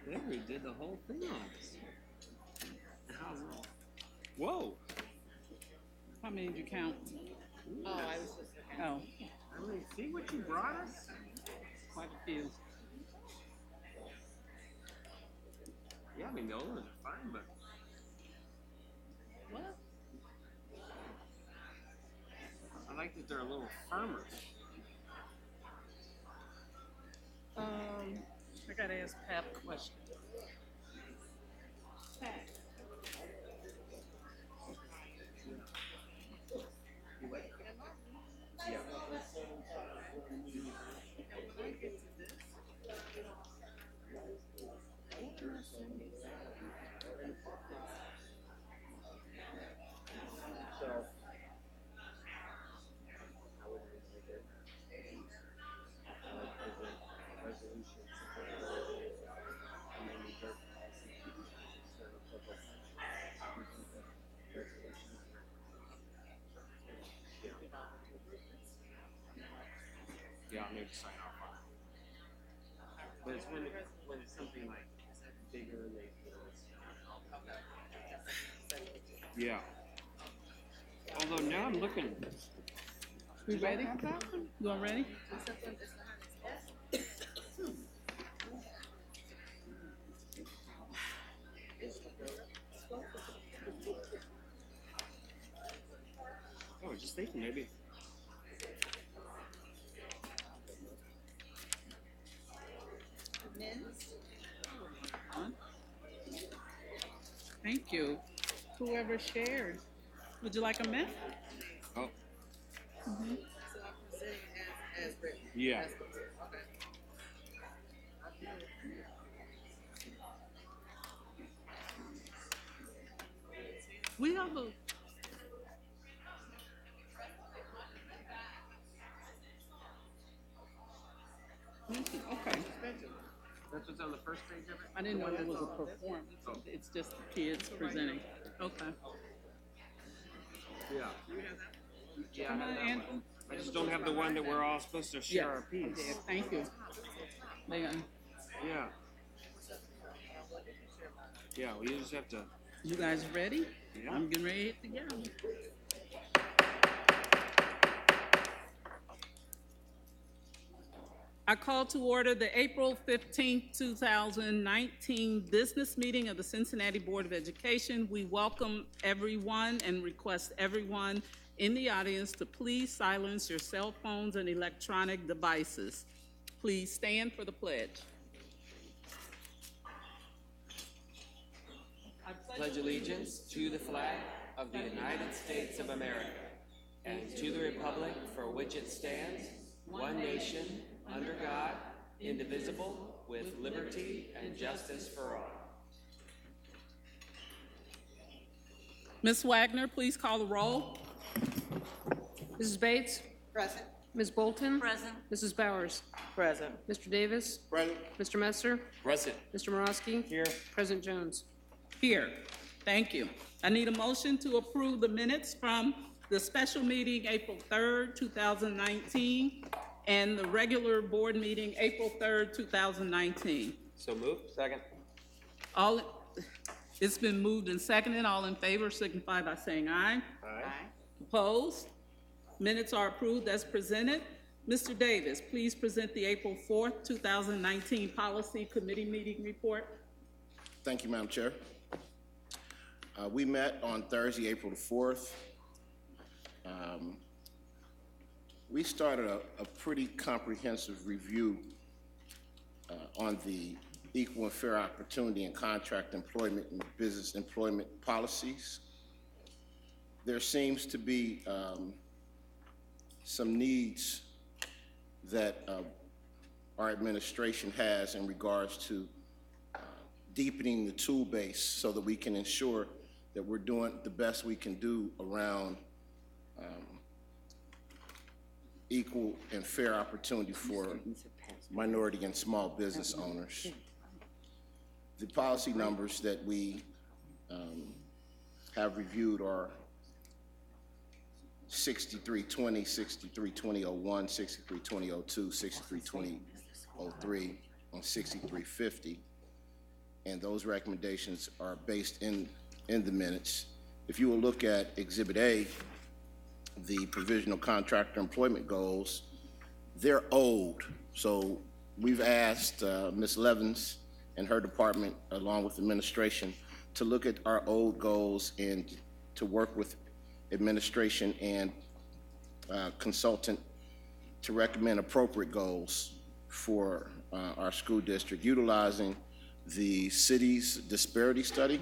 They redid the whole thing on us. How's it? Whoa. How many did you count? Oh, I was just looking. Oh, I mean, see what you brought us? quite a few. Yeah, I mean, the old ones are fine, but What? I like that they're a little firmer. I gotta ask Pap a question. Pat. Yeah. Yeah, I'll maybe sign off on it. But it's when it's something like bigger, they yeah. Although now I'm looking. We ready? You all ready? I was just thinking maybe. Thank you. Whoever shared. Would you like a mint? Oh. So I'm presenting as written. Yeah. Okay. We have a. Okay. That's what's on the first page of it? I didn't know it was a performance. It's just the kids presenting. Okay. Yeah. Yeah, I Come have on, that one. Andrew. I just don't have the one that we're all supposed to share our Yes, I piece. did. Thank you. They, Yeah. Yeah, we just have to. you guys ready? Yeah. I'm getting ready to hit the ground. I call to order the April 15th, 2019 business meeting of the Cincinnati Board of Education. We welcome everyone and request everyone in the audience to please silence your cell phones and electronic devices. Please stand for the pledge. Pledge allegiance to the flag of the United States of America and to the republic for which it stands, one nation, under God, indivisible, with liberty and justice for all. Ms. Wagner, please call the roll. Mrs. Bates? Present. Ms. Bolton? Present. Mrs. Bowers? Present. Mr. Davis? Present. Mr. Messer? Present. Mr. Morosky? Here. President Jones? Here. Thank you. I need a motion to approve the minutes from the special meeting April 3rd, 2019, and the regular board meeting April 3rd, 2019. So moved. Second. It's been moved and seconded. All in favor signify by saying aye. Aye. Opposed? Minutes are approved as presented. Mr. Davis, please present the April 4th, 2019 Policy Committee meeting report. Thank you, Madam Chair. We met on Thursday, April the 4th. We started a pretty comprehensive review on the equal and fair opportunity in contract employment and business employment policies. There seems to be some needs that our administration has in regards to deepening the tool base so that we can ensure that we're doing the best we can do around equal and fair opportunity for minority and small business owners. The policy numbers that we have reviewed are 6320, 632001, 632002, 632003, and 6350. and those recommendations are based in the minutes. If you will look at Exhibit A, the provisional contractor employment goals, they're old. So we've asked Ms. Levins and her department, along with administration, to look at our old goals and to work with administration and consultant to recommend appropriate goals for our school district, utilizing the city's disparity study,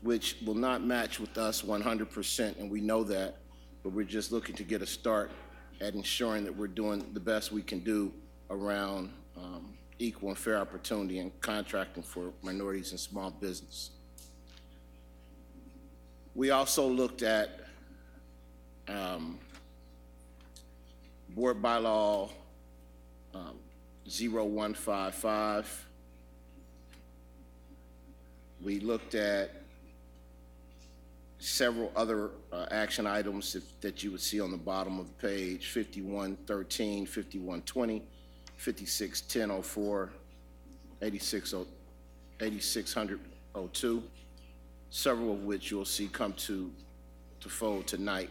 which will not match with us 100%, and we know that, but we're just looking to get a start at ensuring that we're doing the best we can do around equal and fair opportunity and contracting for minorities and small business. We also looked at Board Bylaw 0155. We looked at several other action items that you would see on the bottom of the page: 5113, 5120, 561004, 860002, several of which you'll see come to fold tonight.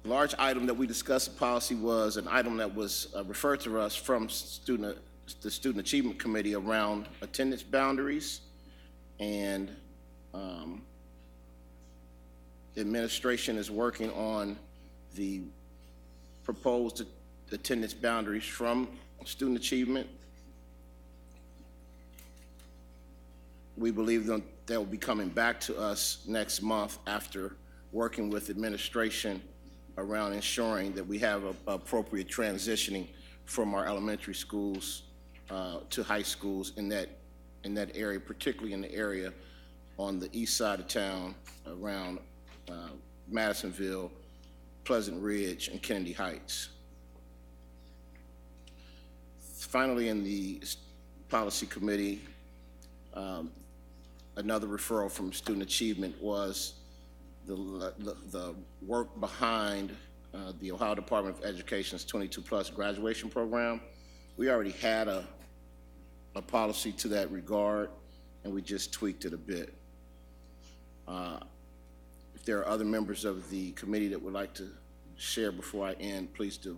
The large item that we discussed in policy was an item that was referred to us from the Student Achievement Committee around attendance boundaries, and the administration is working on the proposed attendance boundaries from Student Achievement. We believe that will be coming back to us next month after working with administration around ensuring that we have appropriate transitioning from our elementary schools to high schools in that area, particularly in the area on the east side of town around Madisonville, Pleasant Ridge, and Kennedy Heights. Finally, in the policy committee, another referral from Student Achievement was the work behind the Ohio Department of Education's 22+ graduation program. We already had a policy to that regard, and we just tweaked it a bit. If there are other members of the committee that would like to share before I end, please do.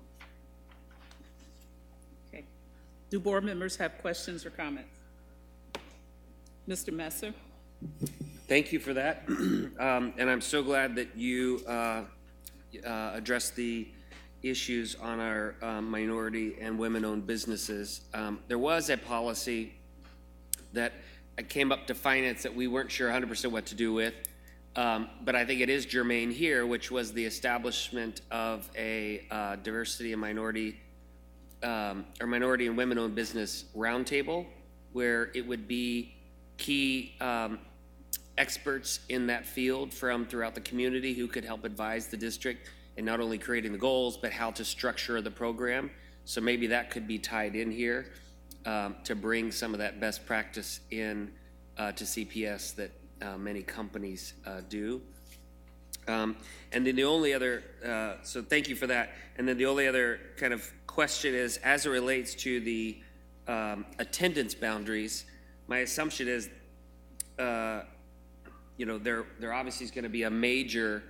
Okay. Do board members have questions or comments? Mr. Messer? Thank you for that. And I'm so glad that you addressed the issues on our minority and women-owned businesses. There was a policy that came up to finance that we weren't sure 100% what to do with, but I think it is germane here, which was the establishment of a diversity and minority and women-owned business roundtable, where it would be key experts in that field from throughout the community who could help advise the district in not only creating the goals, but how to structure the program. So maybe that could be tied in here to bring some of that best practice in to CPS that many companies do. And then the only other, so thank you for that. And then the only other kind of question is, as it relates to the attendance boundaries, my assumption is, there obviously is going to be a major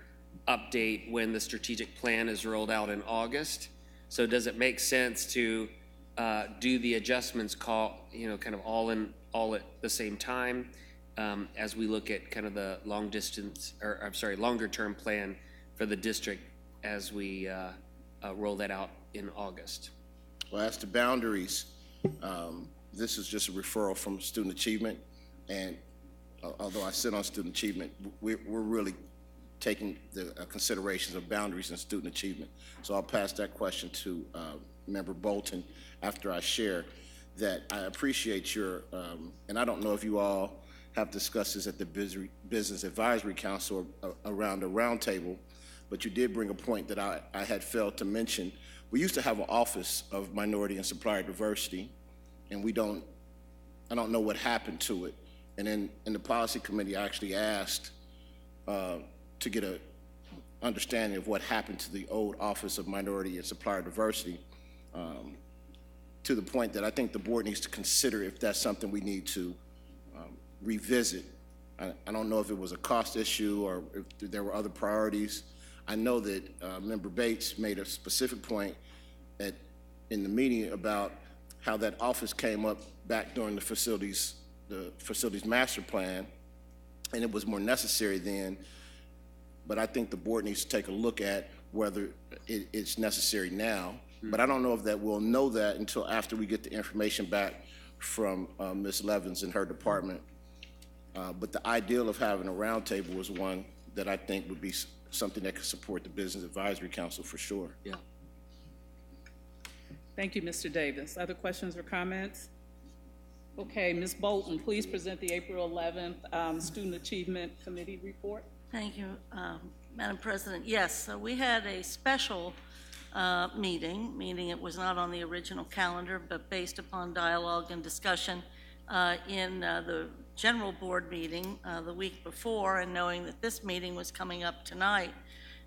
update when the strategic plan is rolled out in August. So does it make sense to do the adjustments kind of all at the same time as we look at kind of the longer term plan for the district as we roll that out in August? Well, as to boundaries, this is just a referral from Student Achievement, and although I sit on Student Achievement, we're really taking the considerations of boundaries and student achievement. So I'll pass that question to Member Bolton after I share that. I appreciate your, and I don't know if you all have discussed this at the Business Advisory Council or around a roundtable, but you did bring a point that I had failed to mention. We used to have an Office of Minority and Supplier Diversity, and I don't know what happened to it. And then in the policy committee, I actually asked to get an understanding of what happened to the old Office of Minority and Supplier Diversity. to the point that I think the board needs to consider if that's something we need to revisit. I don't know if it was a cost issue or if there were other priorities. I know that Member Bates made a specific point in the meeting about how that office came up back during the facilities master plan, and it was more necessary then. But I think the board needs to take a look at whether it's necessary now. But I don't know if that we'll know that until after we get the information back from Ms. Levins and her department. But the ideal of having a roundtable is one that I think would be something that could support the Business Advisory Council for sure. Yeah. Thank you, Mr. Davis. Other questions or comments? Okay, Ms. Bolton, please present the April 11th Student Achievement Committee report. Thank you, Madam President. Yes, so we had a special meaning it was not on the original calendar, but based upon dialogue and discussion in the general board meeting the week before, and knowing that this meeting was coming up tonight,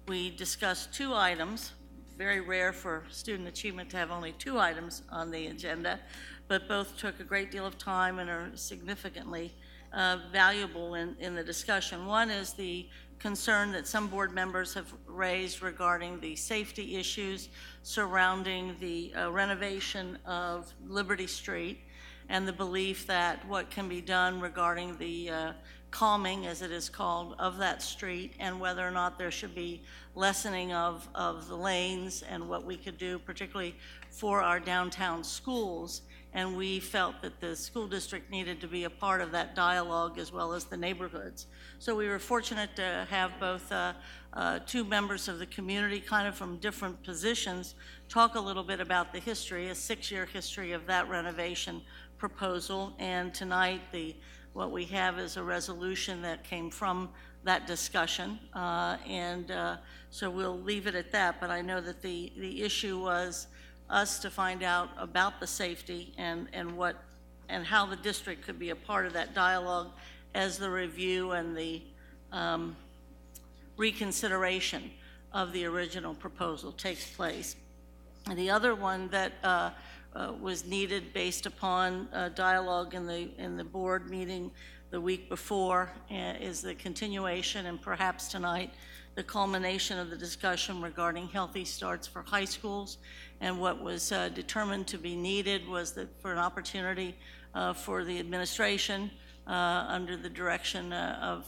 we discussed two items. Very rare for student achievement to have only two items on the agenda, but both took a great deal of time and are significantly valuable in the discussion. One is the concern that some board members have raised regarding the safety issues surrounding the renovation of Liberty Street, and the belief that what can be done regarding the calming, as it is called, of that street, and whether or not there should be lessening of the lanes and what we could do, particularly for our downtown schools. And we felt that the school district needed to be a part of that dialogue as well as the neighborhoods. So we were fortunate to have both two members of the community, kind of from different positions, talk a little bit about the history, a 6-year history of that renovation proposal. And tonight, what we have is a resolution that came from that discussion. So we'll leave it at that, but I know that the issue was us to find out about the safety and how the district could be a part of that dialogue as the review and the reconsideration of the original proposal takes place. And the other one that was needed based upon dialogue in the board meeting the week before is the continuation, and perhaps tonight, the culmination of the discussion regarding healthy starts for high schools. And what was determined to be needed was that for an opportunity for the administration under the direction of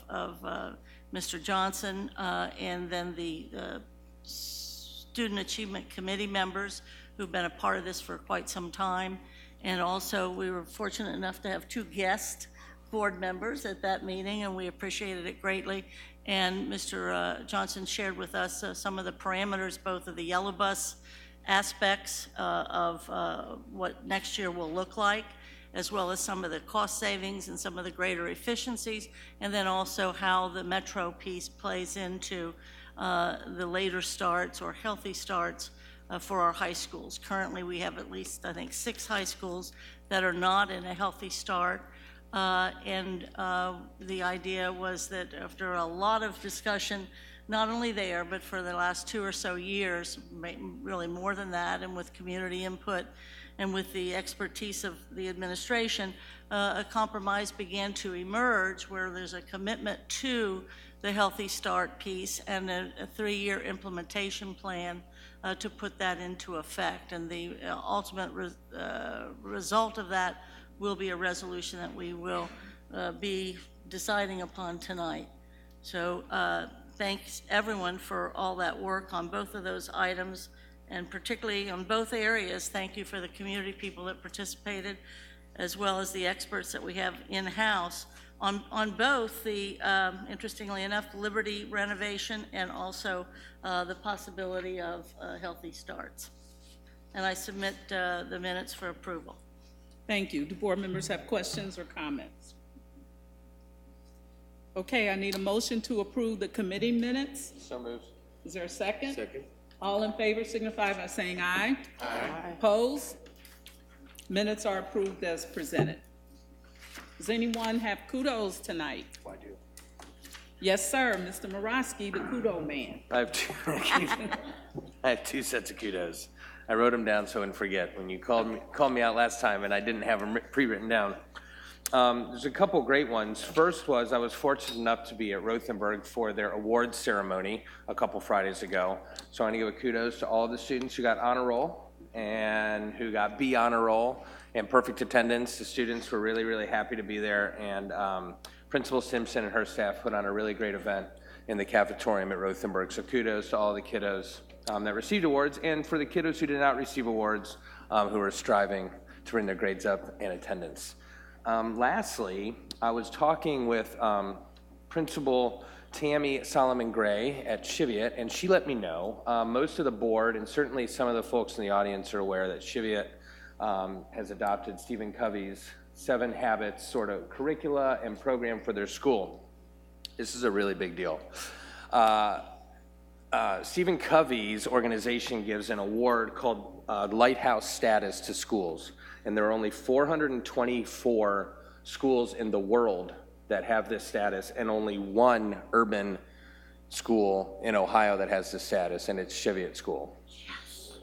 Mr. Johnson and then the Student Achievement Committee members who've been a part of this for quite some time. And also we were fortunate enough to have two guest board members at that meeting, and we appreciated it greatly. And Mr. Johnson shared with us some of the parameters, both of the yellow bus aspects of what next year will look like, as well as some of the cost savings and some of the greater efficiencies, and then also how the metro piece plays into the later starts or healthy starts for our high schools. Currently, we have at least, I think, 6 high schools that are not in a healthy start. The idea was that after a lot of discussion, not only there, but for the last 2 or so years, really more than that, and with community input and with the expertise of the administration, a compromise began to emerge where there's a commitment to the Healthy Start piece and a 3-year implementation plan to put that into effect. And the ultimate result of that will be a resolution that we will be deciding upon tonight. So thanks everyone for all that work on both of those items, and particularly on both areas. Thank you for the community people that participated, as well as the experts that we have in-house on both the, interestingly enough, Liberty renovation and also the possibility of healthy starts. And I submit the minutes for approval. Thank you. Do board members have questions or comments? Okay, I need a motion to approve the committee minutes. So moved. Is there a second? Second. All in favor signify by saying aye. Aye. Opposed? Minutes are approved as presented. Does anyone have kudos tonight? I do. Yes, sir. Mr. Morosky, the kudo man. I have two sets of kudos. I wrote them down so I wouldn't forget when you called me out last time and I didn't have them pre-written down. There's a couple great ones. First was I was fortunate enough to be at Rothenberg for their awards ceremony a couple Fridays ago. So I want to give a kudos to all the students who got honor roll and who got B honor roll and perfect attendance. The students were really, really happy to be there, and Principal Simpson and her staff put on a really great event in the cafetorium at Rothenberg. So kudos to all the kiddos that received awards, and for the kiddos who did not receive awards, who are striving to bring their grades up and attendance. Lastly, I was talking with Principal Tammy Solomon-Gray at Cheviot, and she let me know most of the board, and certainly some of the folks in the audience are aware that Cheviot has adopted Stephen Covey's 7 Habits sort of curricula and program for their school. This is a really big deal. Stephen Covey's organization gives an award called Lighthouse status to schools, and there are only 424 schools in the world that have this status, and only 1 urban school in Ohio that has this status, and it's Cheviot School. Yes.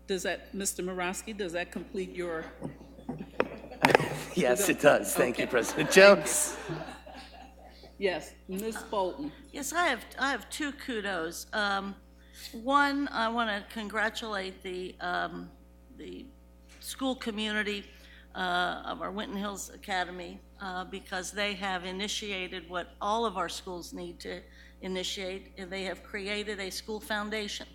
Does that, Mr. Morosky, does that complete your? Yes, it does. Thank you, President Jones. Yes, Ms. Bolton. Yes, I have 2 kudos. One, I want to congratulate the school community of our Winton Hills Academy because they have initiated what all of our schools need to initiate, and they have created a school foundation.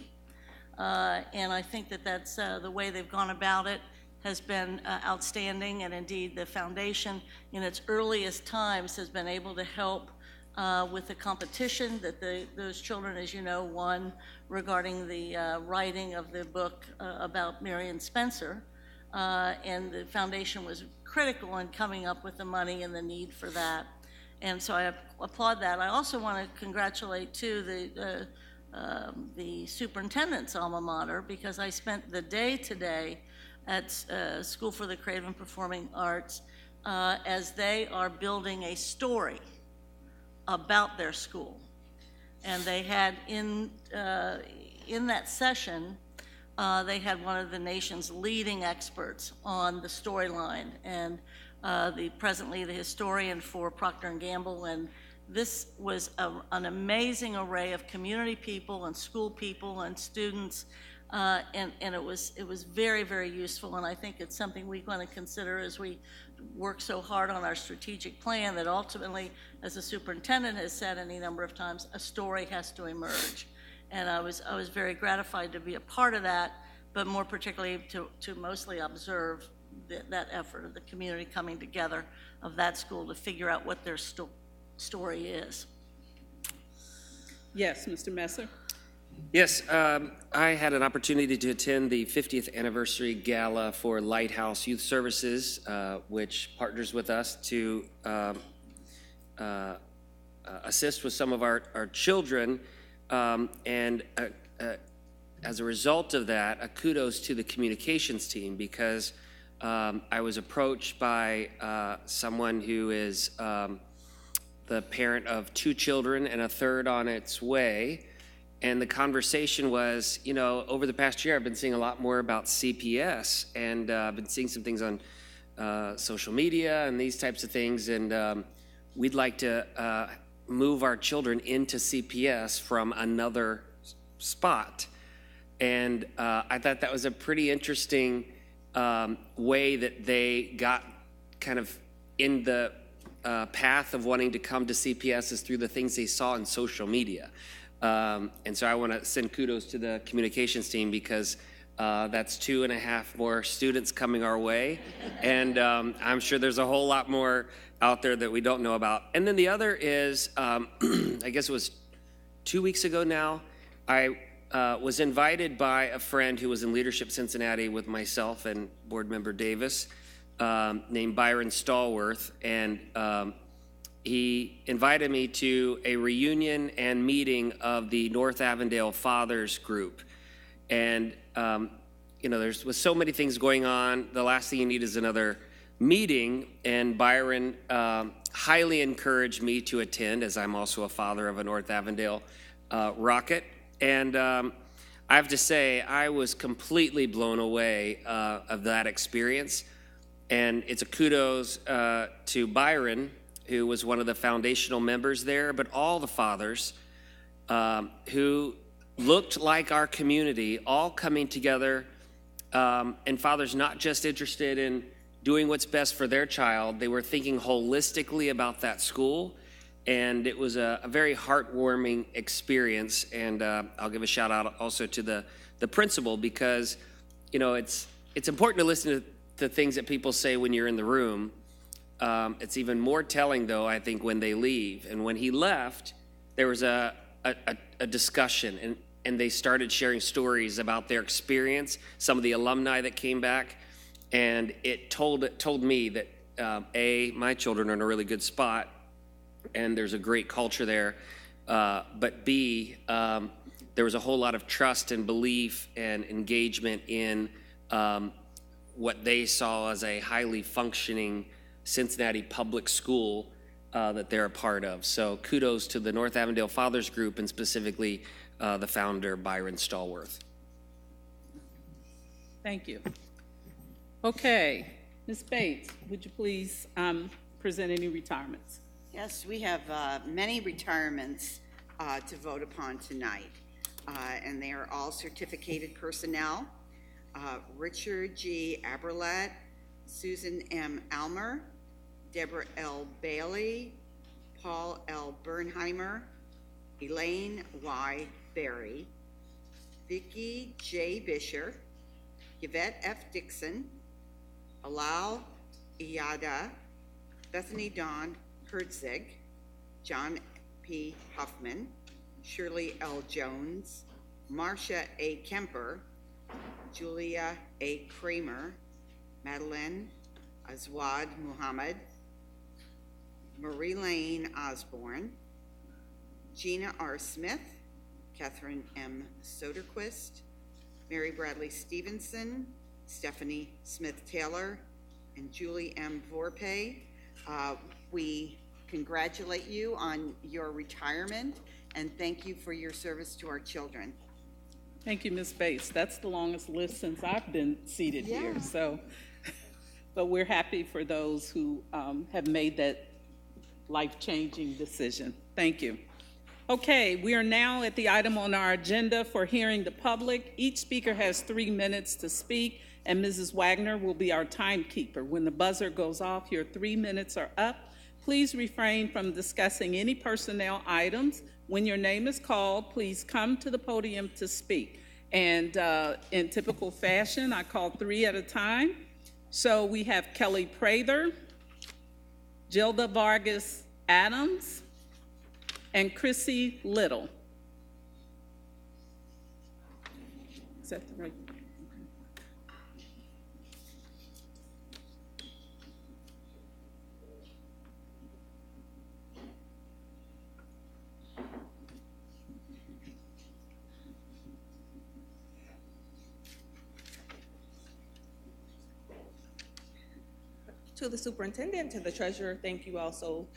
And I think that that's the way they've gone about it has been outstanding, and indeed the foundation in its earliest times has been able to help with the competition that those children, as you know, won regarding the writing of the book about Marion Spencer, and the foundation was critical in coming up with the money and the need for that. And so I applaud that. I also want to congratulate too the superintendent's alma mater, because I spent the day today at School for the Creative and Performing Arts as they are building a story about their school. And they had in that session, they had one of the nation's leading experts on the storyline, and presently the historian for Procter & Gamble, and this was an amazing array of community people and school people and students, and it was very, very useful, and I think it's something we're going to consider as we work so hard on our strategic plan that ultimately, as the superintendent has said any number of times, a story has to emerge. And I was very gratified to be a part of that, but more particularly to mostly observe that effort of the community coming together of that school to figure out what their story is. Yes, Mr. Messer. Yes, I had an opportunity to attend the 50th anniversary gala for Lighthouse Youth Services, which partners with us to assist with some of our children. And as a result of that, a kudos to the communications team, because I was approached by someone who is the parent of 2 children and a third on its way. And the conversation was, you know, over the past year, I've been seeing a lot more about CPS, and I've been seeing some things on social media and these types of things. And we'd like to move our children into CPS from another spot. And I thought that was a pretty interesting way that they got kind of in the path of wanting to come to CPS is through the things they saw in social media. And so I want to send kudos to the communications team, because that's 2.5 more students coming our way. And I'm sure there's a whole lot more out there that we don't know about. And then the other is, I guess it was 2 weeks ago now, I was invited by a friend who was in Leadership Cincinnati with myself and board member Davis, named Byron Stallworth, and he invited me to a reunion and meeting of the North Avondale Fathers Group. And, you know, with so many things going on, the last thing you need is another meeting, and Byron highly encouraged me to attend, as I'm also a father of a North Avondale Rocket. And I have to say, I was completely blown away of that experience. And it's a kudos to Byron, who was one of the foundational members there, but all the fathers who looked like our community, all coming together, and fathers not just interested in doing what's best for their child, they were thinking holistically about that school, and it was a very heartwarming experience. And I'll give a shout out also to the principal, because, you know, it's important to listen to things that people say when you're in the room. It's even more telling, though, I think, when they leave. And when he left, there was a discussion, and they started sharing stories about their experience, some of the alumni that came back, and it told me that, A, my children are in a really good spot, and there's a great culture there, but B, there was a whole lot of trust and belief and engagement in what they saw as a highly functioning Cincinnati public school that they're a part of. So kudos to the North Avondale Fathers Group, and specifically the founder, Byron Stallworth. Thank you. Okay, Ms. Bates, would you please present any retirements? Yes, we have many retirements to vote upon tonight, and they are all certificated personnel. Richard G. Aberlat, Susan M. Almer, Deborah L. Bailey, Paul L. Bernheimer, Elaine Y. Berry, Vicki J. Bisher, Yvette F. Dixon, Alal Iyada, Bethany Dawn Hertzig, John P. Huffman, Shirley L. Jones, Marcia A. Kemper, Julia A. Kramer, Madeline Azwad Muhammad, Marie Lane Osborne, Gina R. Smith, Catherine M. Soderquist, Mary Bradley Stevenson, Stephanie Smith-Taylor, and Julie M. Vorpay. We congratulate you on your retirement, and thank you for your service to our children. Thank you, Ms. Bates. That's the longest list since I've been seated here. So, but we're happy for those who have made that life-changing decision. Thank you. Okay, we are now at the item on our agenda for hearing the public. Each speaker has 3 minutes to speak, and Mrs. Wagner will be our timekeeper. When the buzzer goes off, your 3 minutes are up. Please refrain from discussing any personnel items. When your name is called, please come to the podium to speak. And in typical fashion, I call 3 at a time. So we have Kelly Prather, Gilda Vargas Adams, and Chrissy Little. Is that the right? To the superintendent, to the treasurer, thank you also.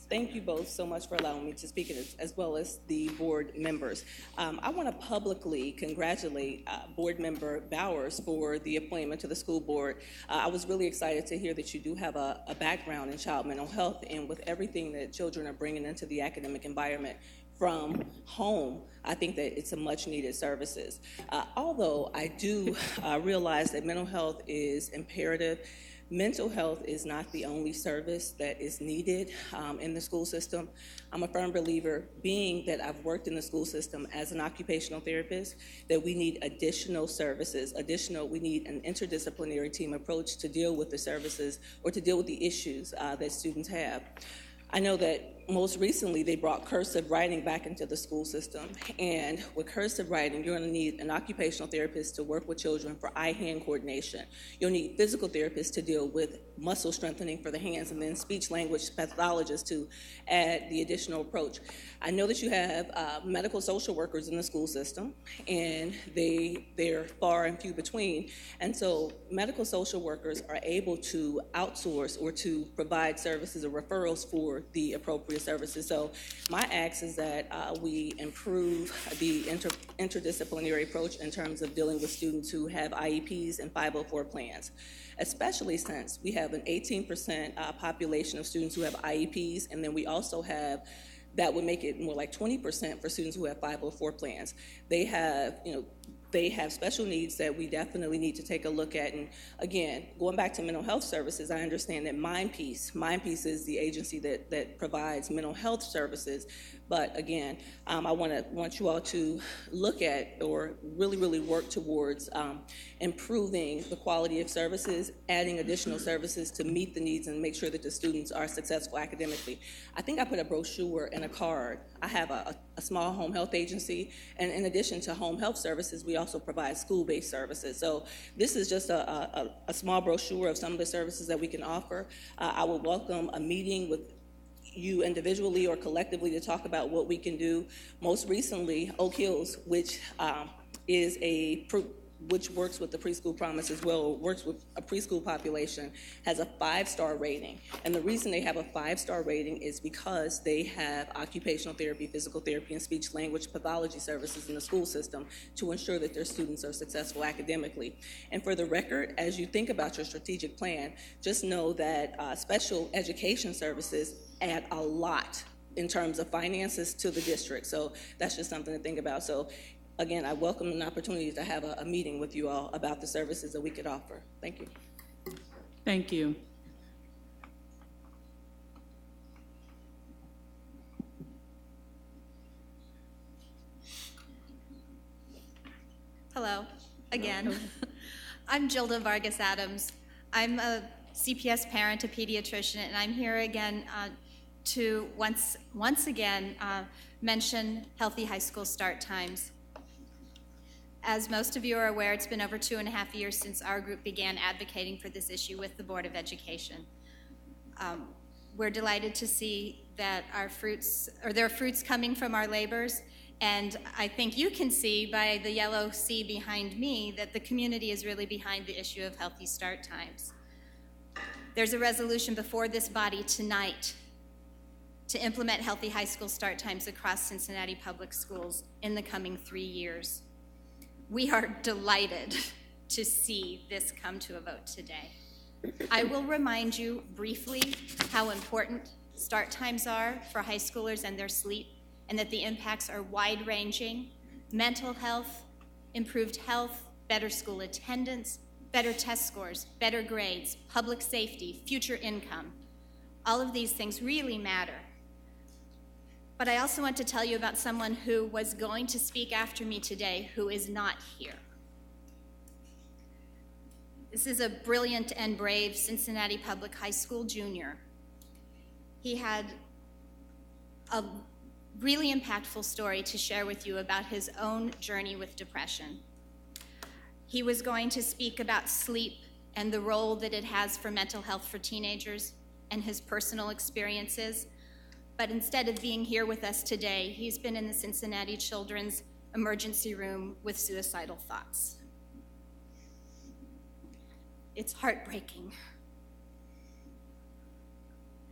Thank you both so much for allowing me to speak, as well as the board members. I want to publicly congratulate board member Bowers for the appointment to the school board. I was really excited to hear that you do have a background in child mental health, and with everything that children are bringing into the academic environment from home, I think that it's a much needed services. Although I do realize that mental health is imperative, mental health is not the only service that is needed in the school system. I'm a firm believer, being that I've worked in the school system as an occupational therapist, that we need additional services. We need an interdisciplinary team approach to deal with the services or to deal with the issues that students have. I know that most recently, they brought cursive writing back into the school system. And with cursive writing, you're going to need an occupational therapist to work with children for eye-hand coordination. You'll need physical therapists to deal with muscle strengthening for the hands, and then speech-language pathologists to add the additional approach. I know that you have medical social workers in the school system, and they're far and few between. And so medical social workers are able to outsource or to provide services or referrals for the appropriate services. So my ask is that we improve the interdisciplinary approach in terms of dealing with students who have IEPs and 504 plans, especially since we have an 18% population of students who have IEPs, and then we also have, that would make it more like 20% for students who have 504 plans. They have, they have special needs that we definitely need to take a look at. And again, going back to mental health services, I understand that Mindpeace is the agency that provides mental health services. But again, I want you all to look at or really work towards improving the quality of services, adding additional services to meet the needs and make sure that the students are successful academically. I think I put a brochure and a card. I have a small home health agency, and in addition to home health services, we also provide school-based services. So this is just a small brochure of some of the services that we can offer. I would welcome a meeting with you individually or collectively to talk about what we can do. Most recently, Oak Hills, which which works with the preschool promise as well, works with a preschool population, has a 5-star rating. And the reason they have a 5-star rating is because they have occupational therapy, physical therapy, and speech language pathology services in the school system to ensure that their students are successful academically. And for the record, as you think about your strategic plan, just know that special education services add a lot in terms of finances to the district. So that's just something to think about. So again, I welcome an opportunity to have a meeting with you all about the services that we could offer. Thank you. Thank you. Hello, again. I'm Gilda Vargas Adams. I'm a CPS parent, a pediatrician, and I'm here again to once again mention healthy high school start times. As most of you are aware, it's been over 2.5 years since our group began advocating for this issue with the Board of Education. We're delighted to see that there are fruits coming from our labors, and I think you can see by the yellow C behind me that the community is really behind the issue of healthy start times. There's a resolution before this body tonight to implement healthy high school start times across Cincinnati Public Schools in the coming 3 years. We are delighted to see this come to a vote today. I will remind you briefly how important start times are for high schoolers and their sleep, and that the impacts are wide-ranging: mental health, improved health, better school attendance, better test scores, better grades, public safety, future income. All of these things really matter. But I also want to tell you about someone who was going to speak after me today who is not here. This is a brilliant and brave Cincinnati Public High School junior. He had a really impactful story to share with you about his own journey with depression. He was going to speak about sleep and the role that it has for mental health for teenagers and his personal experiences. But instead of being here with us today, he's been in the Cincinnati Children's emergency room with suicidal thoughts. It's heartbreaking.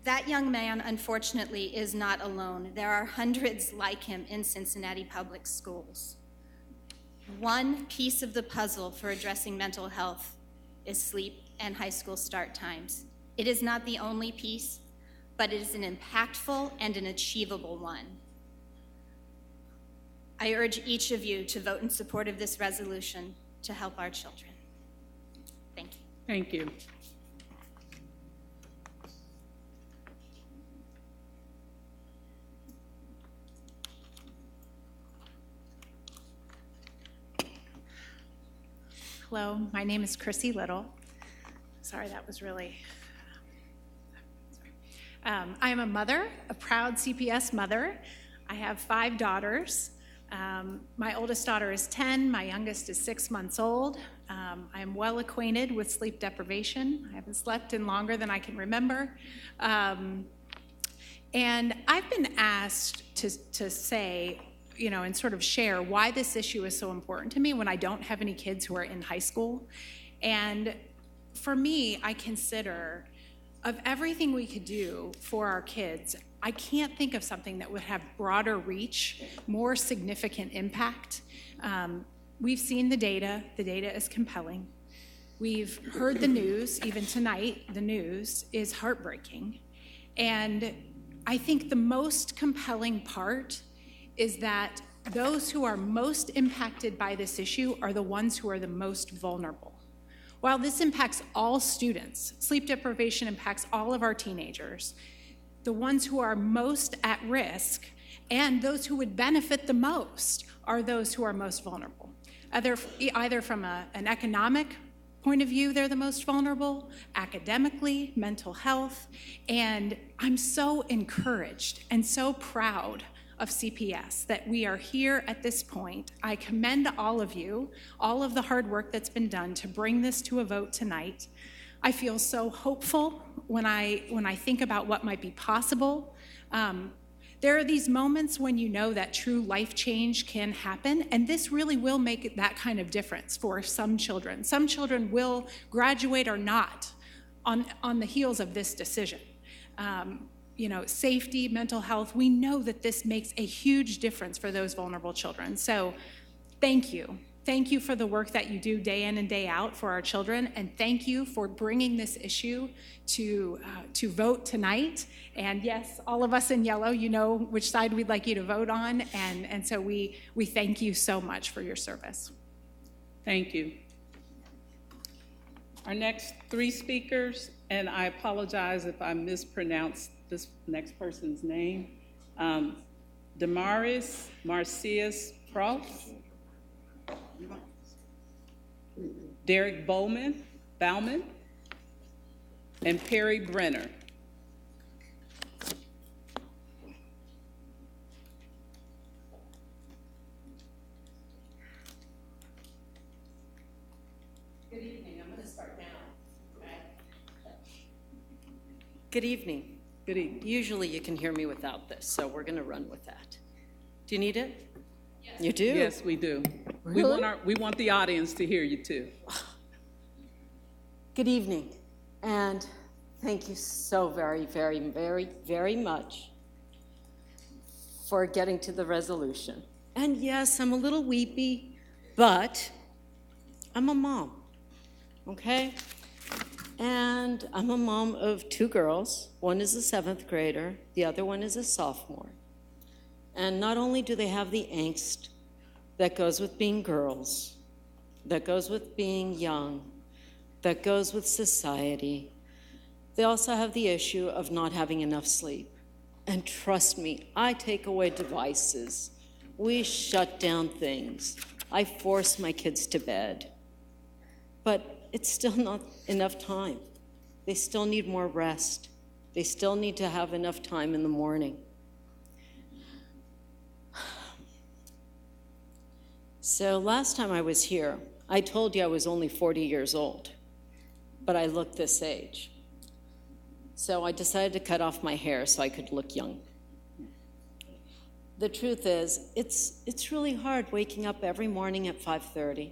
That young man, unfortunately, is not alone. There are hundreds like him in Cincinnati Public Schools. One piece of the puzzle for addressing mental health is sleep and high school start times. It is not the only piece, but it is an impactful and an achievable one. I urge each of you to vote in support of this resolution to help our children. Thank you. Thank you. Hello, my name is Chrissy Little. Sorry, that was really... I am a mother, a proud CPS mother. I have 5 daughters. My oldest daughter is 10, my youngest is 6 months old. I am well acquainted with sleep deprivation. I haven't slept in longer than I can remember. And I've been asked to say, you know, and sort of share why this issue is so important to me when I don't have any kids who are in high school. And for me, I consider of everything we could do for our kids, I can't think of something that would have broader reach, more significant impact. We've seen the data is compelling. We've heard the news, even tonight, the news is heartbreaking. And I think the most compelling part is that those who are most impacted by this issue are the ones who are the most vulnerable. While this impacts all students, sleep deprivation impacts all of our teenagers, the ones who are most at risk and those who would benefit the most are those who are most vulnerable. Either from an economic point of view, they're the most vulnerable, academically, mental health, and I'm so encouraged and so proud of CPS that we are here at this point. I commend all of you, all of the hard work that's been done to bring this to a vote tonight. I feel so hopeful when I think about what might be possible. There are these moments when you know that true life change can happen, and this really will make that kind of difference for some children. Some children will graduate or not on the heels of this decision. You know, safety, mental health, we know that this makes a huge difference for those vulnerable children. So thank you. Thank you for the work that you do day in and day out for our children, and thank you for bringing this issue to vote tonight. And yes, all of us in yellow, you know which side we'd like you to vote on, and so we thank you so much for your service. Thank you. Our next 3 speakers, and I apologize if I mispronounce this next person's name, Damaris Marcius Prof, Derek Bauman, and Perry Brenner. Good evening. I'm going to start now. Okay. Good evening. Good evening. Usually you can hear me without this, so we're going to run with that. Do you need it? Yes. You do? Yes, we do. Really? We want the audience to hear you too. Good evening, and thank you so very, very, very, very much for getting to the resolution. And yes, I'm a little weepy, but I'm a mom, okay? And I'm a mom of 2 girls. One is a 7th grader, the other one is a sophomore. And not only do they have the angst that goes with being girls, that goes with being young, that goes with society, they also have the issue of not having enough sleep. And trust me, I take away devices. We shut down things. I force my kids to bed. But it's still not enough time. They still need more rest. They still need to have enough time in the morning. So last time I was here, I told you I was only 40 years old, but I look this age. So I decided to cut off my hair so I could look young. The truth is, it's really hard waking up every morning at 5:30.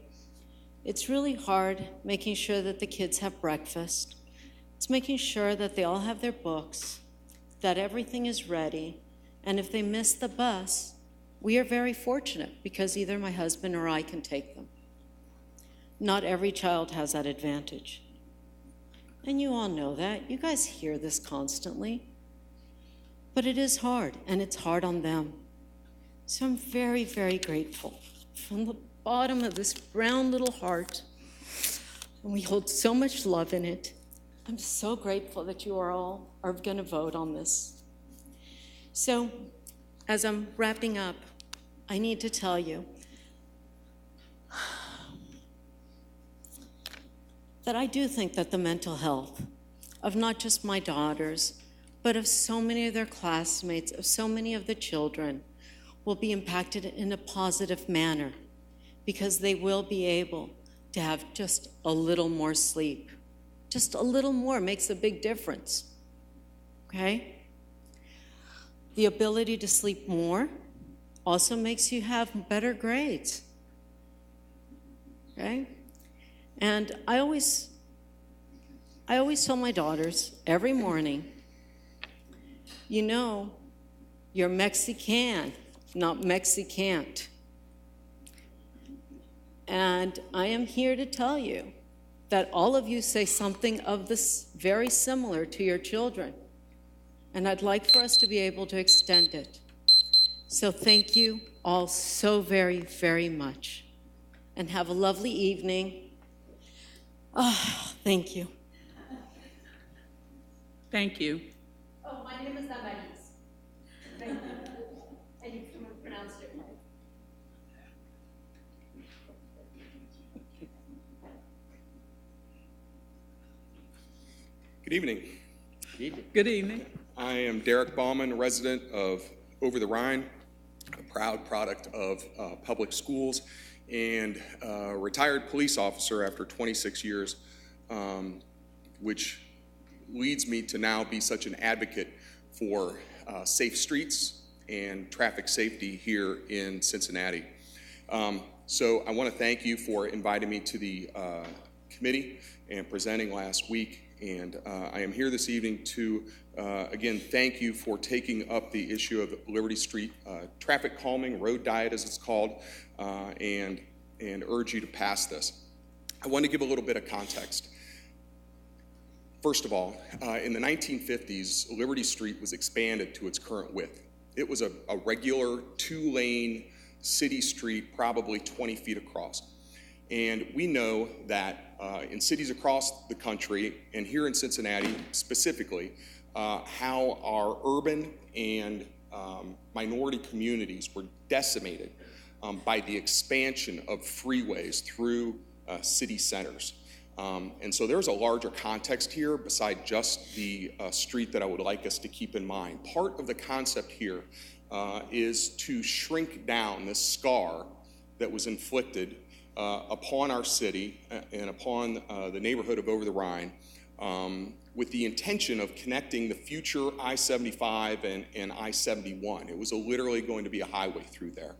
It's really hard making sure that the kids have breakfast. It's making sure that they all have their books, that everything is ready, and if they miss the bus, we are very fortunate because either my husband or I can take them. Not every child has that advantage. And you all know that. You guys hear this constantly. But it is hard, and it's hard on them. So I'm very, very grateful from the bottom of this brown little heart, and we hold so much love in it. I'm so grateful that you all are going to vote on this. So, as I'm wrapping up, I need to tell you that I do think that the mental health of not just my daughters, but of so many of their classmates, of so many of the children, will be impacted in a positive manner because they will be able to have just a little more sleep. Just a little more makes a big difference, okay? The ability to sleep more also makes you have better grades, okay? And I always tell my daughters every morning, you know, you're Mexican, not Mexicant. And I am here to tell you that all of you say something of this very similar to your children. And I'd like for us to be able to extend it. So thank you all so very, very much. And have a lovely evening. Oh, thank you. Thank you. Oh, my name is Damaris. Thank you. And you pronounced it right. Good evening. Good evening. I am Derek Bauman, resident of Over the Rhine, a proud product of public schools, and a retired police officer after 26 years, which leads me to now be such an advocate for safe streets and traffic safety here in Cincinnati. So I want to thank you for inviting me to the committee and presenting last week. And I am here this evening to, again, thank you for taking up the issue of Liberty Street traffic calming, road diet as it's called, and urge you to pass this. I want to give a little bit of context. First of all, in the 1950s, Liberty Street was expanded to its current width. It was a regular two-lane city street, probably 20 feet across. And we know that in cities across the country, and here in Cincinnati specifically, how our urban and minority communities were decimated by the expansion of freeways through city centers. And so there's a larger context here beside just the street that I would like us to keep in mind. Part of the concept here is to shrink down this scar that was inflicted upon our city and upon the neighborhood of Over the Rhine with the intention of connecting the future I-75 and I-71. It was literally going to be a highway through there.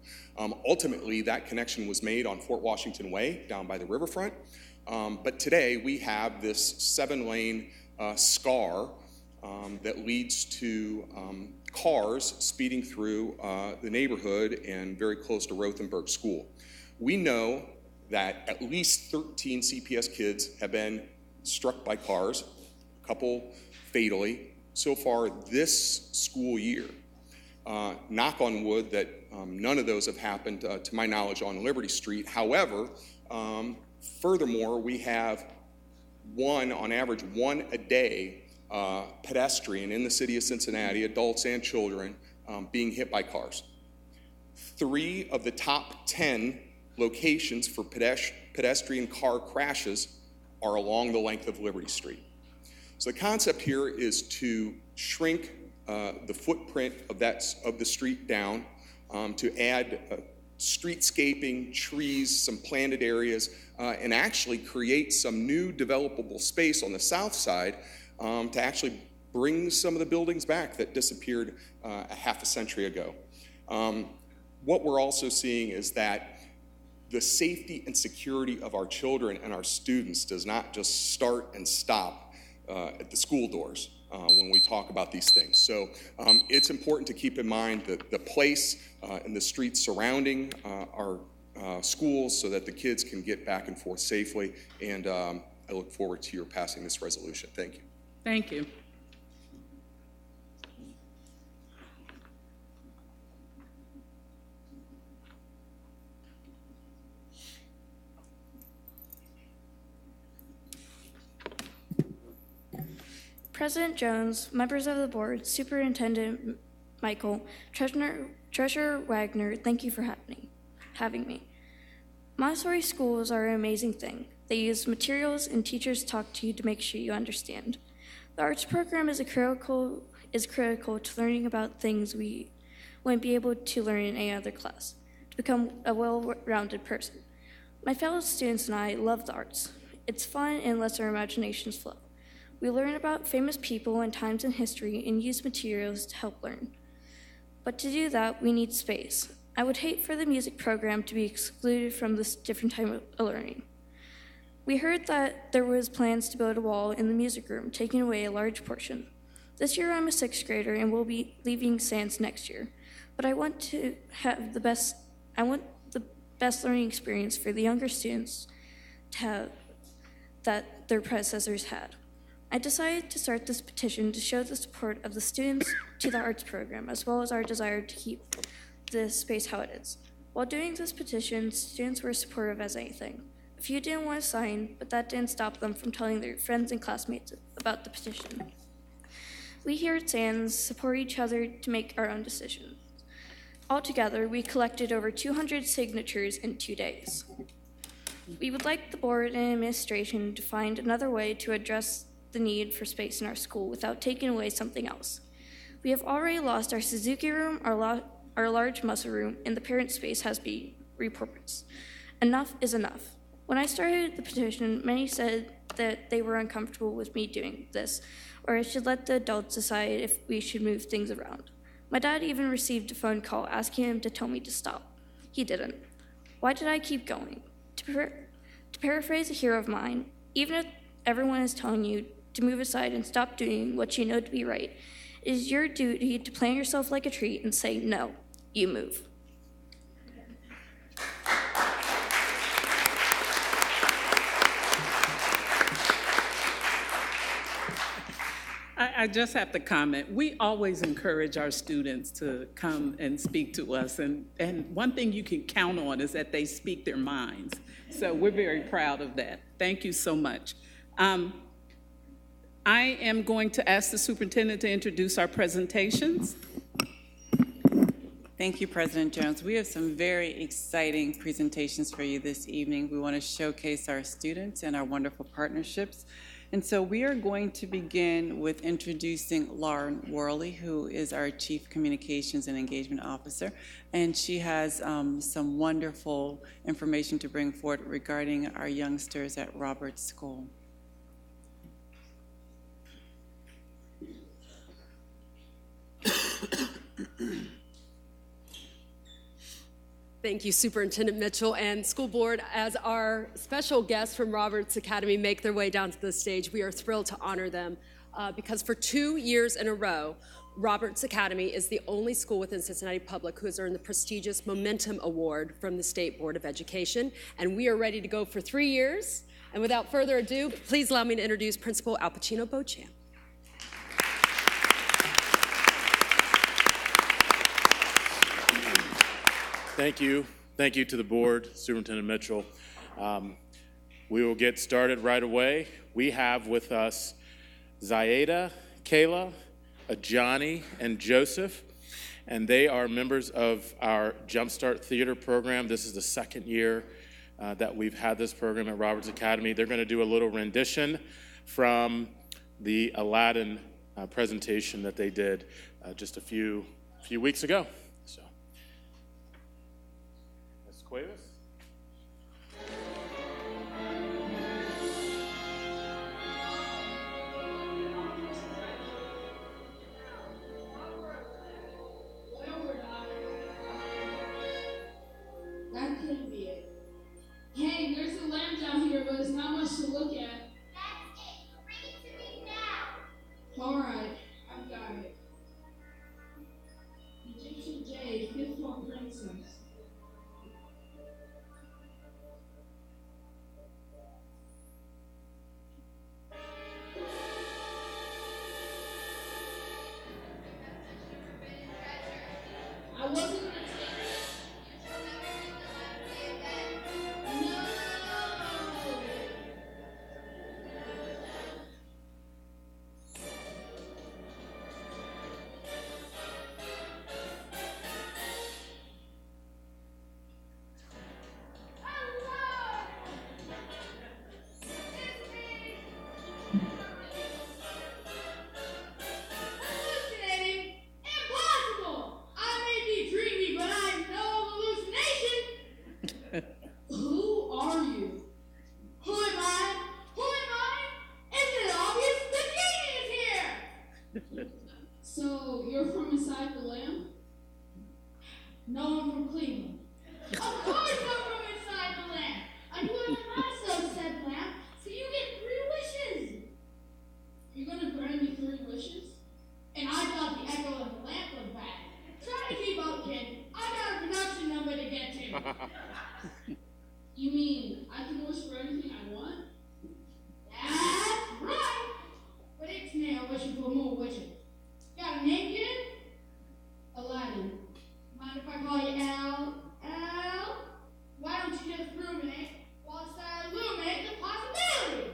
Ultimately, that connection was made on Fort Washington Way down by the riverfront. But today we have this 7-lane scar that leads to cars speeding through the neighborhood and very close to Rothenburg School. We know that at least 13 CPS kids have been struck by cars, a couple fatally, so far this school year. Knock on wood that none of those have happened, to my knowledge, on Liberty Street. However, furthermore, we have on average, one a day pedestrian in the city of Cincinnati, adults and children, being hit by cars. 3 of the top 10 locations for pedestrian car crashes are along the length of Liberty Street. So the concept here is to shrink the footprint of the street down, to add streetscaping, trees, some planted areas, and actually create some new developable space on the south side to actually bring some of the buildings back that disappeared a half a century ago. What we're also seeing is that the safety and security of our children and our students does not just start and stop at the school doors when we talk about these things. So it's important to keep in mind that the place and the streets surrounding our schools so that the kids can get back and forth safely. And I look forward to your passing this resolution. Thank you. Thank you. President Jones, members of the board, Superintendent Michael, Treasurer Wagner, thank you for having me. Montessori schools are an amazing thing. They use materials and teachers talk to you to make sure you understand. The arts program is critical to learning about things we wouldn't be able to learn in any other class, to become a well-rounded person. My fellow students and I love the arts. It's fun and lets our imaginations flow. We learn about famous people and times in history and use materials to help learn. But to do that, we need space. I would hate for the music program to be excluded from this different type of learning. We heard that there was plans to build a wall in the music room, taking away a large portion. This year I'm a 6th grader and will be leaving SANS next year, but I want to have the best learning experience for the younger students to have that their predecessors had. I decided to start this petition to show the support of the students to the arts program, as well as our desire to keep the space how it is. While doing this petition, students were supportive as anything. A few didn't want to sign, but that didn't stop them from telling their friends and classmates about the petition. We here at SANS support each other to make our own decisions. Altogether, we collected over 200 signatures in 2 days. We would like the board and administration to find another way to address the need for space in our school without taking away something else. We have already lost our Suzuki room, our large muscle room, and the parent space has been repurposed. Enough is enough. When I started the petition, many said that they were uncomfortable with me doing this, or I should let the adults decide if we should move things around. My dad even received a phone call asking him to tell me to stop. He didn't. Why did I keep going? To paraphrase a hero of mine, even if everyone is telling you to move aside and stop doing what you know to be right, it is your duty to plant yourself like a tree and say, no, you move. I just have to comment. We always encourage our students to come and speak to us, and one thing you can count on is that they speak their minds. So we're very proud of that. Thank you so much. I am going to ask the superintendent to introduce our presentations. Thank you, President Jones. We have some very exciting presentations for you this evening. We want to showcase our students and our wonderful partnerships. And so we are going to begin with introducing Lauren Worley, who is our Chief Communications and Engagement Officer. And she has some wonderful information to bring forward regarding our youngsters at Roberts School. Thank you, Superintendent Mitchell and School Board. As our special guests from Roberts Academy make their way down to the stage, we are thrilled to honor them because for 2 years in a row, Roberts Academy is the only school within Cincinnati Public who has earned the prestigious Momentum Award from the State Board of Education, and we are ready to go for 3 years. And without further ado, please allow me to introduce Principal Alpacino Beauchamp. Thank you. Thank you to the board, Superintendent Mitchell. We will get started right away. We have with us Zaida, Kayla, Ajani, and Joseph, and they are members of our Jumpstart Theater program. This is the second year that we've had this program at Roberts Academy. They're going to do a little rendition from the Aladdin presentation that they did just a few weeks ago. Waivers. That couldn't be it. Hey, there's a lamp down here, but it's not much to look at. That's it. Bring it to me now. All right, I've got it. Egyptian jade, fifth form princess. I wasn't gonna take it. No! So, you're from inside the lamp? No, I'm from Cleveland. Of course I'm from inside the lamp! I'm doing my so said lamp, so you get 3 wishes! You're gonna grant me 3 wishes? And I thought the echo of the lamp was bad. Try to keep up, kid. I got a production number to get to. You mean I can wish for anything I want? That's right! But it's now wishing for more wishes. Got a name, kid? Aladdin. Mind if I call you Al? Al? Why don't you just ruminate whilst I illuminate the possibilities?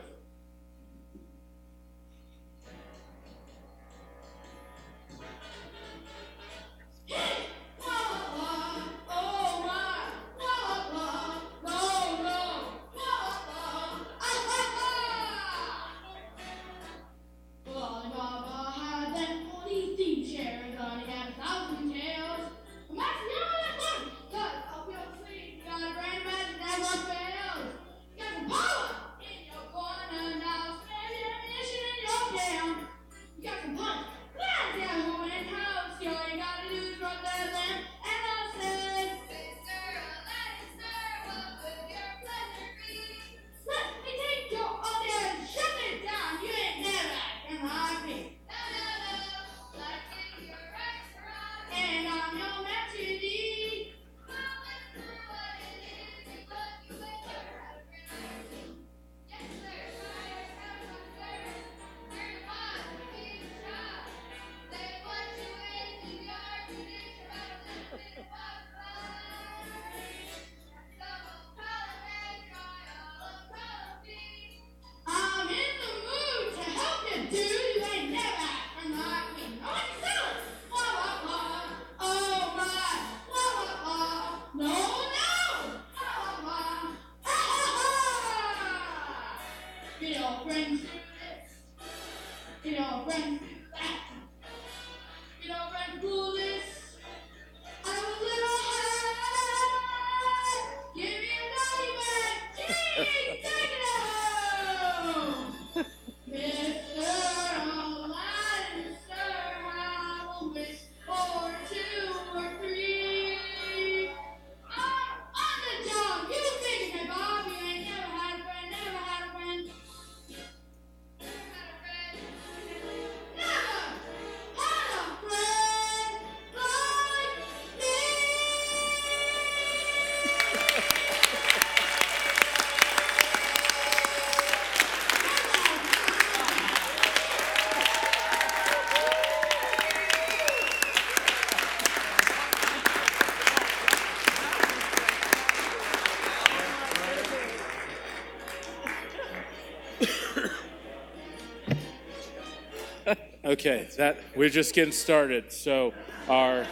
Okay, we're just getting started. So our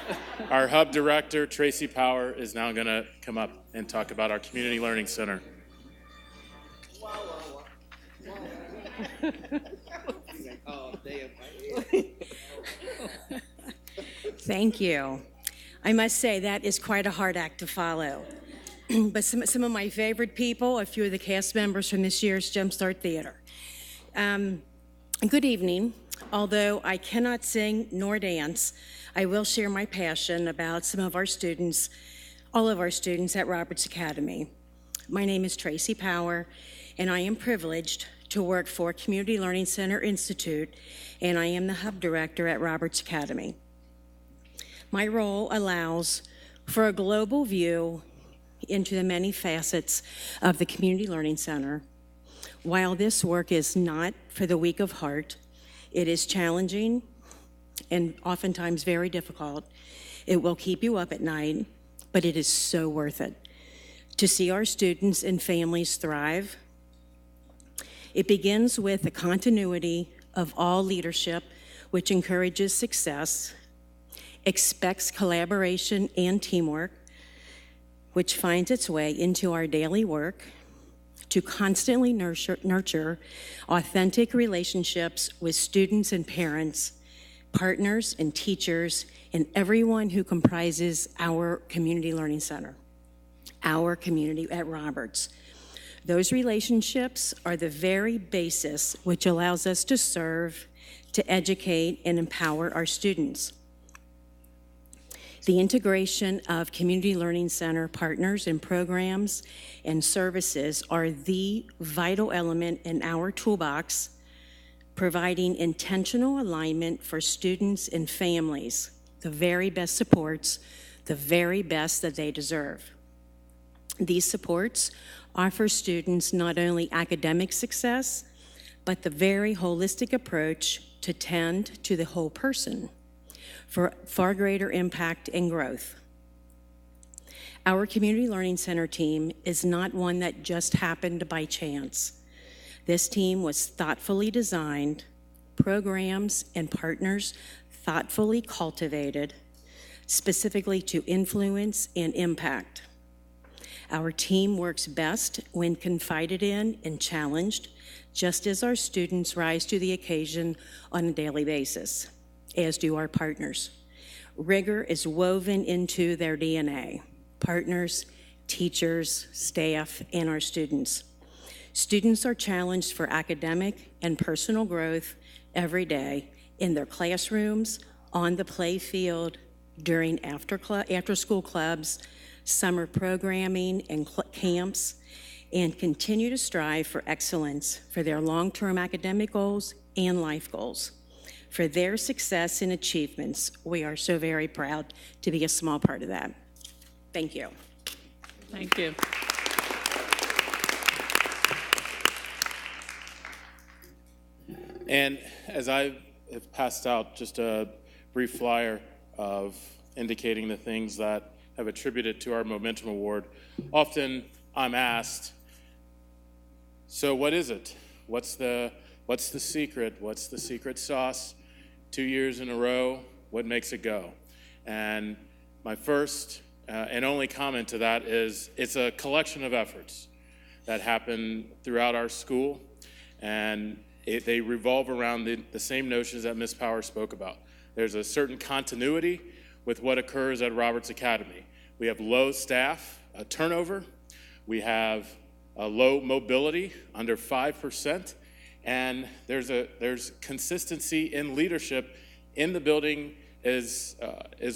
hub director, Tracy Power, is now going to come up and talk about our Community Learning Center. Thank you. I must say that is quite a hard act to follow. But some of my favorite people, a few of the cast members from this year's Jumpstart Theater. Good evening. Although I cannot sing nor dance, I will share my passion about some of our students, all of our students at Roberts Academy. My name is Tracy Power, and I am privileged to work for Community Learning Center Institute, and I am the hub director at Roberts Academy. My role allows for a global view into the many facets of the Community Learning Center. While this work is not for the weak of heart, it is challenging and oftentimes very difficult. It will keep you up at night, but it is so worth it. To see our students and families thrive, it begins with the continuity of all leadership, which encourages success, expects collaboration and teamwork, which finds its way into our daily work, to constantly nurture authentic relationships with students and parents, partners and teachers, and everyone who comprises our Community Learning Center, our community at Roberts. Those relationships are the very basis which allows us to serve to educate and empower our students. The integration of Community Learning Center partners and programs and services are the vital element in our toolbox, providing intentional alignment for students and families, the very best supports, the very best that they deserve. These supports offer students not only academic success, but the very holistic approach to tend to the whole person for far greater impact and growth. Our Community Learning Center team is not one that just happened by chance. This team was thoughtfully designed, programs and partners thoughtfully cultivated, specifically to influence and impact. Our team works best when confided in and challenged, just as our students rise to the occasion on a daily basis, as do our partners. Rigor is woven into their DNA, partners, teachers, staff, and our students. Students are challenged for academic and personal growth every day in their classrooms, on the play field, during after-school clubs, summer programming and camps, and continue to strive for excellence for their long-term academic goals and life goals. For their success and achievements, we are so very proud to be a small part of that. Thank you. Thank you. And as I have passed out just a brief flyer of indicating the things that have attributed to our Momentum Award, often I'm asked, so what is it? What's the secret? What's the secret sauce? 2 years in a row, what makes it go? And my first and only comment to that is it's a collection of efforts that happen throughout our school, and they revolve around the same notions that Ms. Power spoke about. There's a certain continuity with what occurs at Roberts Academy. We have low staff turnover, we have a low mobility, under 5%, and there's consistency in leadership in the building as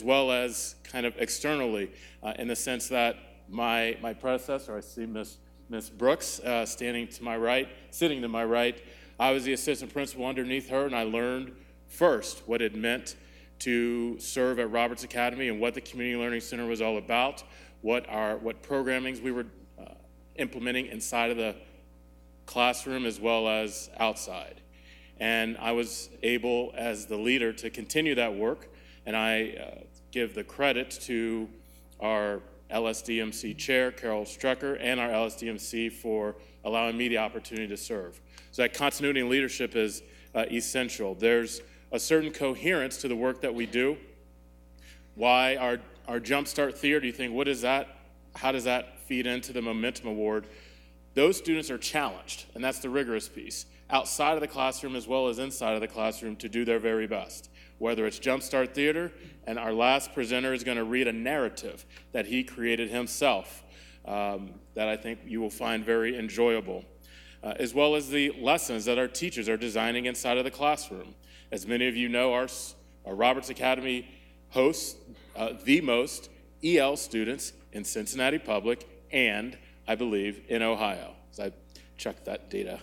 well as kind of externally, in the sense that my predecessor, I see Miss Brooks sitting to my right, I was the assistant principal underneath her, and I learned first what it meant to serve at Roberts Academy and what the Community Learning Center was all about, what programmings we were implementing inside of the classroom as well as outside. And I was able, as the leader, to continue that work, and I give the credit to our LSDMC chair, Carol Strucker, and our LSDMC for allowing me the opportunity to serve. So that continuity and leadership is essential. There's a certain coherence to the work that we do. Why our Jumpstart Theater, you think, what is that? How does that feed into the Momentum Award? Those students are challenged, and that's the rigorous piece, outside of the classroom as well as inside of the classroom, to do their very best. Whether it's Jumpstart Theater, and our last presenter is going to read a narrative that he created himself that I think you will find very enjoyable, as well as the lessons that our teachers are designing inside of the classroom. As many of you know, our Roberts Academy hosts the most EL students in Cincinnati Public and, I believe, in Ohio. So I checked that data.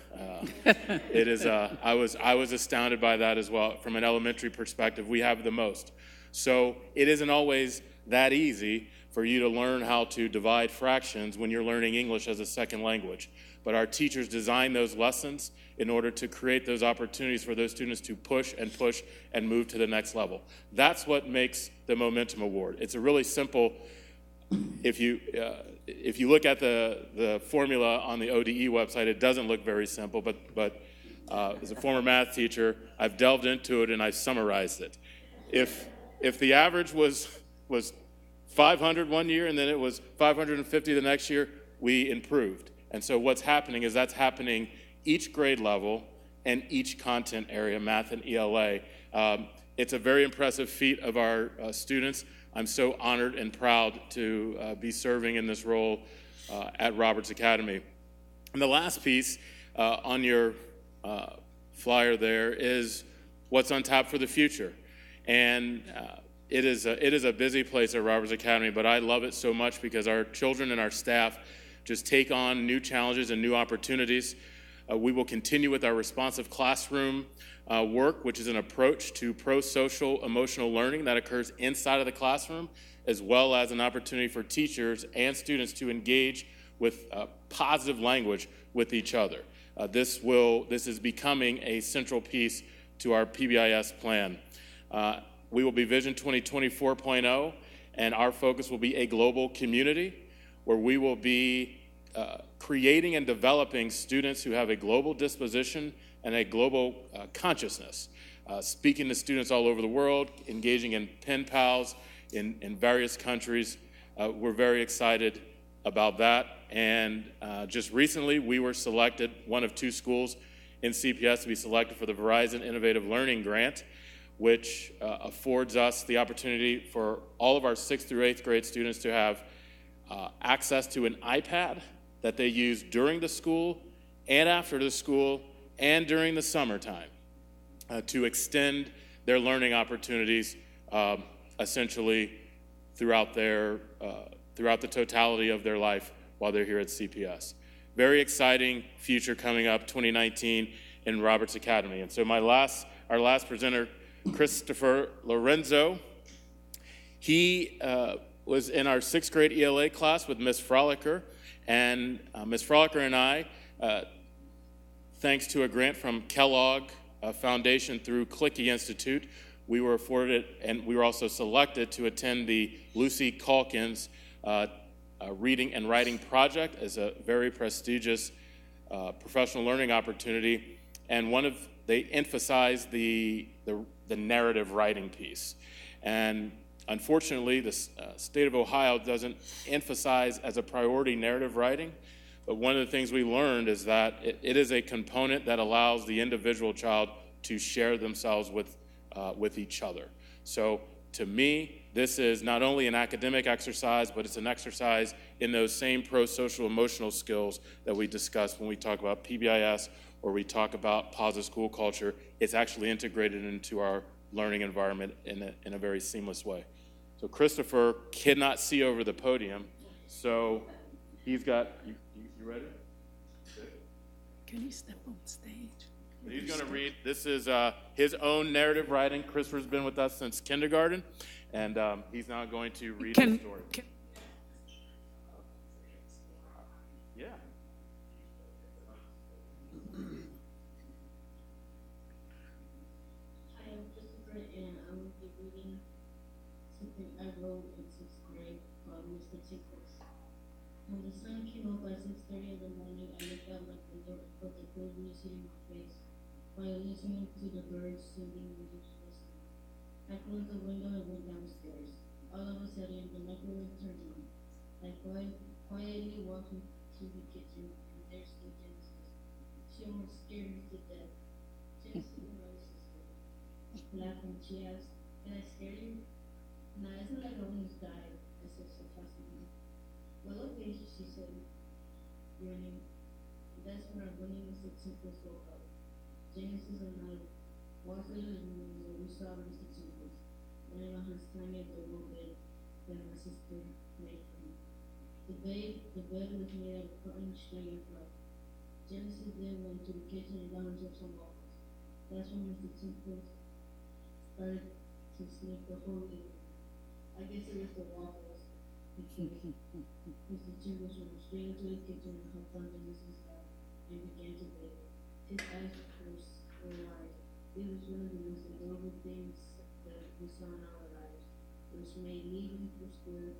It is. I was astounded by that as well. From an elementary perspective, we have the most. So it isn't always that easy for you to learn how to divide fractions when you're learning English as a second language. But our teachers design those lessons in order to create those opportunities for those students to push and move to the next level. That's what makes the Momentum Award. It's a really simple. If you look at the formula on the ODE website, it doesn't look very simple, but as a former math teacher, I've delved into it and I've summarized it. If the average was 500 one year and then it was 550 the next year, we improved. And so what's happening is that's happening each grade level and each content area, math and ELA. It's a very impressive feat of our students. I'm so honored and proud to be serving in this role at Roberts Academy. And the last piece on your flyer there is what's on tap for the future. And it is a busy place at Roberts Academy, but I love it so much because our children and our staff just take on new challenges and new opportunities. We will continue with our responsive classroom work, which is an approach to pro-social emotional learning that occurs inside of the classroom, as well as an opportunity for teachers and students to engage with positive language with each other. This is becoming a central piece to our PBIS plan. We will be Vision 2020 4.0, and our focus will be a global community where we will be creating and developing students who have a global disposition and a global consciousness, speaking to students all over the world, engaging in pen pals in various countries. We're very excited about that. And just recently, we were selected, one of 2 schools in CPS to be selected for the Verizon Innovative Learning Grant, which affords us the opportunity for all of our 6th through 8th grade students to have access to an iPad that they use during the school and after the school and during the summertime to extend their learning opportunities essentially throughout the totality of their life while they're here at CPS. Very exciting future coming up, 2019 in Roberts Academy. And so our last presenter, Christopher Lorenzo, he was in our 6th grade ELA class with Miss Frolicker, and Miss Frolicker and I, thanks to a grant from Kellogg Foundation through Clicky Institute, we were afforded, and we were also selected to attend the Lucy Calkins Reading and Writing Project as a very prestigious professional learning opportunity. And they emphasized the narrative writing piece. And unfortunately, the state of Ohio doesn't emphasize as a priority narrative writing. But one of the things we learned is that it is a component that allows the individual child to share themselves with each other. So to me, this is not only an academic exercise, but it's an exercise in those same pro-social emotional skills that we discussed when we talk about PBIS or we talk about positive school culture. It's actually integrated into our learning environment in a very seamless way. So Christopher cannot see over the podium, so he's got, you ready? Can you step on stage? He's going to read, this is his own narrative writing. Christopher's been with us since kindergarten, and he's now going to read the story. Yeah. Hi, I'm Christopher, and I will be reading something I wrote in 6th grade called Mr. Tickles. When the sun came up by 6:30 in the morning, I looked out my window and felt the cold breeze hitting my face while listening to the birds singing religiously. I closed the window and went downstairs. All of a sudden, the microwave turned on. I quietly walked into the kitchen, and there stood Genesis. She almost scared me to death. Genesis is my sister. Laughing, she asked, "Can I scare you?" "Nah, it's not like I almost died," I said sarcastically. "Well, okay," she said, grinning. That's when our bunny Mr. Tinkles woke up. Genesis and I walked to the living room where we saw Mr. Tinkles laying on his tiny adorable bed that my sister made for him. The bed was made out of cotton string and fluff. Genesis then went to the kitchen and got himself some waffles. That's when Mr. Tinkles started to sniff the whole evening. I guess it was the waffles. Mr. Tinkles went straight into the kitchen and hopped on Genesis' lap and began to bake. His eyes were wide. It was one of the most adorable things that we saw in our lives, which made leaving for school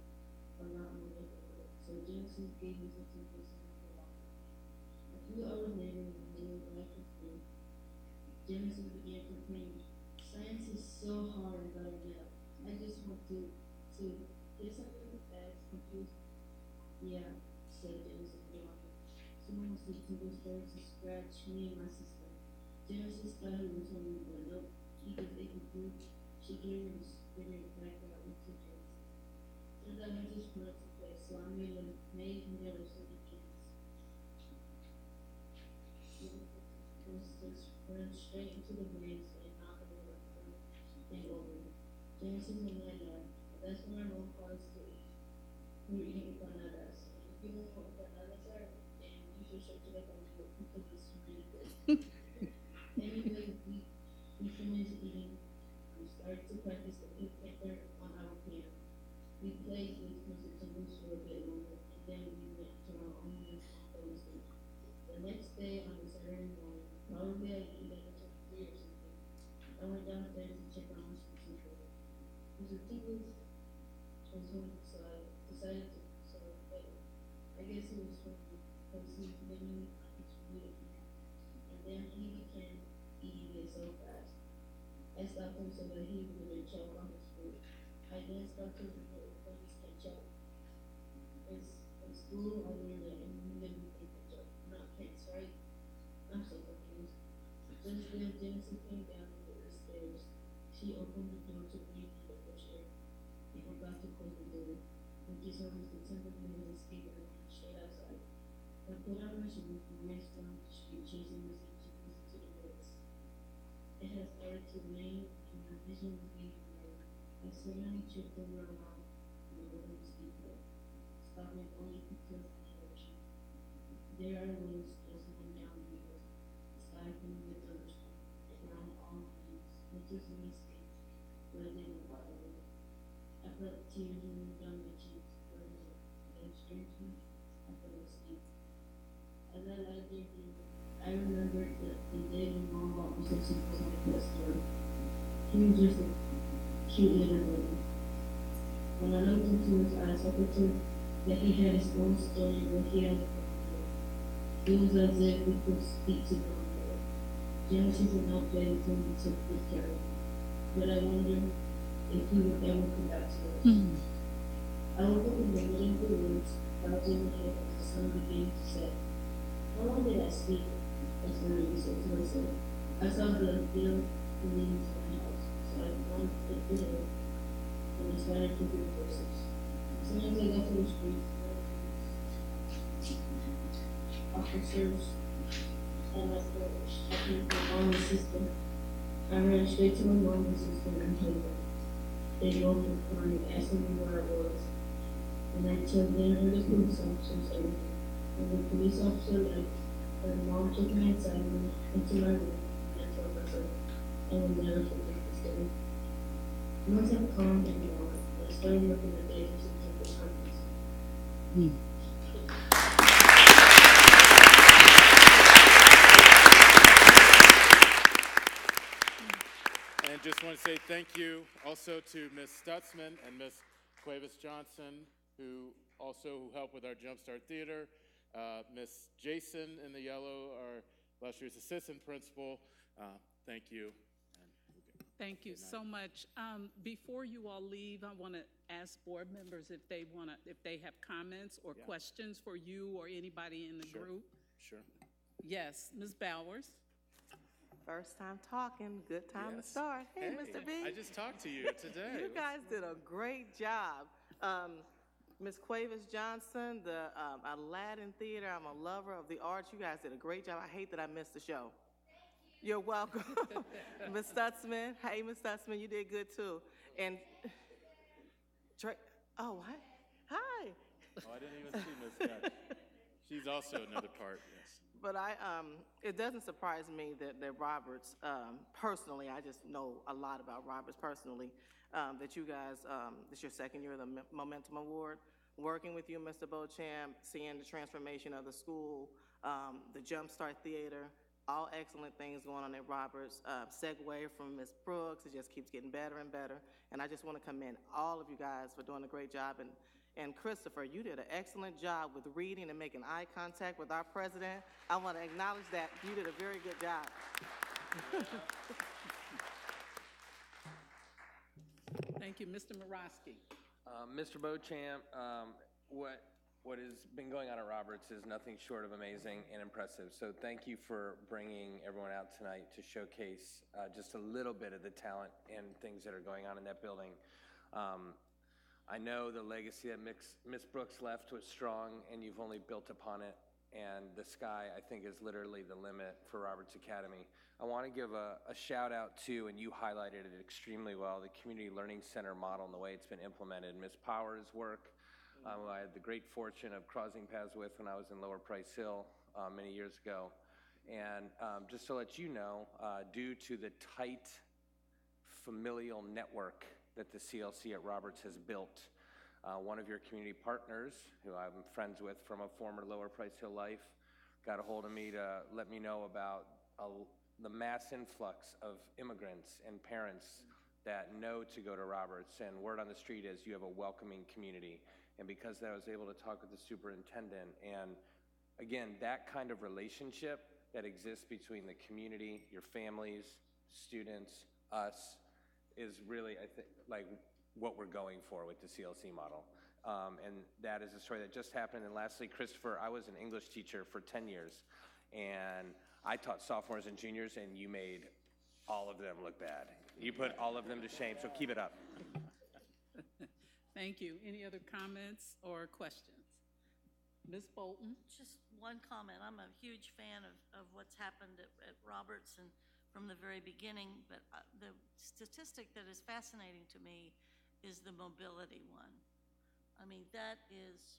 a lot more difficult. So Genesis gave Mr. Tinkles some waffles. A few hours later, when they were back in school, Genesis began complaining. "Science is so hard about now. I just want to get something that's confused." "Yeah," said Genesis, yawning. Soon Mr. Tinkles started to scratch me and my sister. Genesis thought he was hungry, but nope, he just ate the food. She gave him a spirit back out into Genesis. Turns out he just wanted to play, so I made him never so he can. Just went straight into the brains and knocked him is a nightmare. That's when our own cars do. We're eating empanadas. If you don't know what empanadas are, then you should search it up on Google because it's really good. Anyway, we finished eating. We started to practice the pink panther on our piano. We played with Mr. Timbers for a bit longer, and then we went to our own room on Thursday. The next day, on the Saturday morning, probably at 11:23 or something, I went downstairs to check on Mr. Timbers. Mr. Timbers was home, so I decided to sort of better. I guess he was hungry because he was living on his food, and then he began eating it so fast. I stopped him so that he wouldn't choke on his food. I then stopped him before police can choke. In school, I learned that everything can choke, not pets, right? I'm so confused. Just then, Genesis came down the stairs. She opened the door to breathe in the fresh air. He forgot to close the door. We just saw Mr. Timber moving his feet and walking straight outside. I put on my shoes and raced down the street chasing Mr. Timber to the woods. It had started to rain and my vision was getting blurry. I suddenly tripped over a rock and the water was deeper, stopping only because I heard you. There I was, just going down the river. The sky filled with thunderstorm, and now all things, winter's mistake, but I didn't bother with it. I felt tears running down my cheeks, but then strangely, I fell asleep. As I lay there dreaming, I remembered that the day when Mom bought me some sequels on the pet store. He was just a cute little baby. When I looked into his eyes, I could tell that he had his own story where he had it was as if we could speak to one another. Genesis and no play until we took good care of him. But I wonder if he would ever come back to us. I woke up in the middle of the woods, bouncing my head as the sun began to set. How long did I sleep? That's what I said to myself. I saw the field leaves my house, so I wanted to get rid of it. And I started to hear voices. As soon as I got to the street, officers and my brothers, I came to my mom and sister. I ran straight to my mom and sister and told them. They both were crying, asking me where I was. And I told them who the police officers everything. When the police officer left, my mom took me inside into my room and I told her, I will never forget this day. Once I calmed down, I started looking at the edges of the conference. And just want to say thank you also to Ms. Stutzman and Ms. Cuevas Johnson, who helped with our Jumpstart Theater. Ms. Jason in the yellow, our illustrious assistant principal. Thank you. Thank you so much. Before you all leave, I want to ask board members if they have comments or questions for you or anybody in the group. Sure. Yes, Ms. Bowers. First time talking, good time to start. Hey, Mr. B. I just talked to you today. You guys did a great job. Ms. Cuevas Johnson, the Aladdin Theater, I'm a lover of the arts. You guys did a great job. I hate that I missed the show. You're welcome. Ms. Stutzman, hey, Ms. Stutzman, you did good too. And, oh, what? Hi. Oh, I didn't even see Ms. Scott. She's also another part, yes. But it doesn't surprise me that Roberts, personally, I just know a lot about Roberts personally, that you guys, it's your second year of the Momentum Award, working with you, Mr. Beauchamp, seeing the transformation of the school, the Jumpstart Theater, all excellent things going on at Roberts. Segue from Ms. Brooks, it just keeps getting better and better. And I just want to commend all of you guys for doing a great job. And Christopher, you did an excellent job with reading and making eye contact with our president. I want to acknowledge that. You did a very good job. Thank you. Mr. Morosky. Mr. Beauchamp, what has been going on at Roberts is nothing short of amazing and impressive. So thank you for bringing everyone out tonight to showcase just a little bit of the talent and things that are going on in that building. I know the legacy that Ms. Brooks left was strong, and you've only built upon it. and the sky, I think, is literally the limit for Roberts Academy. I want to give a shout out to, and you highlighted it extremely well, the Community Learning Center model and the way it's been implemented. Ms. Powers' work, I had the great fortune of crossing paths with when I was in Lower Price Hill many years ago. And just to let you know, due to the tight familial network that the CLC at Roberts has built, one of your community partners, who I'm friends with from a former Lower Price Hill life, got a hold of me to let me know about the mass influx of immigrants and parents that know to go to Roberts, and word on the street is you have a welcoming community. And because of that, I was able to talk with the superintendent, and again, that kind of relationship that exists between the community, your families, students, us, is really, I think, like what we're going for with the CLC model. And that is a story that just happened. And lastly, Christopher, I was an English teacher for 10 years, and I taught sophomores and juniors, and you made all of them look bad. You put all of them to shame, so keep it up. Thank you. Any other comments or questions? Ms. Bolton? Just one comment. I'm a huge fan of what's happened at Roberts and from the very beginning, but the statistic that is fascinating to me is the mobility one. I mean, that is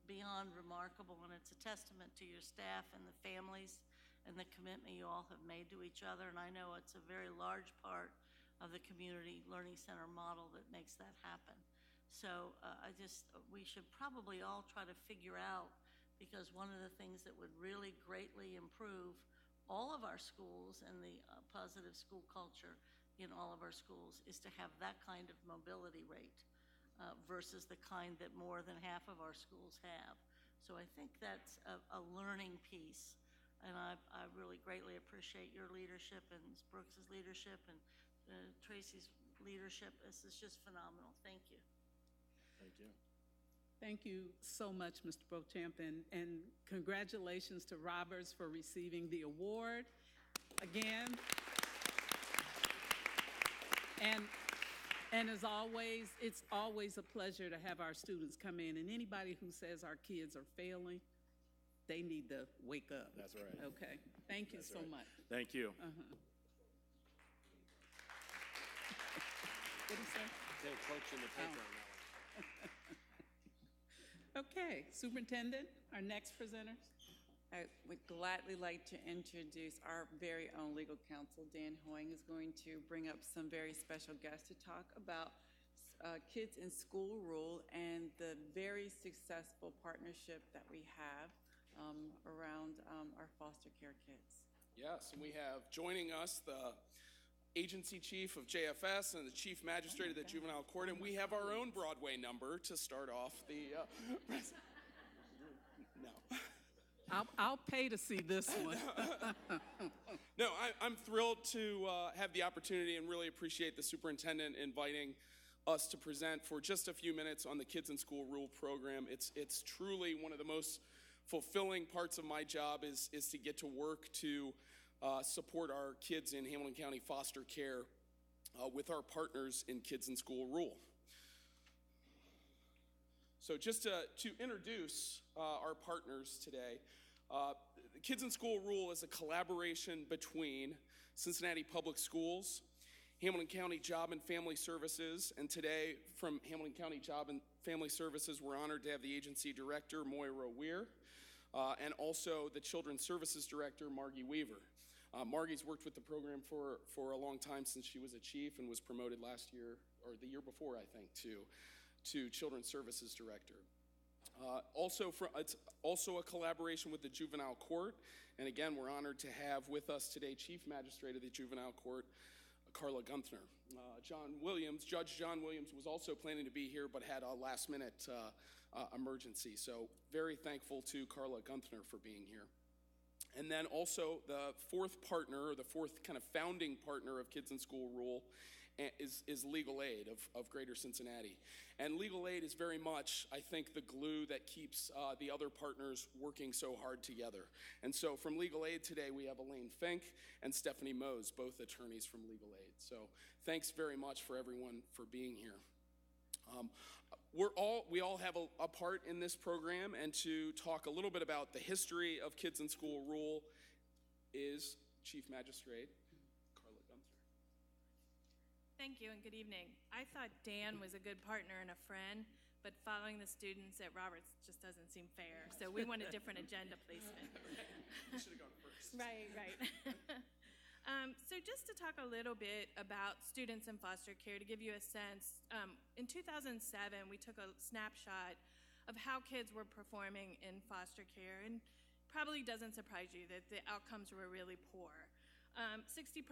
beyond remarkable, and it's a testament to your staff and the families and the commitment you all have made to each other, and I know it's a very large part of the Community Learning Center model that makes that happen. So we should probably all try to figure out, because one of the things that would really greatly improve all of our schools and the positive school culture in all of our schools is to have that kind of mobility rate versus the kind that more than half of our schools have. So I think that's a learning piece, and I really greatly appreciate your leadership and Ms. Brooks's leadership and Tracy's leadership. This is just phenomenal. Thank you. Thank you. Thank you so much, Mr. Beauchamp, and congratulations to Roberts for receiving the award again. And as always, it's always a pleasure to have our students come in, and anybody who says our kids are failing, they need to wake up. That's right. Okay, thank you so much. Thank you. What did he say? They're clenching the paper on that one. Okay, Superintendent, our next presenters. I would gladly like to introduce our very own legal counsel. Dan Hoying is going to bring up some very special guests to talk about Kids in School Rule and the very successful partnership that we have around our foster care kids. Yes, and we have joining us the agency chief of JFS and the chief magistrate of the juvenile court, and we have our own Broadway number to start off the no. I'll pay to see this one. No, I'm thrilled to have the opportunity and really appreciate the superintendent inviting us to present for just a few minutes on the Kids in School Rule program. It's truly one of the most fulfilling parts of my job is to get to work to support our kids in Hamilton County foster care with our partners in Kids in School Rule. So just to introduce our partners today, the Kids in School Rule is a collaboration between Cincinnati Public Schools, Hamilton County Job and Family Services, and today from Hamilton County Job and Family Services, we're honored to have the agency director, Moira Weir, and also the Children's Services Director, Margie Weaver. Margie's worked with the program for a long time since she was a chief and was promoted last year, or the year before, I think, to Children's Services Director. It's also a collaboration with the Juvenile Court, and again, we're honored to have with us today Chief Magistrate of the Juvenile Court, Carla Gunther. Judge John Williams was also planning to be here, but had a last-minute emergency, so very thankful to Carla Gunther for being here. And then also the fourth partner, or the fourth kind of founding partner of Kids in School Rule is Legal Aid of Greater Cincinnati. And Legal Aid is very much, I think, the glue that keeps the other partners working so hard together. And so from Legal Aid today, we have Elaine Fink and Stephanie Mose, both attorneys from Legal Aid. So thanks very much for everyone for being here. We all have a part in this program, and to talk a little bit about the history of Kids in School rule is Chief Magistrate Carla Gunther. Thank you and good evening. I thought Dan was a good partner and a friend, but following the students at Roberts just doesn't seem fair. So we want a different agenda placement. You should have gone first. Right. So just to talk a little bit about students in foster care, to give you a sense, in 2007, we took a snapshot of how kids were performing in foster care, and probably doesn't surprise you that the outcomes were really poor. 60%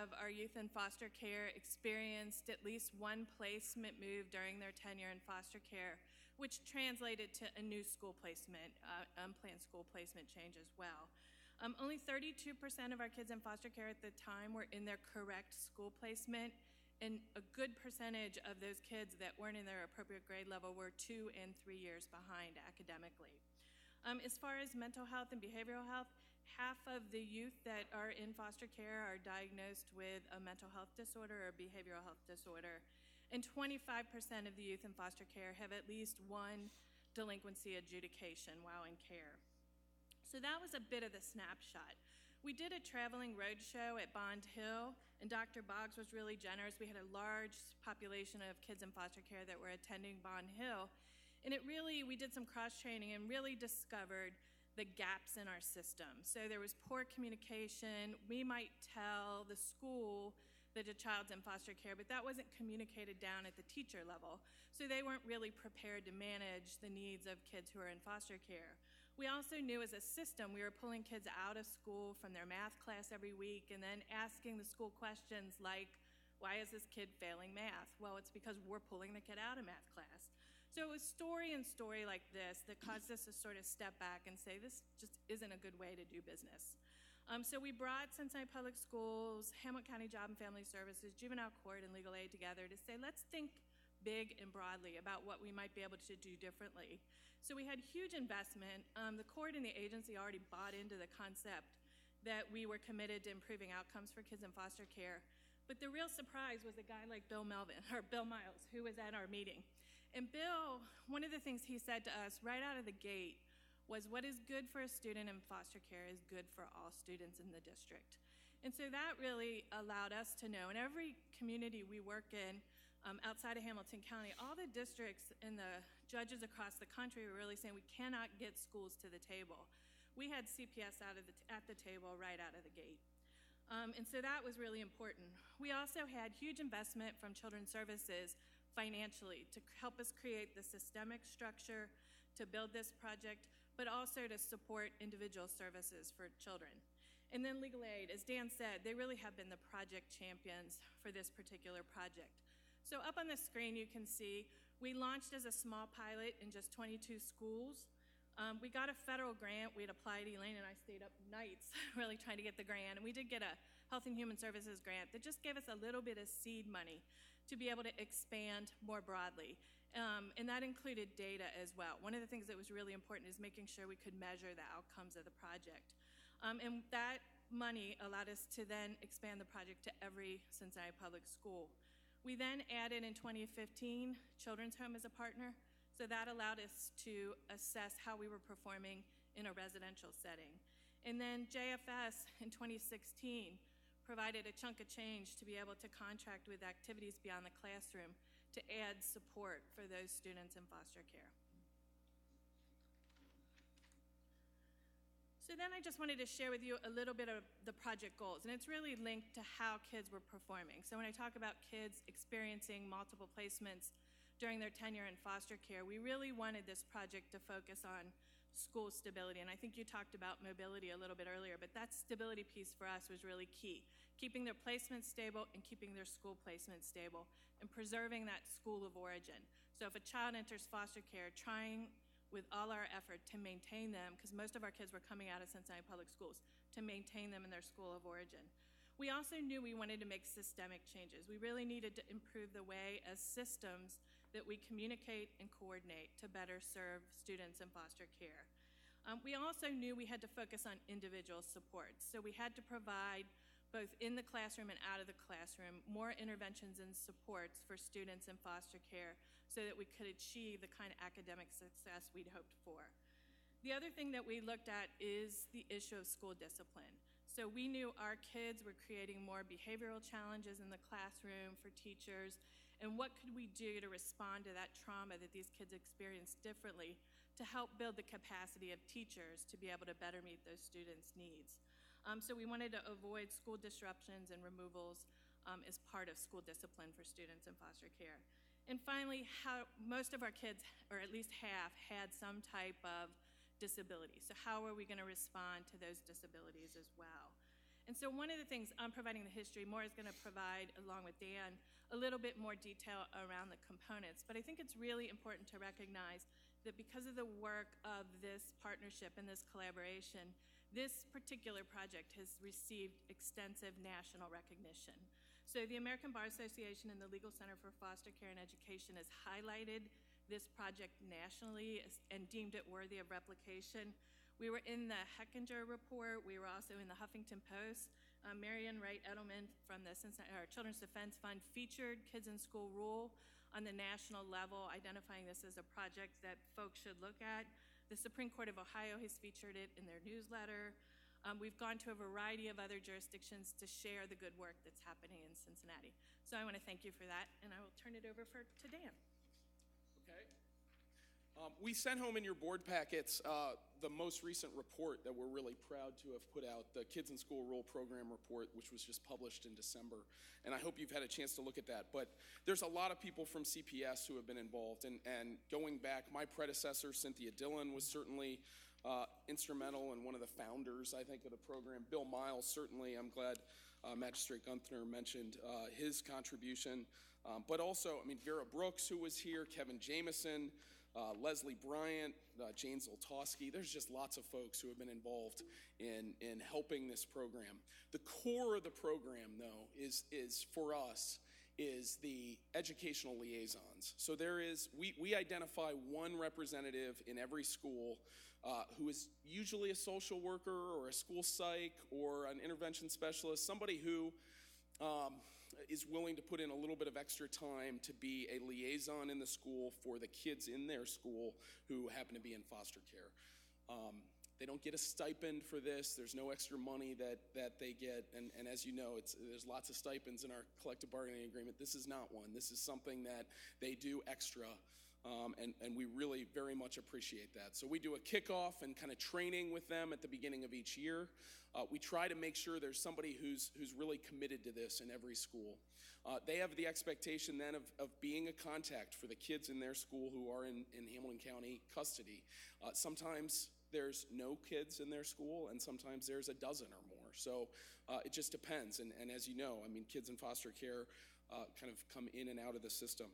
of our youth in foster care experienced at least one placement move during their tenure in foster care, which translated to a new school placement, unplanned school placement change as well. Only 32% of our kids in foster care at the time were in their correct school placement, and a good percentage of those kids that weren't in their appropriate grade level were 2 and 3 years behind academically. As far as mental health and behavioral health, half of the youth that are in foster care are diagnosed with a mental health disorder or behavioral health disorder, and 25% of the youth in foster care have at least one delinquency adjudication while in care. So that was a bit of the snapshot. We did a traveling roadshow at Bond Hill, and Dr. Boggs was really generous. We had a large population of kids in foster care that were attending Bond Hill, and we did some cross-training and really discovered the gaps in our system. So there was poor communication. We might tell the school that a child's in foster care, but that wasn't communicated down at the teacher level. So they weren't really prepared to manage the needs of kids who are in foster care. We also knew as a system we were pulling kids out of school from their math class every week and then asking the school questions like, why is this kid failing math? Well, it's because we're pulling the kid out of math class. So it was story and story like this that caused us to sort of step back and say, this just isn't a good way to do business. So we brought Cincinnati Public Schools, Hamilton County Job and Family Services, Juvenile Court, and Legal Aid together to say, let's think big and broadly about what we might be able to do differently. So we had huge investment. The court and the agency already bought into the concept that we were committed to improving outcomes for kids in foster care. But the real surprise was a guy like Bill Miles, who was at our meeting. And Bill, one of the things he said to us right out of the gate was, what is good for a student in foster care is good for all students in the district. And so that really allowed us to know, in every community we work in, outside of Hamilton County, all the districts and the judges across the country were really saying we cannot get schools to the table. We had CPS at the table right out of the gate. And so that was really important. We also had huge investment from Children's Services financially to help us create the systemic structure to build this project, but also to support individual services for children. And then Legal Aid, as Dan said, they really have been the project champions for this particular project. So up on the screen you can see we launched as a small pilot in just 22 schools. We got a federal grant. We had applied, Elaine and I stayed up nights really trying to get the grant, and we did get a Health and Human Services grant that just gave us a little bit of seed money to be able to expand more broadly. And that included data as well. One of the things that was really important is making sure we could measure the outcomes of the project. And that money allowed us to then expand the project to every Cincinnati public school. We then added in 2015 Children's Home as a partner, so that allowed us to assess how we were performing in a residential setting. And then JFS in 2016 provided a chunk of change to be able to contract with Activities Beyond the Classroom to add support for those students in foster care. So then I just wanted to share with you a little bit of the project goals, and it's really linked to how kids were performing. So when I talk about kids experiencing multiple placements during their tenure in foster care, we really wanted this project to focus on school stability. And I think you talked about mobility a little bit earlier, but that stability piece for us was really key. Keeping their placement stable and keeping their school placement stable and preserving that school of origin. So if a child enters foster care, trying with all our effort to maintain them, because most of our kids were coming out of Cincinnati Public Schools, to maintain them in their school of origin. We also knew we wanted to make systemic changes. We really needed to improve the way as systems that we communicate and coordinate to better serve students in foster care. We also knew we had to focus on individual support. So we had to provide both in the classroom and out of the classroom, more interventions and supports for students in foster care so that we could achieve the kind of academic success we'd hoped for. The other thing that we looked at is the issue of school discipline. So we knew our kids were creating more behavioral challenges in the classroom for teachers, and what could we do to respond to that trauma that these kids experience differently to help build the capacity of teachers to be able to better meet those students' needs. So we wanted to avoid school disruptions and removals as part of school discipline for students in foster care. And finally, how most of our kids, or at least half, had some type of disability. So how are we going to respond to those disabilities as well? And so one of the things I'm providing the history, Maura is going to provide, along with Dan, a little bit more detail around the components. But I think it's really important to recognize that because of the work of this partnership and this collaboration, this particular project has received extensive national recognition. So the American Bar Association and the Legal Center for Foster Care and Education has highlighted this project nationally and deemed it worthy of replication. We were in the Hechinger report. We were also in the Huffington Post. Marion Wright Edelman from the Children's Defense Fund featured Kids in School Rule on the national level, identifying this as a project that folks should look at. The Supreme Court of Ohio has featured it in their newsletter. We've gone to a variety of other jurisdictions to share the good work that's happening in Cincinnati. So I want to thank you for that, and I will turn it over to Dan. Okay. We sent home in your board packets the most recent report that we're really proud to have put out, the Kids in School Rule Program report, which was just published in December. And I hope you've had a chance to look at that. But there's a lot of people from CPS who have been involved. And going back, my predecessor, Cynthia Dillon, was certainly instrumental and one of the founders, I think, of the program. Bill Miles, certainly, I'm glad Magistrate Gunther mentioned his contribution. But also, I mean, Vera Brooks, who was here, Kevin Jameson, Leslie Bryant, Jane Zoltowski. There's just lots of folks who have been involved in helping this program. The core of the program, though, is for us, is the educational liaisons. So we identify one representative in every school who is usually a social worker or a school psych or an intervention specialist, somebody who is willing to put in a little bit of extra time to be a liaison in the school for the kids in their school who happen to be in foster care. They don't get a stipend for this. There's no extra money that they get. And as you know, there's lots of stipends in our collective bargaining agreement. This is not one. This is something that they do extra. And we really very much appreciate that. So we do a kickoff and kind of training with them at the beginning of each year. We try to make sure there's somebody who's really committed to this in every school. They have the expectation then of being a contact for the kids in their school who are in Hamilton County custody. Sometimes there's no kids in their school, and sometimes there's a dozen or more. So it just depends. And as you know, I mean, kids in foster care kind of come in and out of the system.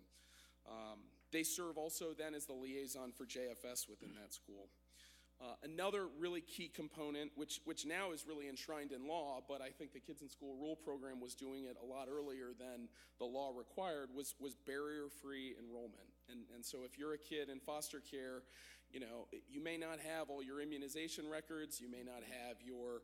They serve also then as the liaison for JFS within that school. Another really key component, which now is really enshrined in law, but I think the Kids in School Rule Program was doing it a lot earlier than the law required, was barrier-free enrollment. And so if you're a kid in foster care, you know, you may not have all your immunization records, you may not have your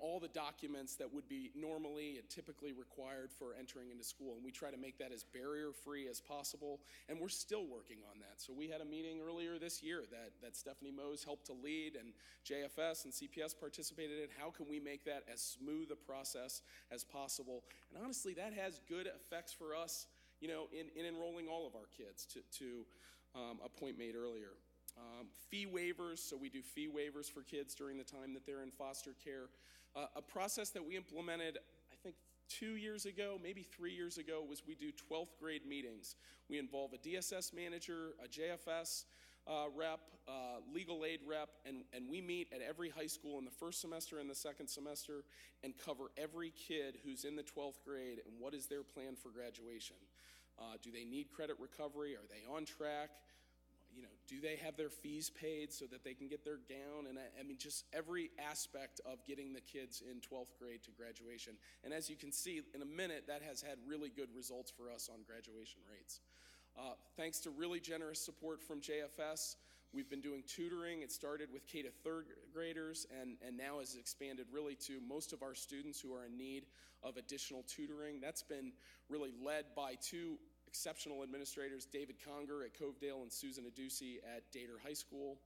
all the documents that would be normally and typically required for entering into school. And we try to make that as barrier-free as possible. And we're still working on that. So we had a meeting earlier this year that Stephanie Mose helped to lead, and JFS and CPS participated in. How can we make that as smooth a process as possible? And honestly, that has good effects for us, you know, in enrolling all of our kids, to a point made earlier. Fee waivers, so we do fee waivers for kids during the time that they're in foster care. A process that we implemented, I think 2 years ago, maybe 3 years ago, was we do 12th grade meetings. We involve a DSS manager, a JFS rep, legal aid rep, and we meet at every high school in the first semester and the second semester and cover every kid who's in the 12th grade and what is their plan for graduation. Do they need credit recovery? Are they on track? You know, do they have their fees paid so that they can get their gown? And I mean, just every aspect of getting the kids in 12th grade to graduation. And as you can see in a minute, that has had really good results for us on graduation rates. Thanks to really generous support from JFS, We've been doing tutoring. It started with K to third graders and now has expanded really to most of our students who are in need of additional tutoring. That's been really led by two exceptional administrators, David Conger at Covedale and Susan Aducey at Dater High School.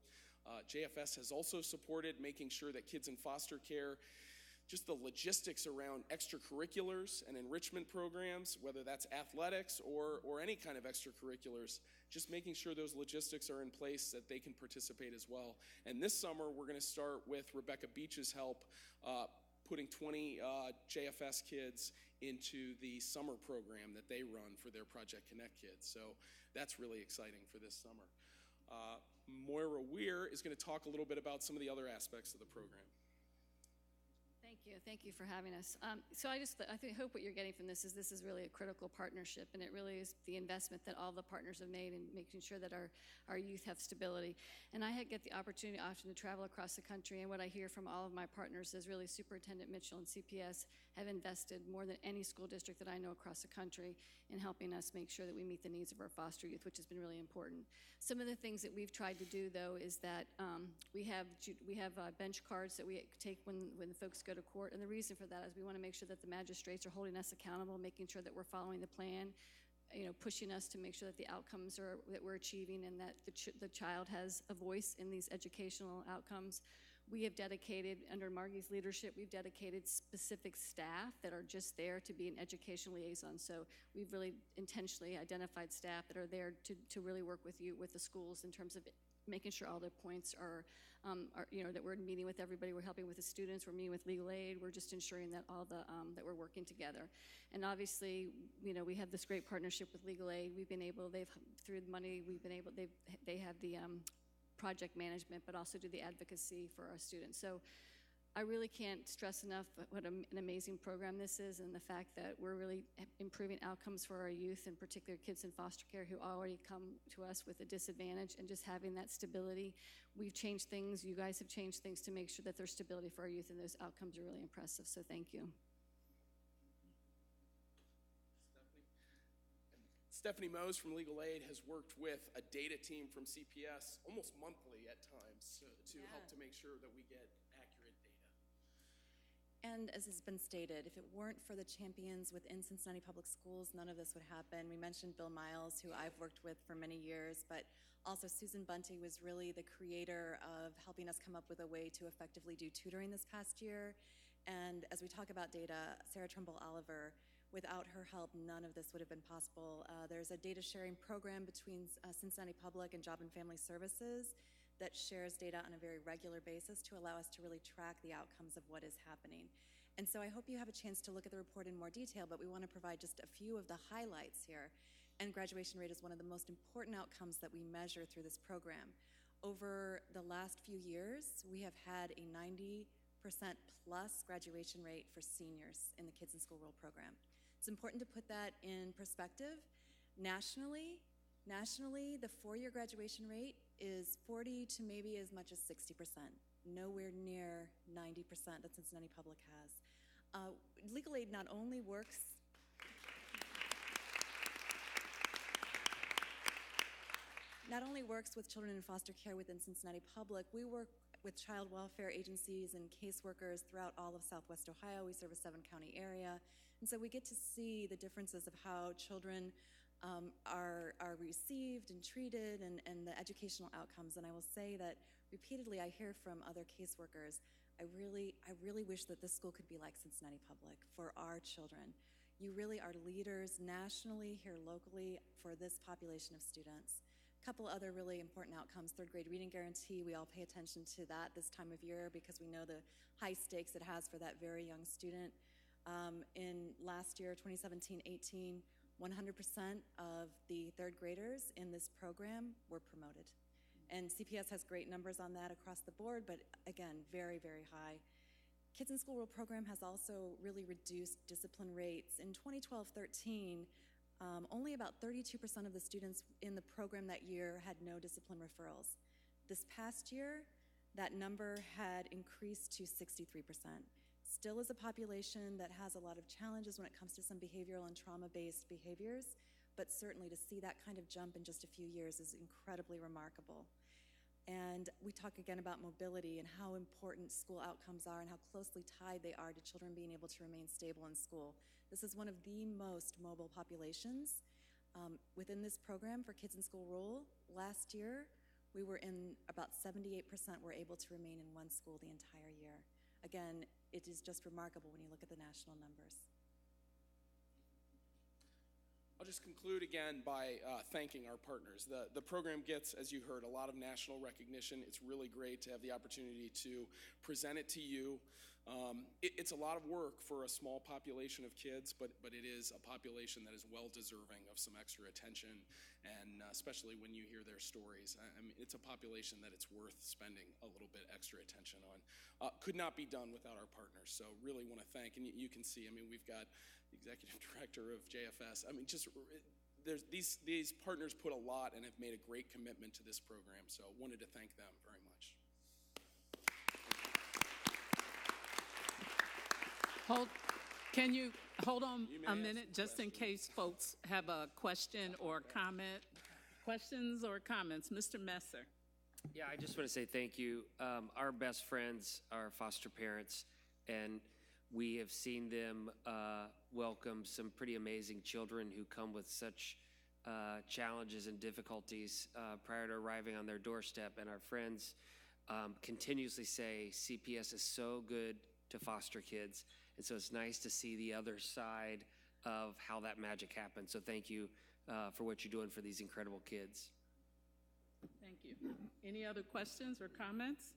JFS has also supported making sure that kids in foster care, just the logistics around extracurriculars and enrichment programs, whether that's athletics or any kind of extracurriculars, just making sure those logistics are in place that they can participate as well. And this summer, we're gonna start with Rebecca Beach's help, putting 20 JFS kids into the summer program that they run for their Project Connect kids. So that's really exciting for this summer. Moira Weir is gonna talk a little bit about some of the other aspects of the program. Thank you for having us. So I hope what you're getting from this is really a critical partnership, and it really is the investment that all the partners have made in making sure that our youth have stability. And I get the opportunity often to travel across the country, and what I hear from all of my partners is really Superintendent Mitchell and CPS have invested more than any school district that I know across the country in helping us make sure that we meet the needs of our foster youth, which has been really important. Some of the things that we've tried to do, though, is that we have bench cards that we take when folks go to court, and the reason for that is we want to make sure that the magistrates are holding us accountable, making sure that we're following the plan, pushing us to make sure that the outcomes that we're achieving and that the child has a voice in these educational outcomes. We have dedicated, under Margie's leadership, we've dedicated specific staff that are just there to be an educational liaison. So we've really intentionally identified staff that are there to really work with the schools in terms of making sure all the points are that we're meeting with everybody, we're helping with the students, we're meeting with legal aid, we're just ensuring that all the that we're working together. And obviously, we have this great partnership with legal aid. Through the money, they have the project management, but also do the advocacy for our students. So I really can't stress enough what an amazing program this is, and the fact that we're really improving outcomes for our youth, in particular kids in foster care who already come to us with a disadvantage, and just having that stability. We've changed things, you guys have changed things to make sure that there's stability for our youth, and those outcomes are really impressive, so thank you. Stephanie Mose from Legal Aid has worked with a data team from CPS almost monthly at times to help to make sure that we get accurate data. And as has been stated, if it weren't for the champions within Cincinnati Public Schools, none of this would happen. We mentioned Bill Miles, who I've worked with for many years, but also Susan Bunty was really the creator of helping us come up with a way to effectively do tutoring this past year. And as we talk about data, Sarah Trumbull Oliver, without her help, none of this would have been possible. There's a data sharing program between Cincinnati Public and Job and Family Services that shares data on a very regular basis to allow us to really track the outcomes of what is happening. And so I hope you have a chance to look at the report in more detail, but we want to provide just a few of the highlights here. And graduation rate is one of the most important outcomes that we measure through this program. Over the last few years, we have had a 90% plus graduation rate for seniors in the Kids in School Role program. It's important to put that in perspective. Nationally, the four-year graduation rate is 40 to maybe as much as 60%, nowhere near 90% that Cincinnati Public has. Legal Aid not only works with children in foster care within Cincinnati Public, we work with child welfare agencies and caseworkers throughout all of Southwest Ohio. We serve a 7-county area. And so we get to see the differences of how children are received and treated and the educational outcomes. And I will say that repeatedly I hear from other caseworkers, I really wish that this school could be like Cincinnati Public for our children. You really are leaders nationally, here locally, for this population of students. A couple other really important outcomes: third grade reading guarantee. We all pay attention to that this time of year because we know the high stakes it has for that very young student. In last year, 2017-18, 100% of the third graders in this program were promoted. And CPS has great numbers on that across the board, but again, very, very high. Kids in School Role program has also really reduced discipline rates. In 2012-13, only about 32% of the students in the program that year had no discipline referrals. This past year, that number had increased to 63%. Still is a population that has a lot of challenges when it comes to some behavioral and trauma-based behaviors, but certainly to see that kind of jump in just a few years is incredibly remarkable. And we talk again about mobility and how important school outcomes are and how closely tied they are to children being able to remain stable in school. This is one of the most mobile populations. Within this program for Kids in School Rule, last year, we were in about 78% were able to remain in one school the entire year. Again, it is just remarkable when you look at the national numbers. I'll just conclude again by thanking our partners. The program gets, as you heard, a lot of national recognition. It's really great to have the opportunity to present it to you. It's a lot of work for a small population of kids, but it is a population that is well deserving of some extra attention, and especially when you hear their stories. I mean, it's a population that it's worth spending a little bit extra attention on. Could not be done without our partners, so really want to thank, and you can see, I mean, we've got the executive director of JFS. I mean, just there's these partners put a lot and have made a great commitment to this program, so wanted to thank them very much. Can you hold on a minute, just in case folks have a question or comment? Questions or comments? Mr. Messer. Yeah, I just want to say thank you. Our best friends are foster parents, and we have seen them welcome some pretty amazing children who come with such challenges and difficulties prior to arriving on their doorstep. And our friends continuously say CPS is so good to foster kids. And so it's nice to see the other side of how that magic happens. So thank you for what you're doing for these incredible kids. Thank you. Any other questions or comments?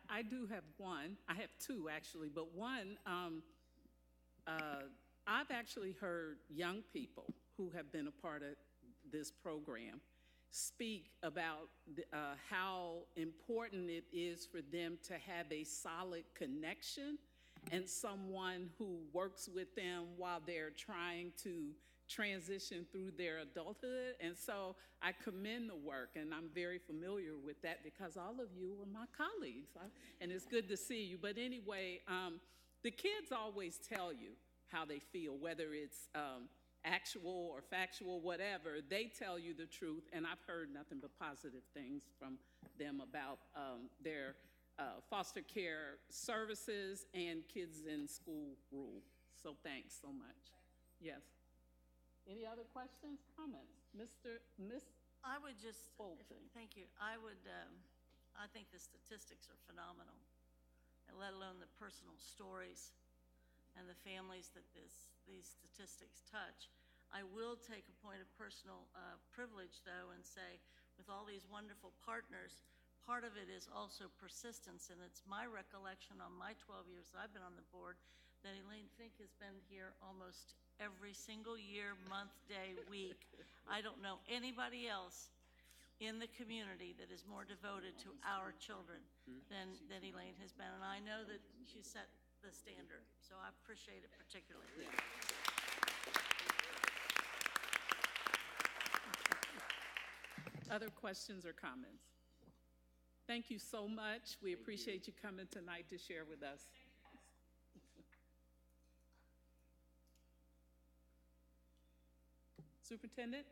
I do have one. I have two, actually, but one, I've actually heard young people who have been a part of this program speak about how important it is for them to have a solid connection and someone who works with them while they're trying to transition through their adulthood. And so I commend the work, and I'm very familiar with that because all of you were my colleagues, and it's good to see you. But anyway, the kids always tell you how they feel, whether it's actual or factual, whatever. They tell you the truth, and I've heard nothing but positive things from them about their foster care services and Kids in School Rule. So thanks so much. Yes. Any other questions, comments? I would just, Bolton. thank you. I think the statistics are phenomenal, and let alone the personal stories and the families that these statistics touch. I will take a point of personal privilege, though, and say, with all these wonderful partners, part of it is also persistence, and it's my recollection on my 12 years I've been on the board that Elaine Fink has been here almost every single year, month, day, week. I don't know anybody else in the community that is more devoted to our children than Elaine has been, and I know that she set the standard, so I appreciate it particularly. Other questions or comments? Thank you so much. We appreciate you coming tonight to share with us. Superintendent?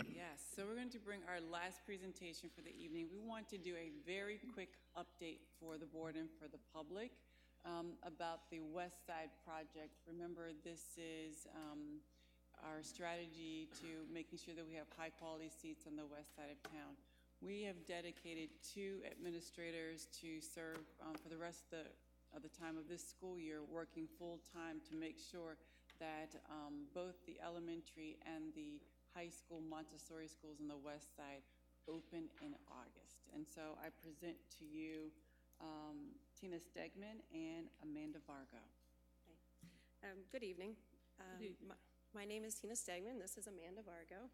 Yes, so we're going to bring our last presentation for the evening. We want to do a very quick update for the board and for the public about the West Side project. Remember, this is our strategy to making sure that we have high-quality seats on the west side of town. We have dedicated 2 administrators to serve for the rest of the time of this school year, working full-time to make sure that both the elementary and the high school Montessori schools on the west side open in August. And so I present to you Tina Stegman and Amanda Vargo. Good evening. My name is Tina Stegman. This is Amanda Vargo,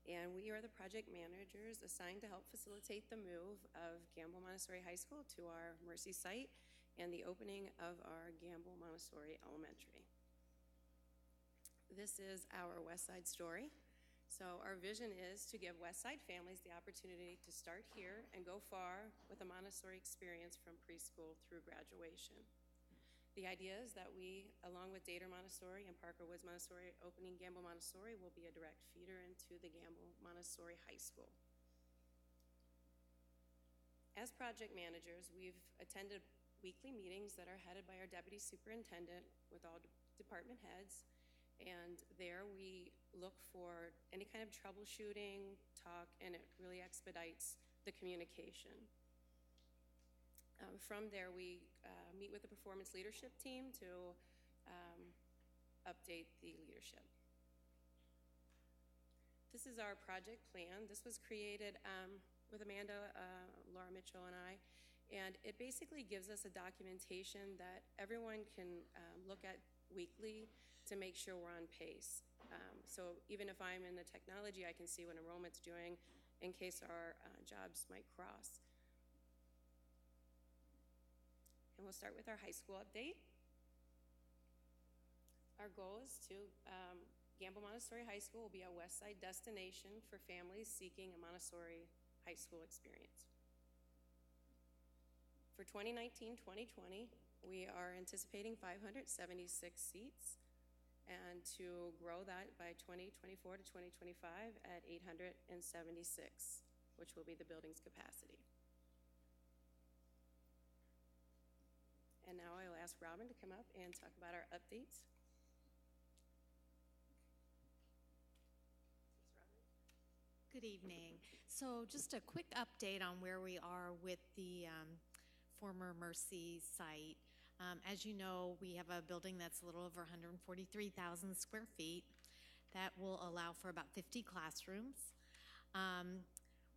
and we are the project managers assigned to help facilitate the move of Gamble Montessori High School to our Mercy site and the opening of our Gamble Montessori Elementary. This is our West Side story. So our vision is to give West Side families the opportunity to start here and go far with a Montessori experience from preschool through graduation. The idea is that we, along with Dater Montessori and Parker Woods Montessori, opening Gamble Montessori will be a direct feeder into the Gamble Montessori High School. As project managers, we've attended weekly meetings that are headed by our deputy superintendent with all department heads. And there we look for any kind of troubleshooting, talk, and it really expedites the communication. From there, we meet with the performance leadership team to update the leadership. This is our project plan. This was created with Amanda, Laura Mitchell, and I, and it basically gives us a documentation that everyone can look at weekly to make sure we're on pace. So even if I'm in the technology, I can see what enrollment's doing in case our jobs might cross. And we'll start with our high school update. Our goal is to, Gamble Montessori High School will be a West Side destination for families seeking a Montessori high school experience. For 2019-2020, we are anticipating 576 seats, and to grow that by 2024 to 2025 at 876, which will be the building's capacity. And now I will ask Robin to come up and talk about our updates. Good evening. So just a quick update on where we are with the former Mercy site. As you know, we have a building that's a little over 143,000 square feet that will allow for about 50 classrooms.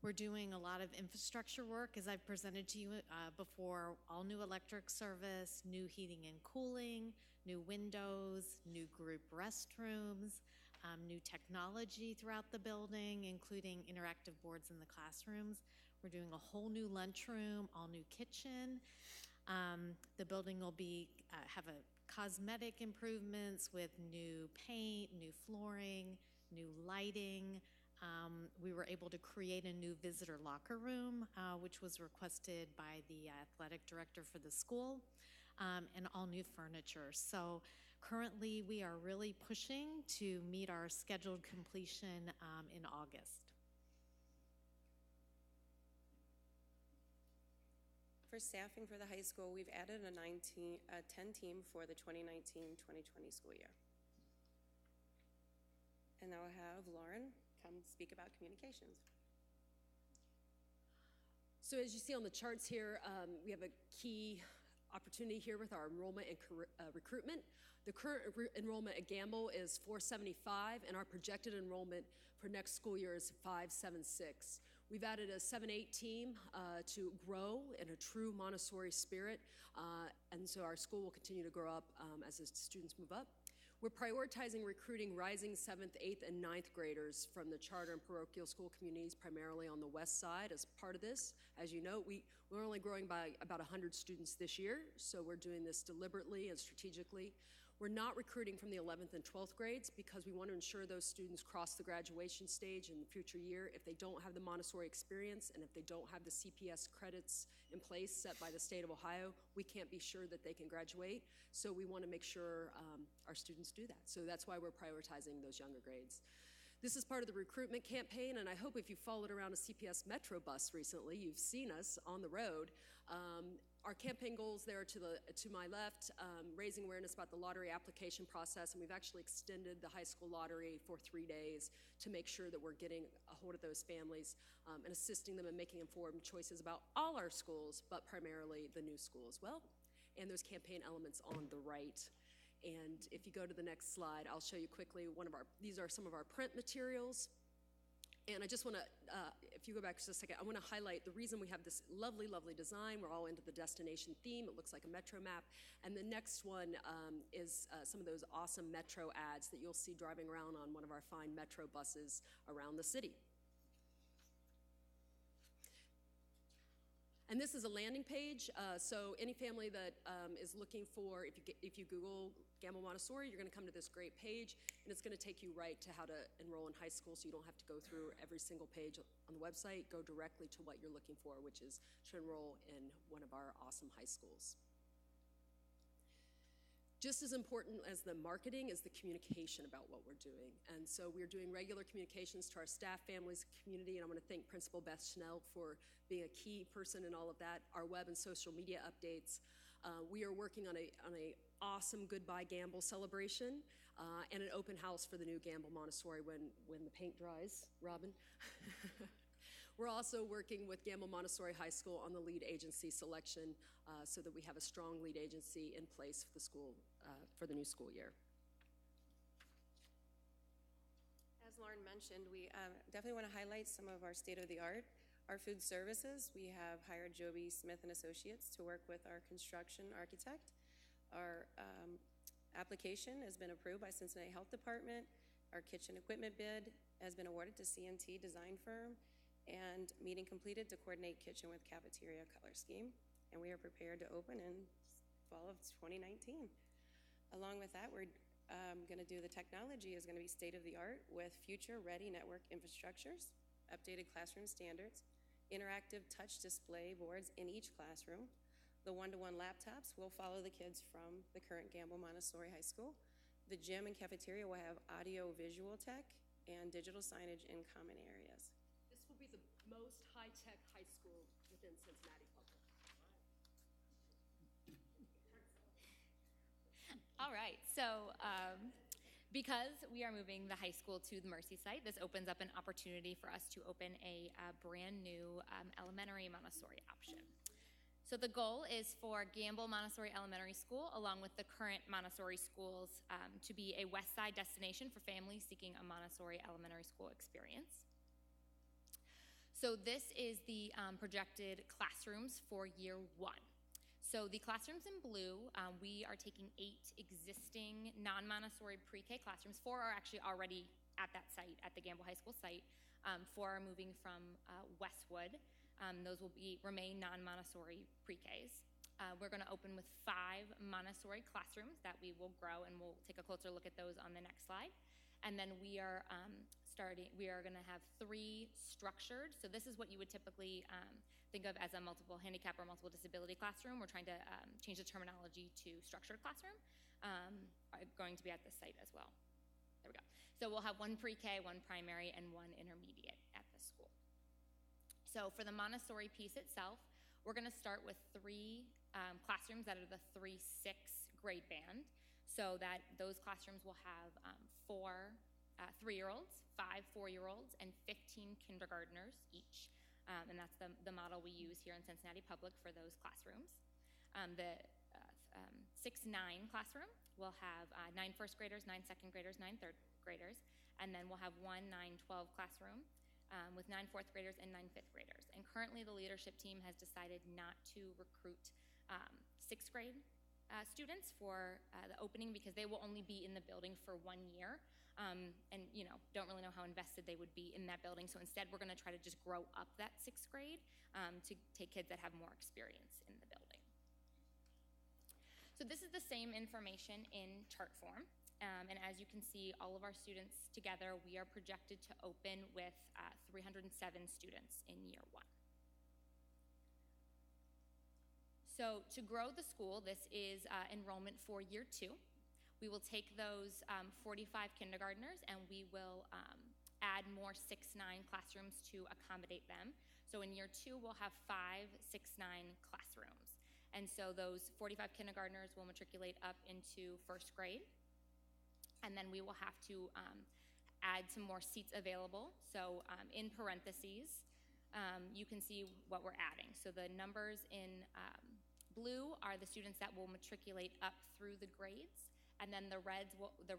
We're doing a lot of infrastructure work, as I've presented to you before, all new electric service, new heating and cooling, new windows, new group restrooms, new technology throughout the building, including interactive boards in the classrooms. We're doing a whole new lunchroom, all new kitchen. The building will have a cosmetic improvements with new paint, new flooring, new lighting. We were able to create a new visitor locker room, which was requested by the athletic director for the school, and all new furniture. So currently, we are really pushing to meet our scheduled completion in August. For staffing for the high school, we've added a 10 team for the 2019-2020 school year. And now I have Lauren come speak about communications. So as you see on the charts here, we have a key opportunity here with our enrollment and recruitment. The current enrollment at Gamble is 475, and our projected enrollment for next school year is 576. We've added a 7-8 team to grow in a true Montessori spirit, and so our school will continue to grow up as the students move up. We're prioritizing recruiting rising 7th, 8th, and 9th graders from the charter and parochial school communities, primarily on the west side as part of this. As you know, we're only growing by about 100 students this year, so we're doing this deliberately and strategically. We're not recruiting from the 11th and 12th grades because we want to ensure those students cross the graduation stage in the future year. If they don't have the Montessori experience and if they don't have the CPS credits in place set by the state of Ohio, we can't be sure that they can graduate. So we want to make sure our students do that. So that's why we're prioritizing those younger grades. This is part of the recruitment campaign, and I hope if you followed around a CPS Metro bus recently, you've seen us on the road. Our campaign goals there to my left, raising awareness about the lottery application process, and we've actually extended the high school lottery for 3 days to make sure that we're getting a hold of those families and assisting them in making informed choices about all our schools, but primarily the new school as well. And those campaign elements on the right. And if you go to the next slide, I'll show you quickly these are some of our print materials. And I just want to, if you go back just a second, I want to highlight the reason we have this lovely, lovely design. We're all into the destination theme. It looks like a metro map. And the next one is some of those awesome metro ads that you'll see driving around on one of our fine metro buses around the city. And this is a landing page, so any family that is looking for, if you Google Gamble Montessori, you're going to come to this great page, and it's going to take you right to how to enroll in high school, so you don't have to go through every single page on the website. Go directly to what you're looking for, which is to enroll in one of our awesome high schools. Just as important as the marketing is the communication about what we're doing. And so we're doing regular communications to our staff, families, community, and I want to thank Principal Beth Schnell for being a key person in all of that. Our web and social media updates. We are working on a awesome Goodbye Gamble celebration and an open house for the new Gamble Montessori when the paint dries, Robin. We're also working with Gamble Montessori High School on the lead agency selection so that we have a strong lead agency in place for the school, for the new school year. As Lauren mentioned, we definitely want to highlight some of our state-of-the-art. Our food services, we have hired Joby Smith and Associates to work with our construction architect. Our application has been approved by Cincinnati Health Department. Our kitchen equipment bid has been awarded to CNT Design Firm, and meeting completed to coordinate kitchen with cafeteria color scheme. And we are prepared to open in fall of 2019. Along with that, we're going to do the technology is going to be state-of-the-art with future-ready network infrastructures, updated classroom standards, interactive touch display boards in each classroom. The one-to-one laptops will follow the kids from the current Gamble Montessori High School. The gym and cafeteria will have audio-visual tech and digital signage in common areas. This will be the most high-tech high school within Cincinnati Public. All right, so because we are moving the high school to the Mercy site, this opens up an opportunity for us to open a brand new elementary Montessori option. So the goal is for Gamble Montessori Elementary School, along with the current Montessori schools, to be a West Side destination for families seeking a Montessori elementary school experience. So this is the projected classrooms for year one. So the classrooms in blue, we are taking 8 existing non-Montessori pre-K classrooms. 4 are actually already at that site, at the Gamble High School site. 4 are moving from Westwood. Those will remain non-Montessori pre-Ks. We're going to open with 5 Montessori classrooms that we will grow, and we'll take a closer look at those on the next slide. And then we are going to have 3 structured. So this is what you would typically think of as a multiple handicap or multiple disability classroom. We're trying to change the terminology to structured classroom, going to be at this site as well. There we go. So we'll have 1 pre-K, 1 primary, and 1 intermediate at the school. So for the Montessori piece itself, we're going to start with 3 classrooms that are the 3-6 grade band. So that those classrooms will have 4 3-year-olds, 5 4-year-olds, and 15 kindergartners each. And that's the model we use here in Cincinnati Public for those classrooms. The 6-9 classroom will have 9 first graders, 9 second graders, 9 third graders, and then we'll have 1 9-12 classroom with 9 fourth graders and 9 fifth graders. And currently the leadership team has decided not to recruit 6th grade students for the opening because they will only be in the building for 1 year. And don't really know how invested they would be in that building. So instead, we're going to try to just grow up that 6th grade to take kids that have more experience in the building. So this is the same information in chart form. And as you can see, all of our students together, we are projected to open with 307 students in year 1. So to grow the school, this is enrollment for year 2. We will take those 45 kindergartners and we will add more 6-9 classrooms to accommodate them. So in year 2, we'll have 5 6-9 classrooms. And so those 45 kindergartners will matriculate up into 1st grade. And then we will have to add some more seats available. So in parentheses, you can see what we're adding. So the numbers in blue are the students that will matriculate up through the grades. And then the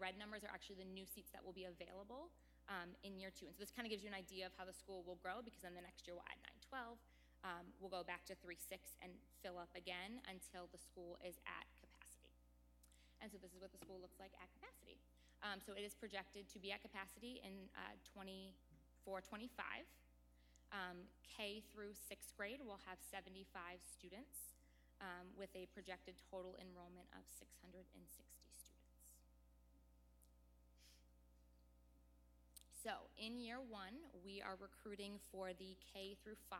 red numbers are actually the new seats that will be available in year 2. And so this kind of gives you an idea of how the school will grow, because then the next year we'll add 9-12. We'll go back to 3-6 and fill up again until the school is at capacity. And so this is what the school looks like at capacity. So it is projected to be at capacity in 24-25. K through 6th grade will have 75 students with a projected total enrollment of 660 students. So in year 1, we are recruiting for the K through 5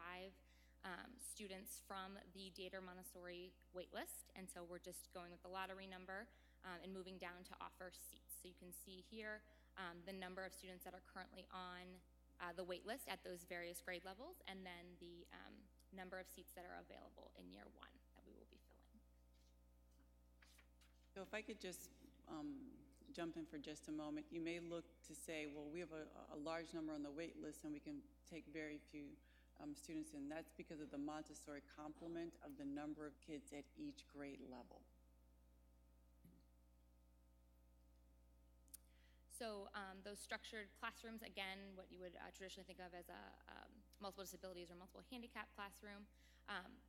students from the Dieter Montessori waitlist. And so we're just going with the lottery number and moving down to offer seats. So you can see here the number of students that are currently on the wait list at those various grade levels, and then the number of seats that are available in year one that we will be filling. So if I could just jump in for just a moment, you may look to say, well, we have a large number on the wait list and we can take very few students in. That's because of the Montessori complement of the number of kids at each grade level. So those structured classrooms, again, what you would traditionally think of as a multiple disabilities or multiple handicap classroom.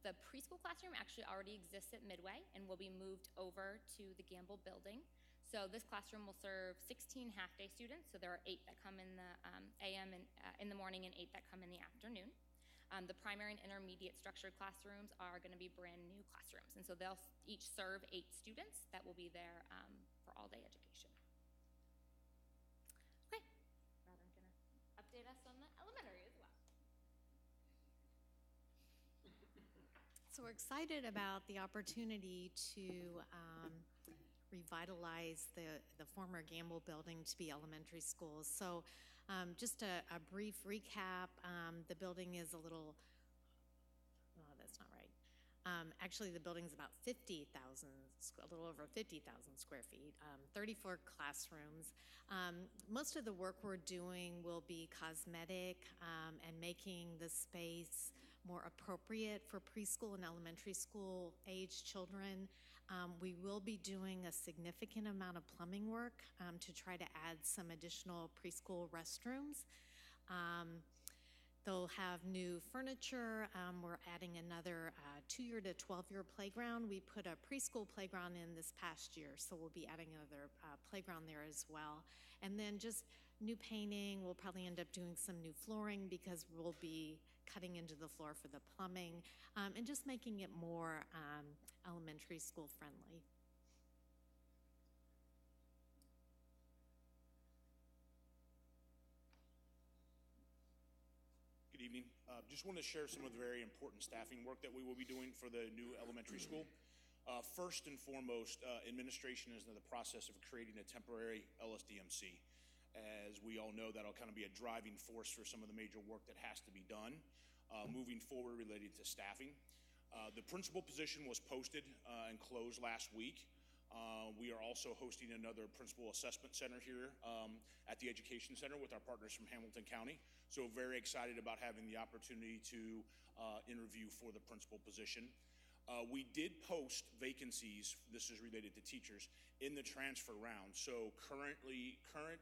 The preschool classroom actually already exists at Midway and will be moved over to the Gamble building. So this classroom will serve 16 half-day students. So there are 8 that come in the AM and in the morning and 8 that come in the afternoon. The primary and intermediate structured classrooms are going to be brand new classrooms. And so they'll each serve 8 students that will be there for all-day education. Okay, Robin's going to update us on the elementary as well. So we're excited about the opportunity to revitalize the former Gamble building to be elementary schools. So just a brief recap, the building is a little, oh, that's not right. Actually, the building's about 50,000, a little over 50,000 square feet, 34 classrooms. Most of the work we're doing will be cosmetic and making the space more appropriate for preschool and elementary school age children. We will be doing a significant amount of plumbing work to try to add some additional preschool restrooms. They'll have new furniture. We're adding another 2-year to 12-year playground. We put a preschool playground in this past year, so we'll be adding another playground there as well. And then just new painting. We'll probably end up doing some new flooring because we'll be cutting into the floor for the plumbing, and just making it more elementary school friendly. Good evening. Just want to share some of the very important staffing work that we will be doing for the new elementary school. First and foremost, administration is in the process of creating a temporary LSDMC. As we all know, that'll kind of be a driving force for some of the major work that has to be done moving forward related to staffing. The principal position was posted and closed last week. We are also hosting another principal assessment center here at the Education Center with our partners from Hamilton County. So very excited about having the opportunity to interview for the principal position. We did post vacancies, this is related to teachers, in the transfer round. So current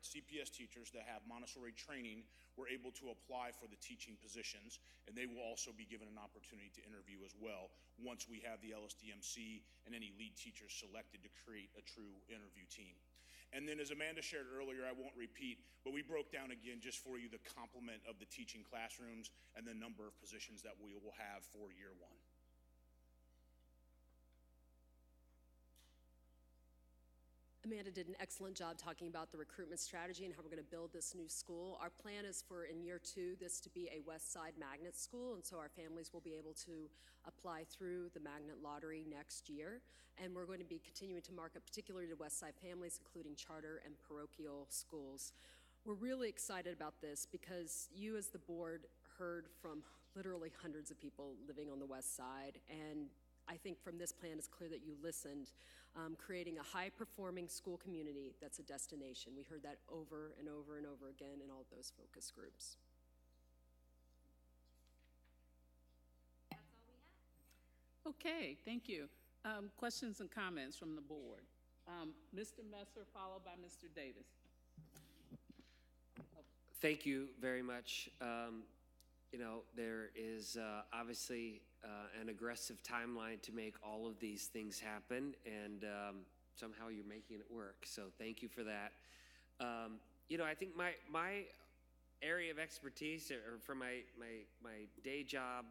CPS teachers that have Montessori training were able to apply for the teaching positions, and they will also be given an opportunity to interview as well once we have the LSDMC and any lead teachers selected to create a true interview team. And then as Amanda shared earlier, I won't repeat, but we broke down again just for you the complement of the teaching classrooms and the number of positions that we will have for year one. Amanda did an excellent job talking about the recruitment strategy and how we're going to build this new school. Our plan is for in year 2 this to be a West Side magnet school, and so our families will be able to apply through the magnet lottery next year. And we're going to be continuing to market particularly to West Side families, including charter and parochial schools. We're really excited about this because you as the board heard from literally hundreds of people living on the West Side, and I think from this plan it's clear that you listened, creating a high-performing school community that's a destination. We heard that over and over and over again in all of those focus groups. That's all we have. Okay, thank you. Questions and comments from the board. Mr. Messer, followed by Mr. Davis. Thank you very much. You know, there is obviously an aggressive timeline to make all of these things happen, and somehow you're making it work. So thank you for that. You know, I think my area of expertise, or for my day job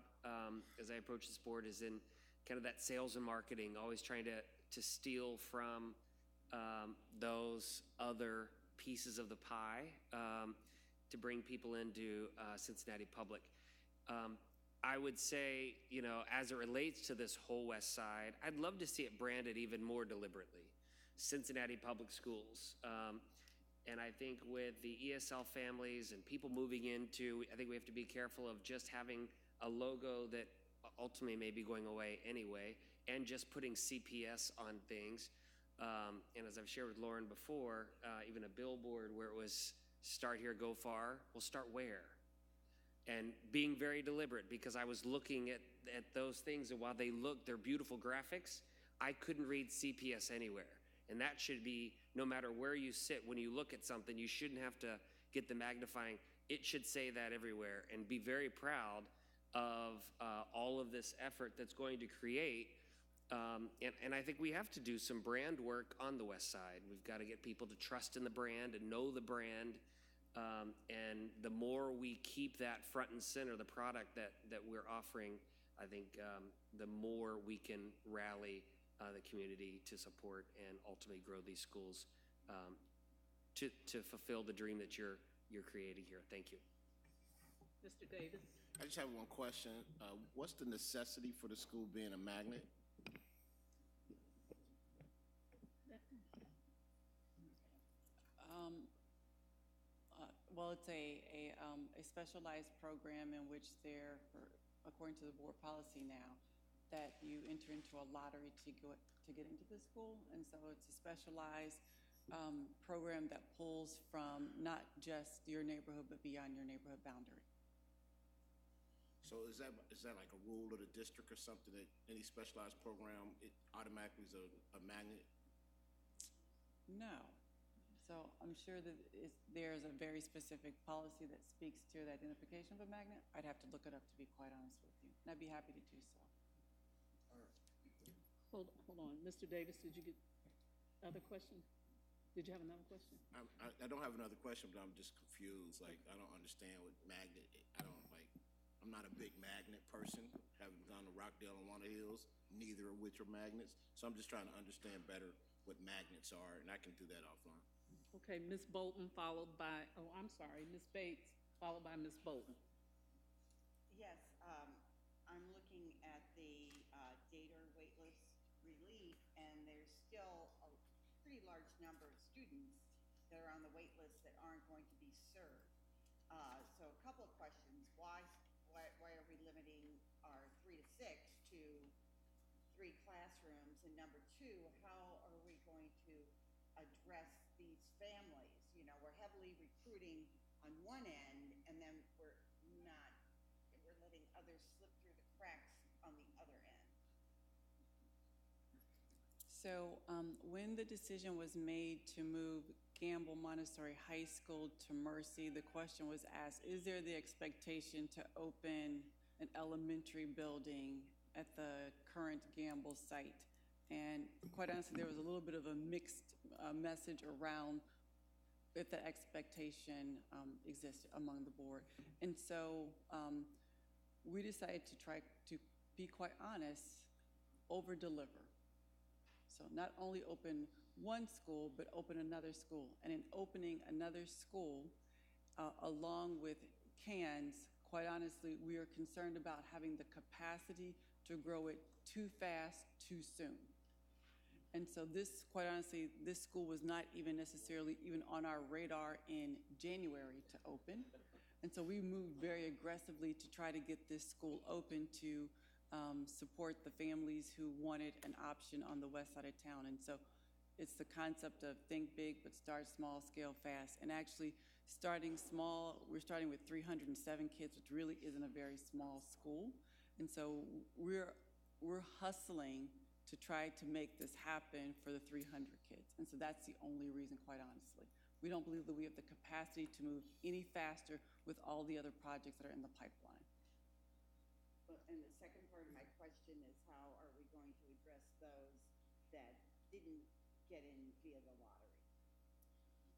as I approach this board, is in kind of that sales and marketing, always trying to steal from those other pieces of the pie to bring people into Cincinnati Public. I would say, you know, as it relates to this whole West Side, I'd love to see it branded even more deliberately. Cincinnati Public Schools. And I think with the ESL families and people moving into, I think we have to be careful of just having a logo that ultimately may be going away anyway, and just putting CPS on things. And as I've shared with Lauren before, even a billboard where it was start here, go far, well, start where? And being very deliberate, because I was looking at those things, and while they're beautiful graphics, I couldn't read CPS anywhere. And that should be, no matter where you sit, when you look at something, you shouldn't have to get the magnifying. It should say that everywhere, and be very proud of all of this effort that's going to create. And I think we have to do some brand work on the West Side. We've got to get people to trust in the brand and know the brand. And the more we keep that front and center, the product that we're offering, I think the more we can rally the community to support and ultimately grow these schools to fulfill the dream that you're creating here. Thank you. Mr. Davis? I just have one question. What's the necessity for the school being a magnet? Well, it's a specialized program in which according to the board policy now, that you enter into a lottery to get into the school. And so it's a specialized program that pulls from not just your neighborhood, but beyond your neighborhood boundary. So is that like a rule of the district or something, that any specialized program, it automatically is a magnet? No. So I'm sure that there's a very specific policy that speaks to the identification of a magnet. I'd have to look it up, to be quite honest with you. And I'd be happy to do so. Hold on. Mr. Davis, did you get other question? Did you have another question? I don't have another question, but I'm just confused. Like, I don't understand what magnet, I'm not a big magnet person. Haven't gone to Rockdale and Walnut Hills, neither of which are magnets. So I'm just trying to understand better what magnets are, and I can do that offline. Okay, Ms. Bolton followed by, Ms. Bates, followed by Ms. Bolton. Yes, I'm looking at the data waitlist relief, and there's still a pretty large number of students that are on the wait list that aren't going to be served. So a couple of questions. Why are we limiting our 3 to 6 to 3 classrooms? And number 2, how are we going to address these families? You know, we're heavily recruiting on one end, and then we're letting others slip through the cracks on the other end. So when the decision was made to move Gamble Montessori High School to Mercy, the question was asked, is there the expectation to open an elementary building at the current Gamble site? And quite honestly, there was a little bit of a mixed message around if that expectation existed among the board. And so we decided to try to be quite honest, over-deliver. So not only open one school, but open another school. And in opening another school, along with CANS, quite honestly, we are concerned about having the capacity to grow it too fast, too soon. And so this, quite honestly, this school was not even necessarily even on our radar in January to open. And so we moved very aggressively to try to get this school open to support the families who wanted an option on the west side of town. And so it's the concept of think big, but start small, scale fast. And actually starting small, we're starting with 307 kids, which really isn't a very small school. And so we're hustling to try to make this happen for the 300 kids. And so that's the only reason, quite honestly. We don't believe that we have the capacity to move any faster with all the other projects that are in the pipeline. And the second part of my question is, how are we going to address those that didn't get in via the lottery?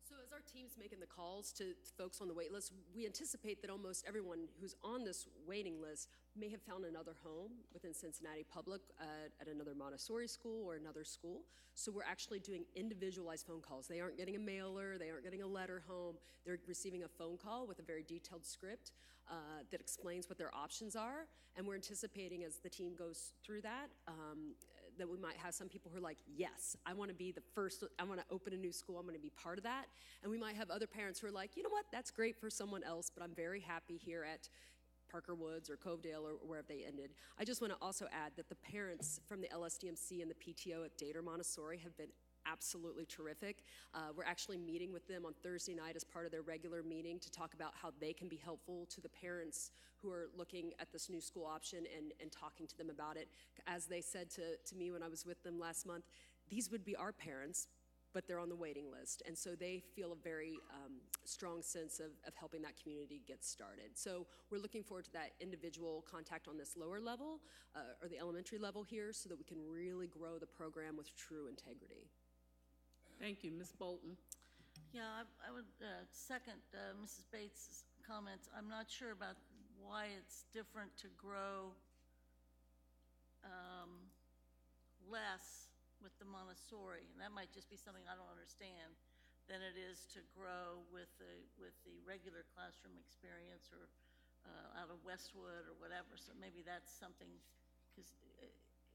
So as our team's making the calls to folks on the wait list, we anticipate that almost everyone who's on this waiting list may have found another home within Cincinnati Public at another Montessori school or another school. So we're actually doing individualized phone calls. They aren't getting a mailer, they aren't getting a letter home. They're receiving a phone call with a very detailed script that explains what their options are. And we're anticipating, as the team goes through that, that we might have some people who are like, yes, I want to be the first, I want to open a new school, I'm going to be part of that. And we might have other parents who are like, you know what, that's great for someone else, but I'm very happy here at Parker Woods or Covedale or wherever they ended. I just want to also add that the parents from the LSDMC and the PTO at Dater Montessori have been absolutely terrific. We're actually meeting with them on Thursday night as part of their regular meeting to talk about how they can be helpful to the parents who are looking at this new school option and talking to them about it. As they said to me when I was with them last month, these would be our parents, but they're on the waiting list. And so they feel a very strong sense of helping that community get started. So we're looking forward to that individual contact on this lower level or the elementary level here so that we can really grow the program with true integrity. Thank you. Ms. Bolton. Yeah, I would second Mrs. Bates' comments. I'm not sure about why it's different to grow less with the Montessori, and that might just be something I don't understand, than it is to grow with the regular classroom experience or out of Westwood or whatever. So maybe that's something, because it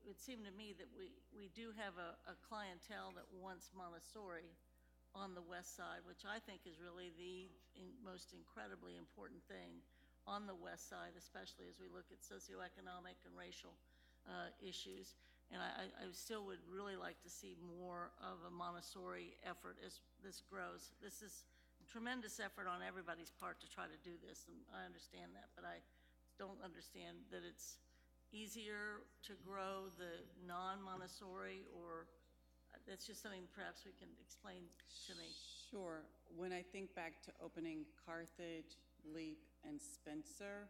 would seem to me that we do have a clientele that wants Montessori on the west side, which I think is really the most incredibly important thing on the west side, especially as we look at socioeconomic and racial issues. And I still would really like to see more of a Montessori effort as this grows. This is a tremendous effort on everybody's part to try to do this, and I understand that, but I don't understand that it's easier to grow the non-Montessori, or that's just something perhaps we can explain to me. Sure. When I think back to opening Carthage, Leap, and Spencer,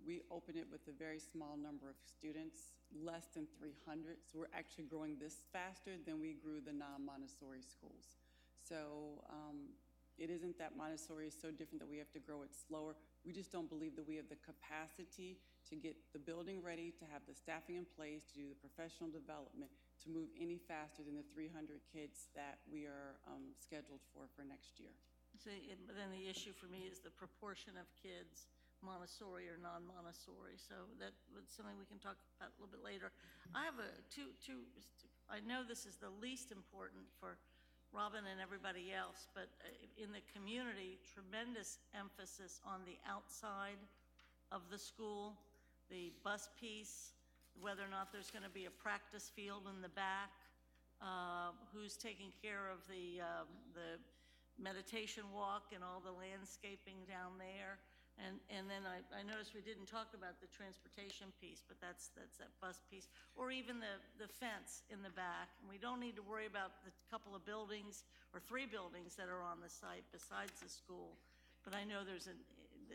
we opened it with a very small number of students, less than 300. So we're actually growing this faster than we grew the non-Montessori schools. So it isn't that Montessori is so different that we have to grow it slower. We just don't believe that we have the capacity to get the building ready, to have the staffing in place, to do the professional development, to move any faster than the 300 kids that we are scheduled for next year. So then the issue for me is the proportion of kids, Montessori or non-Montessori. So that was something we can talk about a little bit later. I have I know this is the least important for Robin and everybody else, but in the community, tremendous emphasis on the outside of the school, the bus piece, whether or not there's going to be a practice field in the back, who's taking care of the meditation walk and all the landscaping down there. And then I noticed we didn't talk about the transportation piece, but that's that bus piece, or even the fence in the back. And we don't need to worry about the couple of buildings or 3 buildings that are on the site besides the school. But I know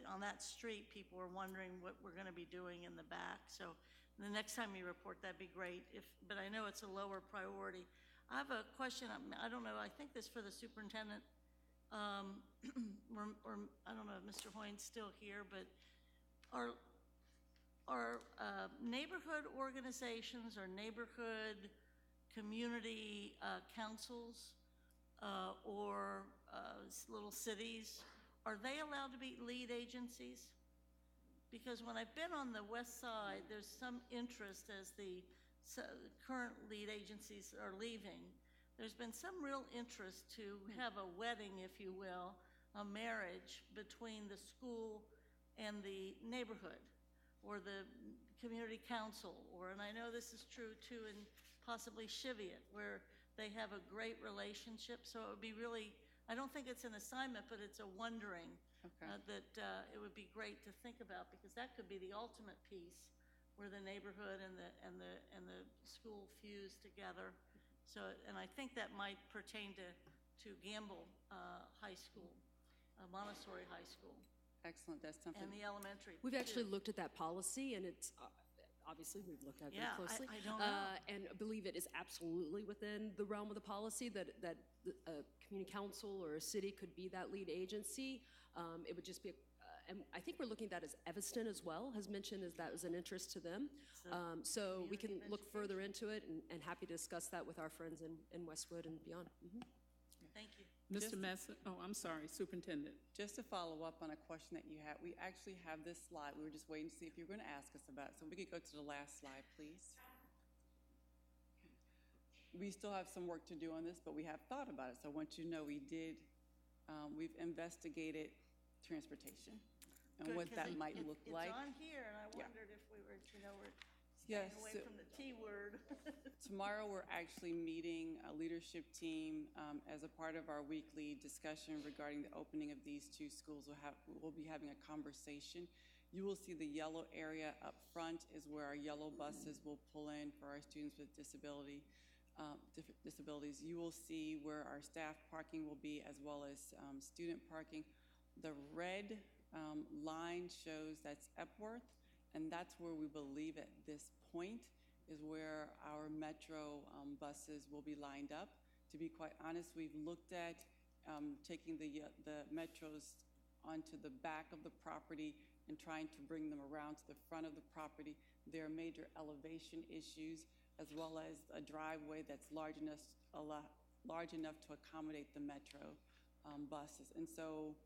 on that street, people are wondering what we're going to be doing in the back. So the next time you report, that'd be great. But I know it's a lower priority. I have a question. I don't know. I think this for the superintendent. Or I don't know if Mr. Hoyne's still here, but are neighborhood organizations or neighborhood community councils or little cities, are they allowed to be lead agencies? Because when I've been on the west side, there's some interest as the current lead agencies are leaving. There's been some real interest to have a wedding, if you will, a marriage between the school and the neighborhood or the community council, and I know this is true too in possibly Cheviot, where they have a great relationship. So it would be really, I don't think it's an assignment, but it's a wondering that it would be great to think about, because that could be the ultimate piece where the neighborhood and the school fuse together. So, and I think that might pertain to Gamble High School, Montessori High School. Excellent, that's something. And the elementary. We've actually looked at that policy, and it's obviously we've looked at it very closely. I don't know. And I believe it is absolutely within the realm of the policy that a community council or a city could be that lead agency. It would just be and I think we're looking at that as Evanston as well has mentioned as that was an interest to them. So we can look further into it and happy to discuss that with our friends in Westwood and beyond. Thank you. Mr. Messer, I'm sorry, Superintendent. Just to follow up on a question that you had, we actually have this slide. We were just waiting to see if you were going to ask us about it. So we could go to the last slide, please. Okay. we still have some work to do on this, but we have thought about it. So I want you to know we've investigated transportation and Good, what 'cause that might look like. It's on here, and I Yeah. wondered if we were, we're Yes, staying away so- from the T word. Tomorrow, we're actually meeting a leadership team as a part of our weekly discussion regarding the opening of these two schools. We'll be having a conversation. You will see the yellow area up front is where our yellow buses will pull in for our students with disabilities. You will see where our staff parking will be, as well as student parking. The red line shows that's Epworth, and that's where we believe at this point is where our Metro buses will be lined up. To be quite honest, we've looked at taking the Metros onto the back of the property and trying to bring them around to the front of the property. There are major elevation issues, as well as a driveway that's large enough to accommodate the Metro buses. And so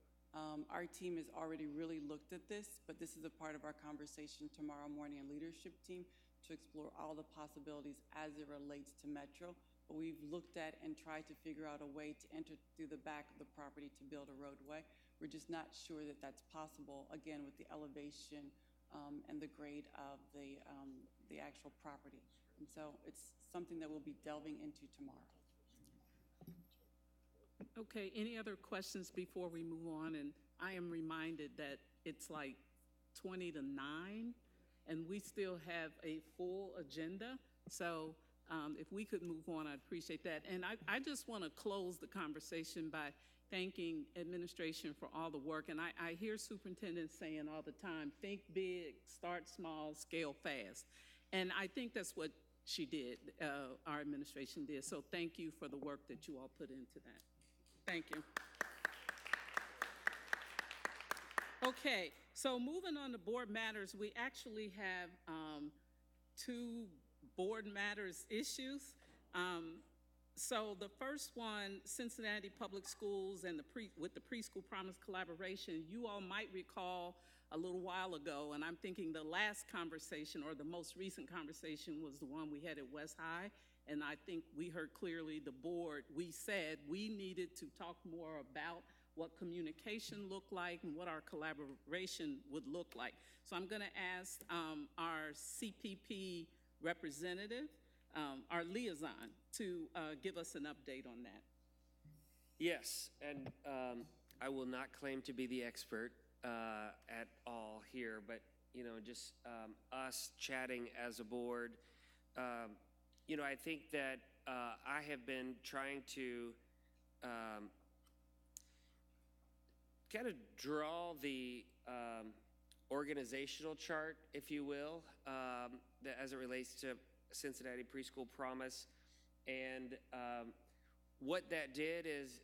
our team has already really looked at this, but this is a part of our conversation tomorrow morning and leadership team to explore all the possibilities as it relates to Metro. But we've looked at and tried to figure out a way to enter through the back of the property to build a roadway. We're just not sure that that's possible, again, with the elevation and the grade of the actual property. And so it's something that we'll be delving into tomorrow. Okay, any other questions before we move on? And I am reminded that it's like 20 to 9, and we still have a full agenda. So if we could move on, I'd appreciate that. And I just want to close the conversation by thanking administration for all the work. And I hear superintendents saying all the time, think big, start small, scale fast. And I think that's what she did, our administration did. So thank you for the work that you all put into that. Thank you. Okay, so moving on to board matters, we actually have 2 board matters issues. So the first one, Cincinnati Public Schools and with the Preschool Promise collaboration, you all might recall a little while ago, and I'm thinking the last conversation or the most recent conversation was the one we had at West High, and I think we heard clearly the board, we said we needed to talk more about what communication looked like and what our collaboration would look like. So I'm gonna ask our CPP representative, our liaison, to give us an update on that. Yes, and I will not claim to be the expert at all here, but just us chatting as a board. I think that I have been trying to kind of draw the organizational chart, if you will, as it relates to Cincinnati Preschool Promise. And what that did is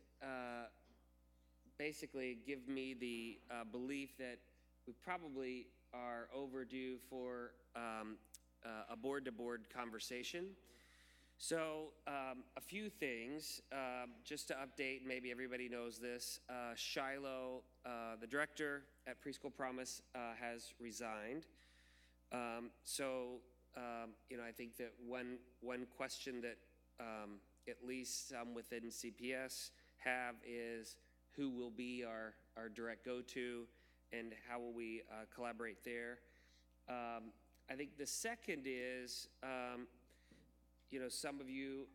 basically give me the belief that we probably are overdue for a board-to-board conversation. So a few things, just to update, maybe everybody knows this, Shiloh, the director at Preschool Promise, has resigned. I think that one question that at least some within CPS have is who will be our direct go-to and how will we collaborate there. I think the second is, some of you,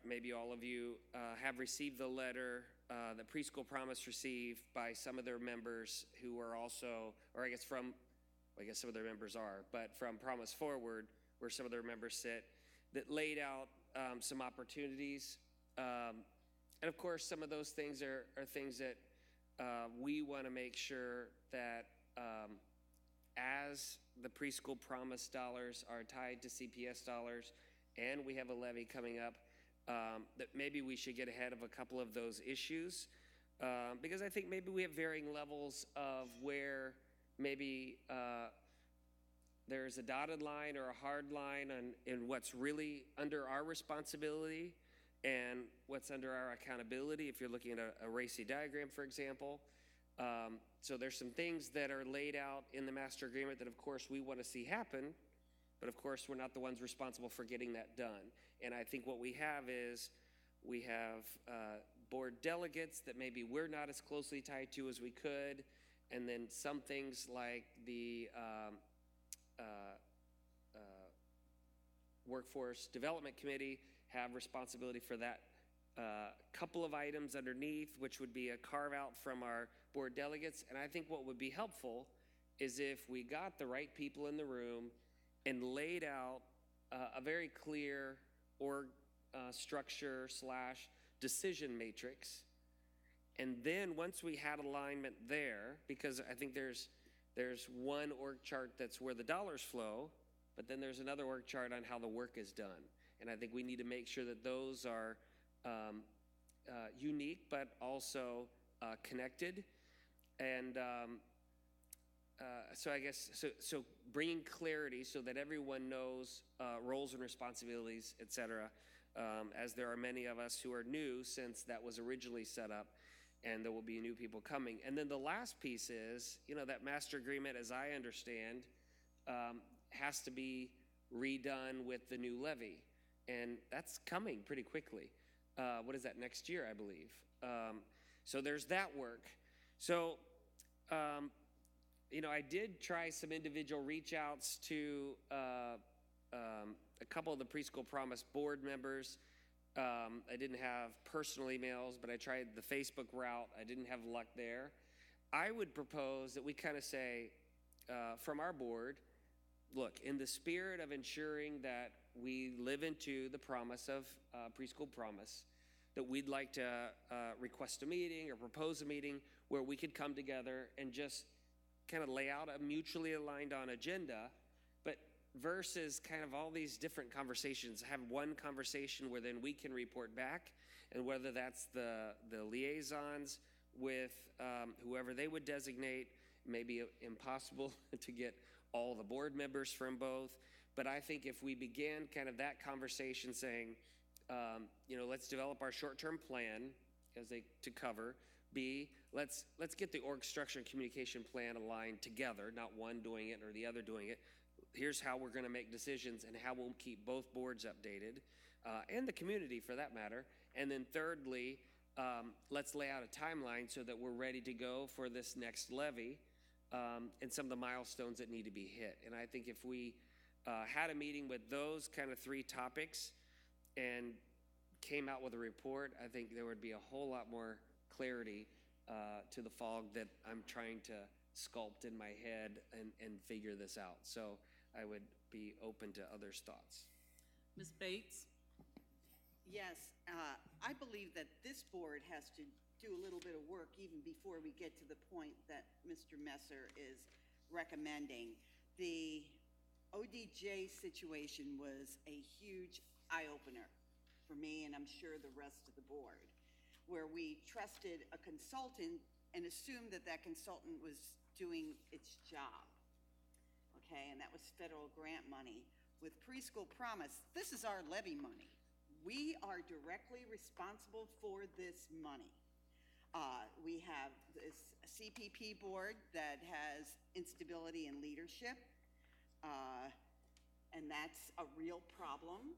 maybe all of you, have received the letter that Preschool Promise received by some of their members who are also, or I guess some of their members are, but from Promise Forward, where some of their members sit, that laid out some opportunities. And of course, some of those things are things that we want to make sure that as the Preschool Promise dollars are tied to CPS dollars, and we have a levy coming up, that maybe we should get ahead of a couple of those issues. Because I think maybe we have varying levels of where maybe there's a dotted line or a hard line in what's really under our responsibility and what's under our accountability, if you're looking at a RACI diagram, for example. So there's some things that are laid out in the master agreement that, of course, we want to see happen, But of course, we're not the ones responsible for getting that done. And I think what we have is we have board delegates that maybe we're not as closely tied to as we could. And then some things like the Workforce Development Committee have responsibility for that couple of items underneath, which would be a carve out from our board delegates. And I think what would be helpful is if we got the right people in the room and laid out a very clear org structure / decision matrix. And then once we had alignment there, because I think there's one org chart that's where the dollars flow, but then there's another org chart on how the work is done. And I think we need to make sure that those are unique, but also connected. And so I guess, so bringing clarity so that everyone knows roles and responsibilities, et cetera, as there are many of us who are new since that was originally set up, and there will be new people coming. And then the last piece is, that master agreement, as I understand, has to be redone with the new levy. And that's coming pretty quickly. What is that, next year, I believe. So there's that work. So, I did try some individual reach outs to a couple of the Preschool Promise board members. I didn't have personal emails, but I tried the Facebook route. I didn't have luck there. I would propose that we kind of say, from our board, look, in the spirit of ensuring that we live into the promise of Preschool Promise, that we'd like to request a meeting or propose a meeting where we could come together and just kind of lay out a mutually aligned on agenda, but versus kind of all these different conversations, have one conversation where then we can report back, and whether that's the liaisons with whoever they would designate, maybe impossible to get all the board members from both. But I think if we begin kind of that conversation saying, let's develop our short-term plan to cover. B, let's get the org structure and communication plan aligned together, not one doing it or the other doing it. Here's how we're going to make decisions and how we'll keep both boards updated, and the community for that matter. And then thirdly, let's lay out a timeline so that we're ready to go for this next levy, and some of the milestones that need to be hit. And I think if we had a meeting with those kind of three topics and came out with a report, I think there would be a whole lot more clarity to the fog that I'm trying to sculpt in my head and figure this out. So I would be open to others' thoughts. Ms. Bates? Yes, I believe that this board has to do a little bit of work even before we get to the point that Mr. Messer is recommending. The ODJ situation was a huge eye-opener for me, and I'm sure the rest of the board, where we trusted a consultant and assumed that that consultant was doing its job, okay? And that was federal grant money. With Preschool Promise, this is our levy money. We are directly responsible for this money. We have this CPP board that has instability in leadership, and that's a real problem.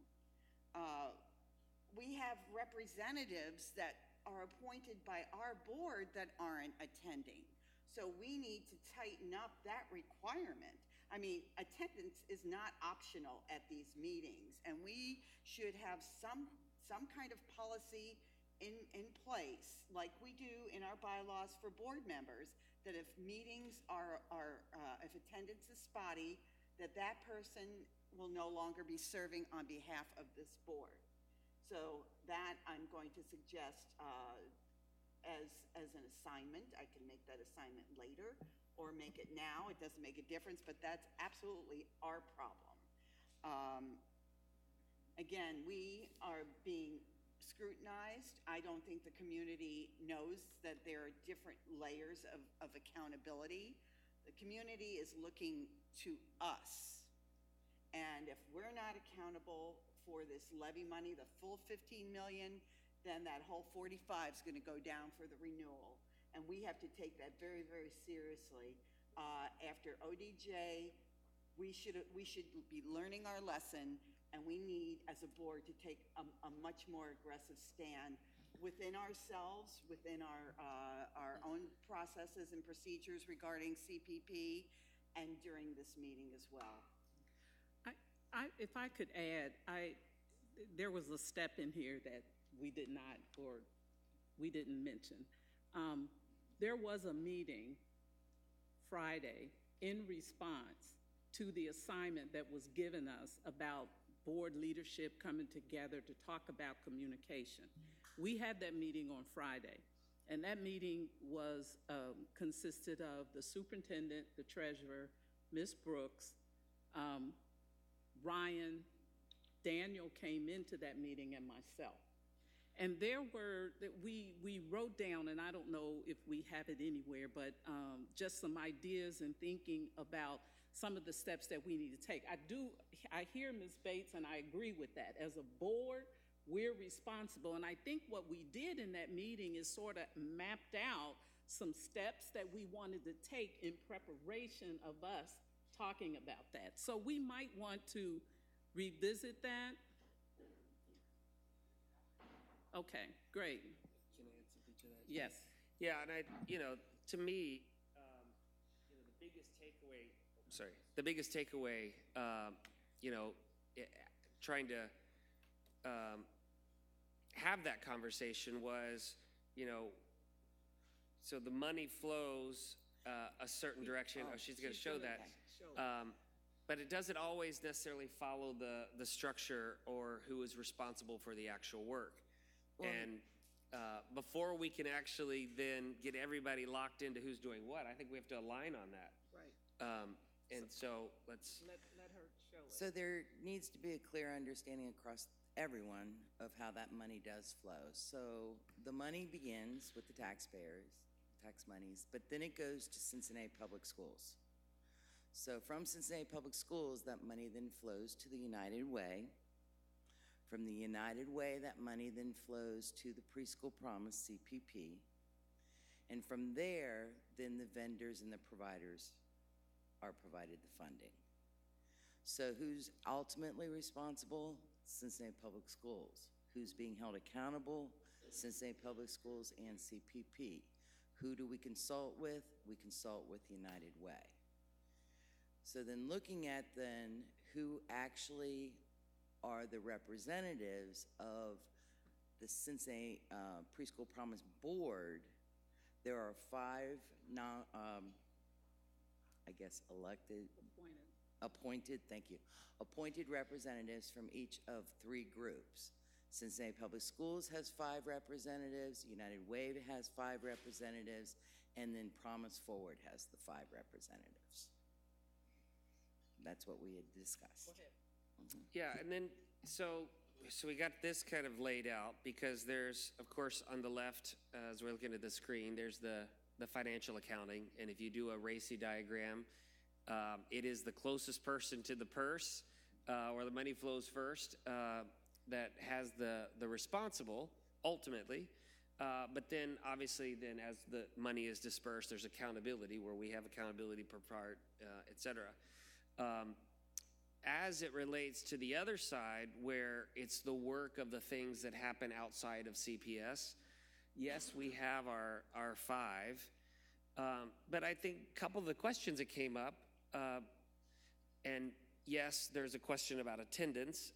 We have representatives that are appointed by our board that aren't attending. So we need to tighten up that requirement. I mean, attendance is not optional at these meetings, and we should have some kind of policy in place, like we do in our bylaws for board members, that if meetings if attendance is spotty, that person will no longer be serving on behalf of this board. So that I'm going to suggest as an assignment. I can make that assignment later or make it now. It doesn't make a difference, but that's absolutely our problem. Again, we are being scrutinized. I don't think the community knows that there are different layers of accountability. The community is looking to us. And if we're not accountable for this levy money, the full 15 million, then that whole 45 is going to go down for the renewal. And we have to take that very, very seriously. After ODJ, we should be learning our lesson, and we need, as a board, to take a much more aggressive stand within ourselves, within our own processes and procedures regarding CPP, and during this meeting as well. If I could add, there was a step in here that we did not, or we didn't mention. There was a meeting Friday in response to the assignment that was given us about board leadership coming together to talk about communication. We had that meeting on Friday, and that meeting was consisted of the superintendent, the treasurer, Ms. Brooks, Ryan, Daniel came into that meeting, and myself. And there were, we wrote down, and I don't know if we have it anywhere, but just some ideas and thinking about some of the steps that we need to take. I hear Ms. Bates, and I agree with that. As a board, we're responsible, and I think what we did in that meeting is sort of mapped out some steps that we wanted to take in preparation of us talking about that. So we might want to revisit that. Okay, great. Can I add something to that? Yes. Yeah, and to me, the biggest takeaway, trying to have that conversation was, so the money flows a certain direction. Oh, she's going to show that. But it doesn't always necessarily follow the structure or who is responsible for the actual work. Well, and before we can actually then get everybody locked into who's doing what, I think we have to align on that. Right. And so let's let her show it. So there needs to be a clear understanding across everyone of how that money does flow. So the money begins with the taxpayers, tax monies, but then it goes to Cincinnati Public Schools. So from Cincinnati Public Schools, that money then flows to the United Way. From the United Way, that money then flows to the Preschool Promise, CPP. And from there, then the vendors and the providers are provided the funding. So who's ultimately responsible? Cincinnati Public Schools. Who's being held accountable? Cincinnati Public Schools and CPP. Who do we consult with? We consult with United Way. So then looking at then who actually are the representatives of the Cincinnati Preschool Promise Board, there are 5 appointed, thank you, appointed representatives from each of 3 groups. Cincinnati Public Schools has 5 representatives, United Way has 5 representatives, and then Promise Forward has the 5 representatives. That's what we had discussed. Go ahead. Yeah, and then so we got this kind of laid out because there's, of course, on the left, as we're looking at the screen, there's the financial accounting, and if you do a RACI diagram, it is the closest person to the purse where the money flows first that has the responsible ultimately. But then obviously then as the money is dispersed, there's accountability where we have accountability per part, et cetera. As it relates to the other side where it's the work of the things that happen outside of CPS, yes, we have our 5, but I think a couple of the questions that came up, and yes, there's a question about attendance,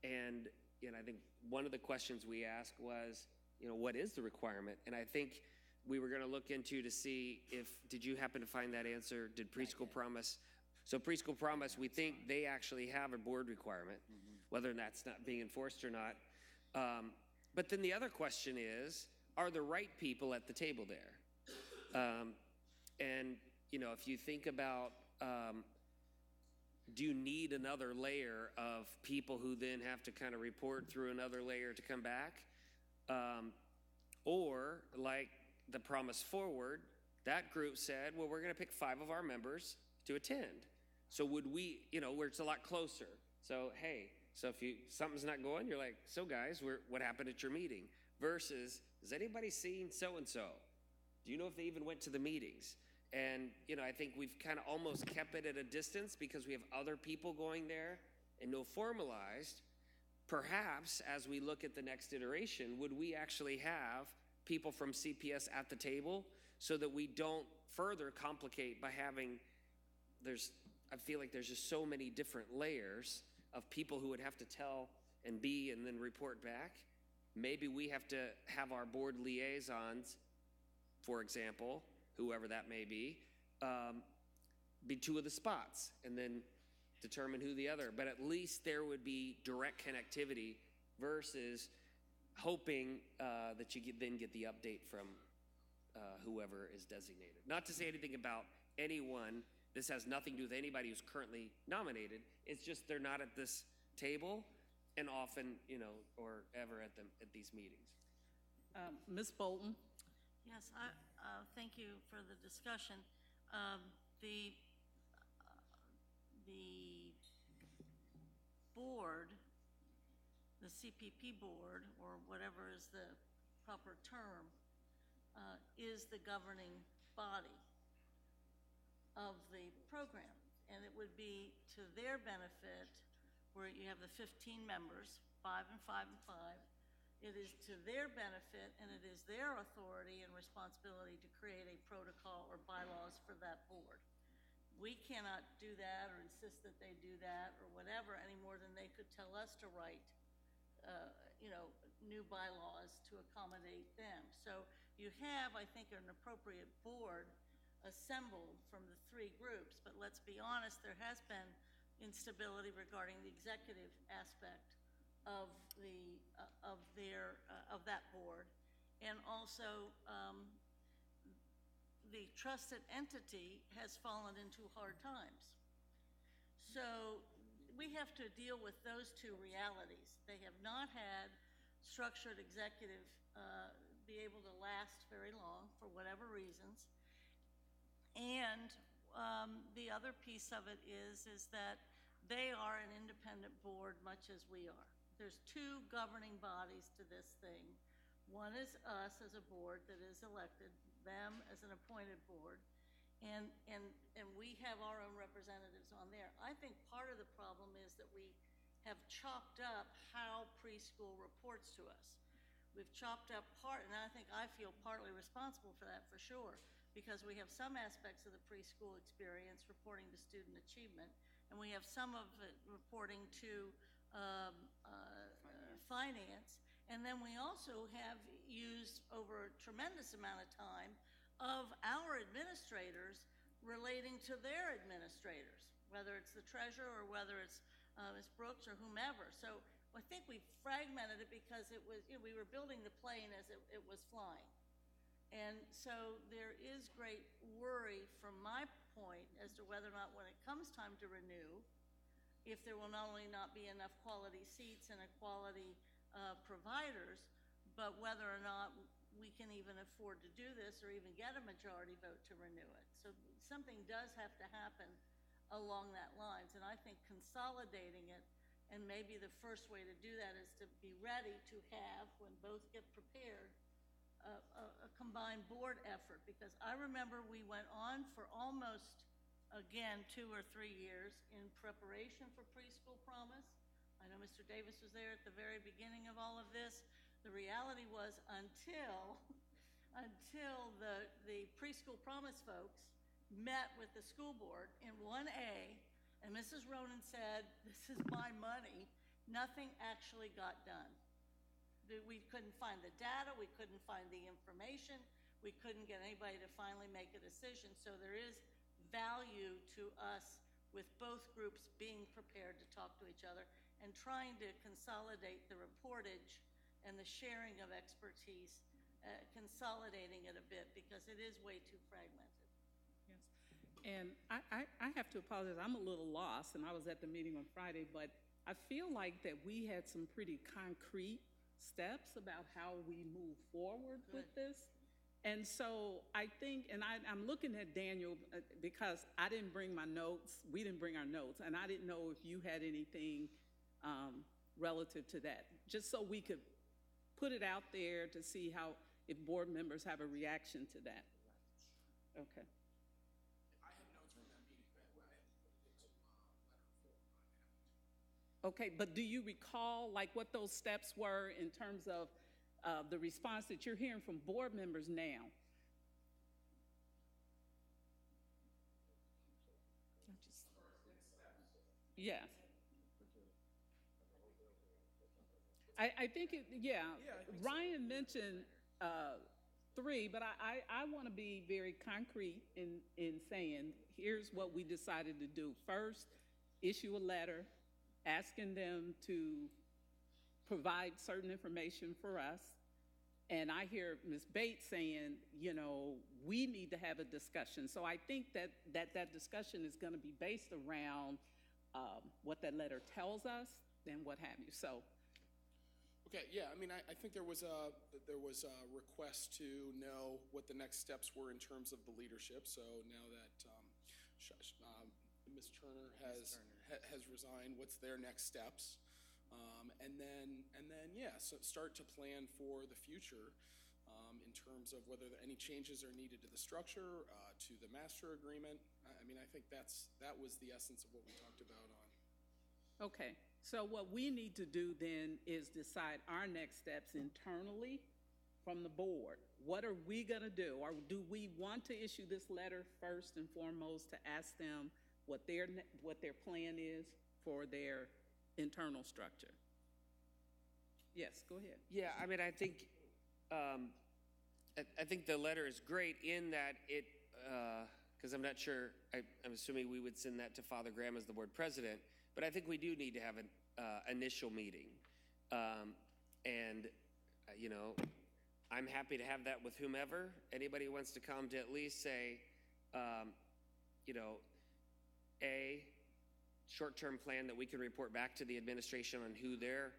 and I think one of the questions we asked was, what is the requirement? And I think we were going to look into to see did you happen to find that answer? Did Preschool Promise? So Preschool Promise, we think they actually have a board requirement, whether that's not being enforced or not. But then the other question is, are the right people at the table there? And, if you think about, do you need another layer of people who then have to kind of report through another layer to come back? Or like the Promise Forward, that group said, well, we're going to pick 5 of our members to attend. So would we, where it's a lot closer. So, hey, so if something's not going, you're like, so guys, what happened at your meeting? Versus, has anybody seen so-and-so? Do you know if they even went to the meetings? And, I think we've kind of almost kept it at a distance because we have other people going there and no formalized. Perhaps as we look at the next iteration, would we actually have people from CPS at the table so that we don't further complicate by having, I feel like there's just so many different layers of people who would have to tell and be and then report back. Maybe we have to have our board liaisons, for example, whoever that may be two of the spots and then determine who the other. But at least there would be direct connectivity versus hoping that you then get the update from whoever is designated. Not to say anything about anyone. This has nothing to do with anybody who's currently nominated. It's just they're not at this table and often, or ever at these meetings. Ms. Bolton? Yes, thank you for the discussion. The board, the CPP board, or whatever is the proper term, is the governing body of the program. And it would be to their benefit, where you have the 15 members, 5 and 5 and 5, it is to their benefit and it is their authority and responsibility to create a protocol or bylaws for that board. We cannot do that or insist that they do that or whatever any more than they could tell us to write, new bylaws to accommodate them. So you have, I think, an appropriate board assembled from the three groups, but let's be honest, there has been instability regarding the executive aspect of that board, and also the trusted entity has fallen into hard times. So we have to deal with those two realities. They have not had structured executive be able to last very long for whatever reasons, and the other piece of it is that they are an independent board much as we are. There's two governing bodies to this thing. One is us as a board that is elected, them as an appointed board, and we have our own representatives on there. I think part of the problem is that we have chopped up how preschool reports to us. We've chopped up and I think I feel partly responsible for that for sure, because we have some aspects of the preschool experience reporting to student achievement, and we have some of it reporting to finance, and then we also have used over a tremendous amount of time of our administrators relating to their administrators, whether it's the treasurer or whether it's Ms. Brooks or whomever. So I think we fragmented it because it was, we were building the plane as it was flying. And so there is great worry from my point as to whether or not when it comes time to renew, if there will not only not be enough quality seats and quality providers, but whether or not we can even afford to do this or even get a majority vote to renew it. So something does have to happen along that lines, and I think consolidating it, and maybe the first way to do that is to be ready to have, when both get prepared, a combined board effort, because I remember we went on for almost, again, 2 or 3 years in preparation for Preschool Promise. I know Mr. Davis was there at the very beginning of all of this. The reality was until the Preschool Promise folks met with the school board in 1A, and Mrs. Ronan said, "This is my money," nothing actually got done. We couldn't find the data, we couldn't find the information, we couldn't get anybody to finally make a decision. So there is value to us with both groups being prepared to talk to each other and trying to consolidate the reportage and the sharing of expertise, consolidating it a bit, because it is way too fragmented. Yes. And I have to apologize, I'm a little lost, and I was at the meeting on Friday, but I feel like that we had some pretty concrete steps about how we move forward with this. And so I think, and I'm looking at Daniel because I didn't bring my notes, we didn't bring our notes, and I didn't know if you had anything relative to that, just so we could put it out there to see how, if board members have a reaction to that. Okay. Okay, but do you recall like what those steps were in terms of the response that you're hearing from board members now? Yes. I think Ryan mentioned 3, but I want to be very concrete in saying, here's what we decided to do. First, issue a letter asking them to provide certain information for us. And I hear Ms. Bates saying, you know, we need to have a discussion. So I think that discussion is going to be based around what that letter tells us and what have you. So. Okay, yeah, I mean, I think there was a request to know what the next steps were in terms of the leadership. So now that Ms. Turner has resigned, what's their next steps? And then yeah, so start to plan for the future in terms of whether any changes are needed to the structure, to the master agreement. I mean, I think that was the essence of what we talked about on. Okay, so what we need to do then is decide our next steps internally from the board. What are we gonna do? Or do we want to issue this letter first and foremost to ask them what their plan is for their internal structure? Yes, go ahead. Yeah, I mean, I think the letter is great in that it, because I'm not sure, I'm assuming we would send that to Father Graham as the board president, but I think we do need to have an initial meeting. You know, I'm happy to have that with whomever. Anybody who wants to come to at least say, you know, a short-term plan that we can report back to the administration on who their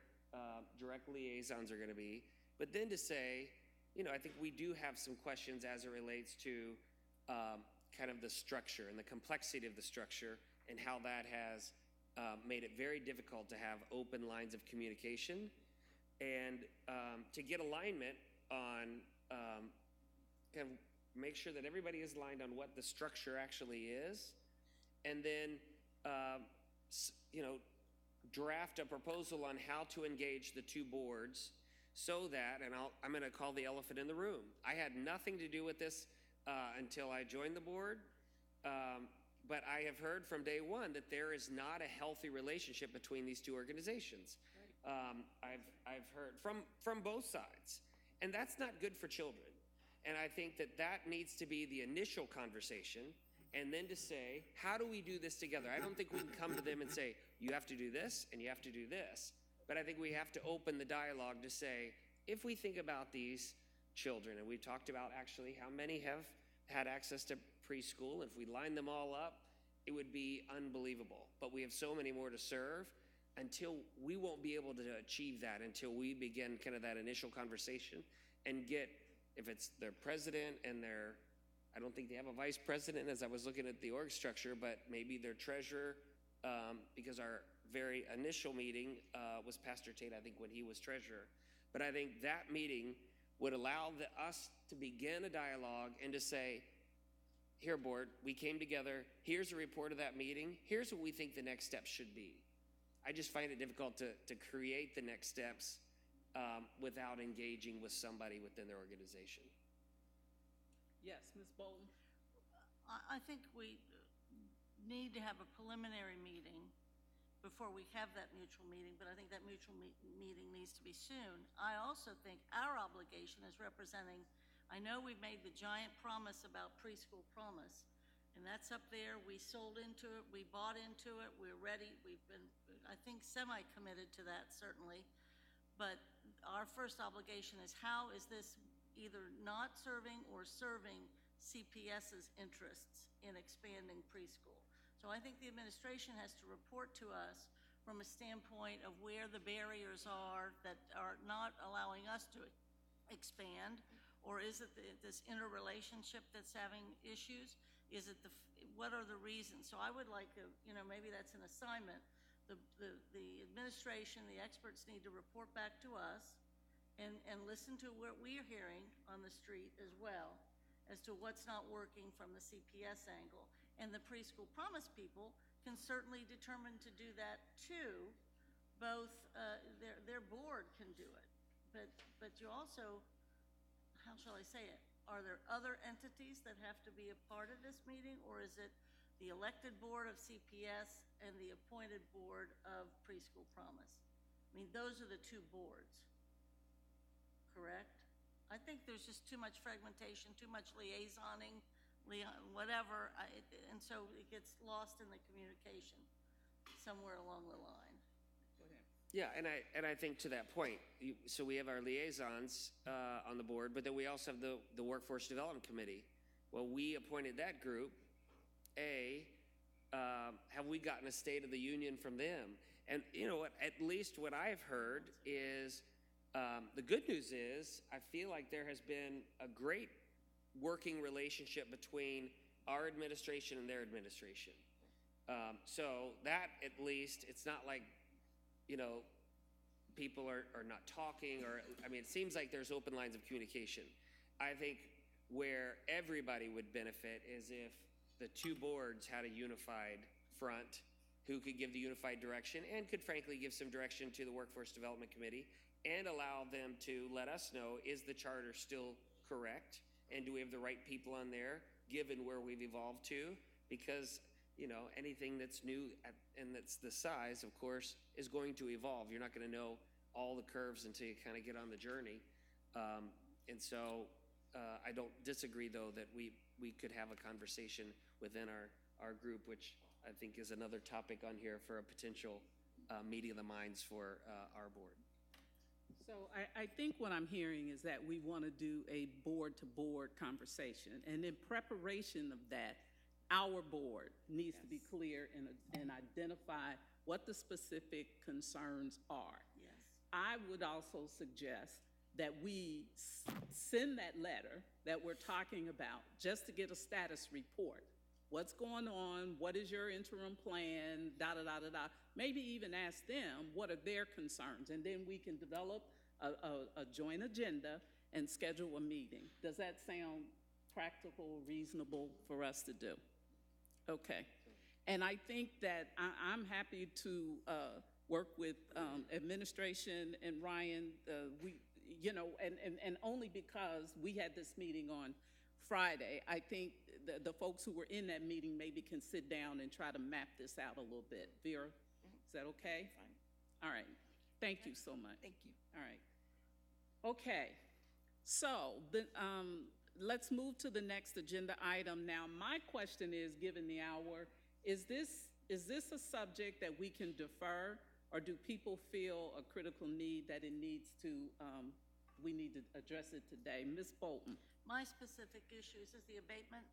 direct liaisons are going to be, but then to say, you know, I think we do have some questions as it relates to kind of the structure and the complexity of the structure and how that has made it very difficult to have open lines of communication and to get alignment on kind of make sure that everybody is aligned on what the structure actually is, and then you know, draft a proposal on how to engage the two boards so that, and I'm going to call the elephant in the room. I had nothing to do with this until I joined the board, but I have heard from day one that there is not a healthy relationship between these two organizations. I've heard from both sides, and that's not good for children. And I think that needs to be the initial conversation, and then to say, how do we do this together? I don't think we can come to them and say, you have to do this and you have to do this. But I think we have to open the dialogue to say, if we think about these children, and we've talked about actually how many have had access to preschool, if we line them all up, it would be unbelievable. But we have so many more to serve. Until we won't be able to achieve that until we begin kind of that initial conversation and get, if it's their president and their, I don't think they have a vice president as I was looking at the org structure, but maybe their treasurer, because our very initial meeting was Pastor Tate, I think, when he was treasurer. But I think that meeting would allow us to begin a dialogue and to say, here, board, we came together, here's a report of that meeting, here's what we think the next steps should be. I just find it difficult to create the next steps without engaging with somebody within their organization. Yes, Ms. Bolton. I think we need to have a preliminary meeting before we have that mutual meeting, but I think that mutual meeting needs to be soon. I also think our obligation is representing, I know we've made the giant promise about preschool promise, and that's up there. We sold into it, we bought into it, we're ready. We've been, I think, semi-committed to that, certainly. But our first obligation is how is this either not serving or serving CPS's interests in expanding preschool? So I think the administration has to report to us from a standpoint of where the barriers are that are not allowing us to expand, or is it this interrelationship that's having issues? Is it what are the reasons? So I would like to, maybe that's an assignment. The administration, the experts need to report back to us and listen to what we're hearing on the street as well as to what's not working from the CPS angle. And the preschool promise people can certainly determine to do that too both, their board can do it, but you also, how shall I say it? Are there other entities that have to be a part of this meeting, or is it the elected board of CPS and the appointed board of Preschool Promise? I mean, those are the two boards, correct? I think there's just too much fragmentation, too much liaisoning, whatever, and so it gets lost in the communication somewhere along the line. Go ahead. Yeah, and I think to that point, so we have our liaisons on the board, but then we also have the Workforce Development Committee. Well, we appointed that group. Have we gotten a state of the union from them? And you know what? At least what I've heard is the good news is I feel like there has been a great working relationship between our administration and their administration. So that at least, it's not like, you know, people are not talking, or, I mean, it seems like there's open lines of communication. I think where everybody would benefit is if the two boards had a unified front who could give the unified direction and could frankly give some direction to the Workforce Development Committee and allow them to let us know, is the charter still correct? And do we have the right people on there, given where we've evolved to? Because, you know, anything that's new and that's the size, of course, is going to evolve. You're not going to know all the curves until you kind of get on the journey. And so I don't disagree, though, that we could have a conversation within our group, which I think is another topic on here for a potential meeting of the minds for our board. So I think what I'm hearing is that we want to do a board-to-board conversation. And in preparation of that, our board needs to be clear and identify what the specific concerns are. Yes. I would also suggest that we send that letter that we're talking about just to get a status report. What's going on? What is your interim plan? Da-da-da-da-da. Maybe even ask them what are their concerns, and then we can develop a joint agenda and schedule a meeting. Does that sound practical, reasonable for us to do? Okay. And I think that I'm happy to work with administration and Ryan. And only because we had this meeting on Friday, I think the folks who were in that meeting maybe can sit down and try to map this out a little bit. Vera, is that okay? Fine. All right. Thank you so much. Thank you. All right. Okay. So let's move to the next agenda item. Now, my question is, given the hour, is this a subject that we can defer, or do people feel a critical need that it needs to, we need to address it today? Ms. Bolton. My specific issue, is this the abatement?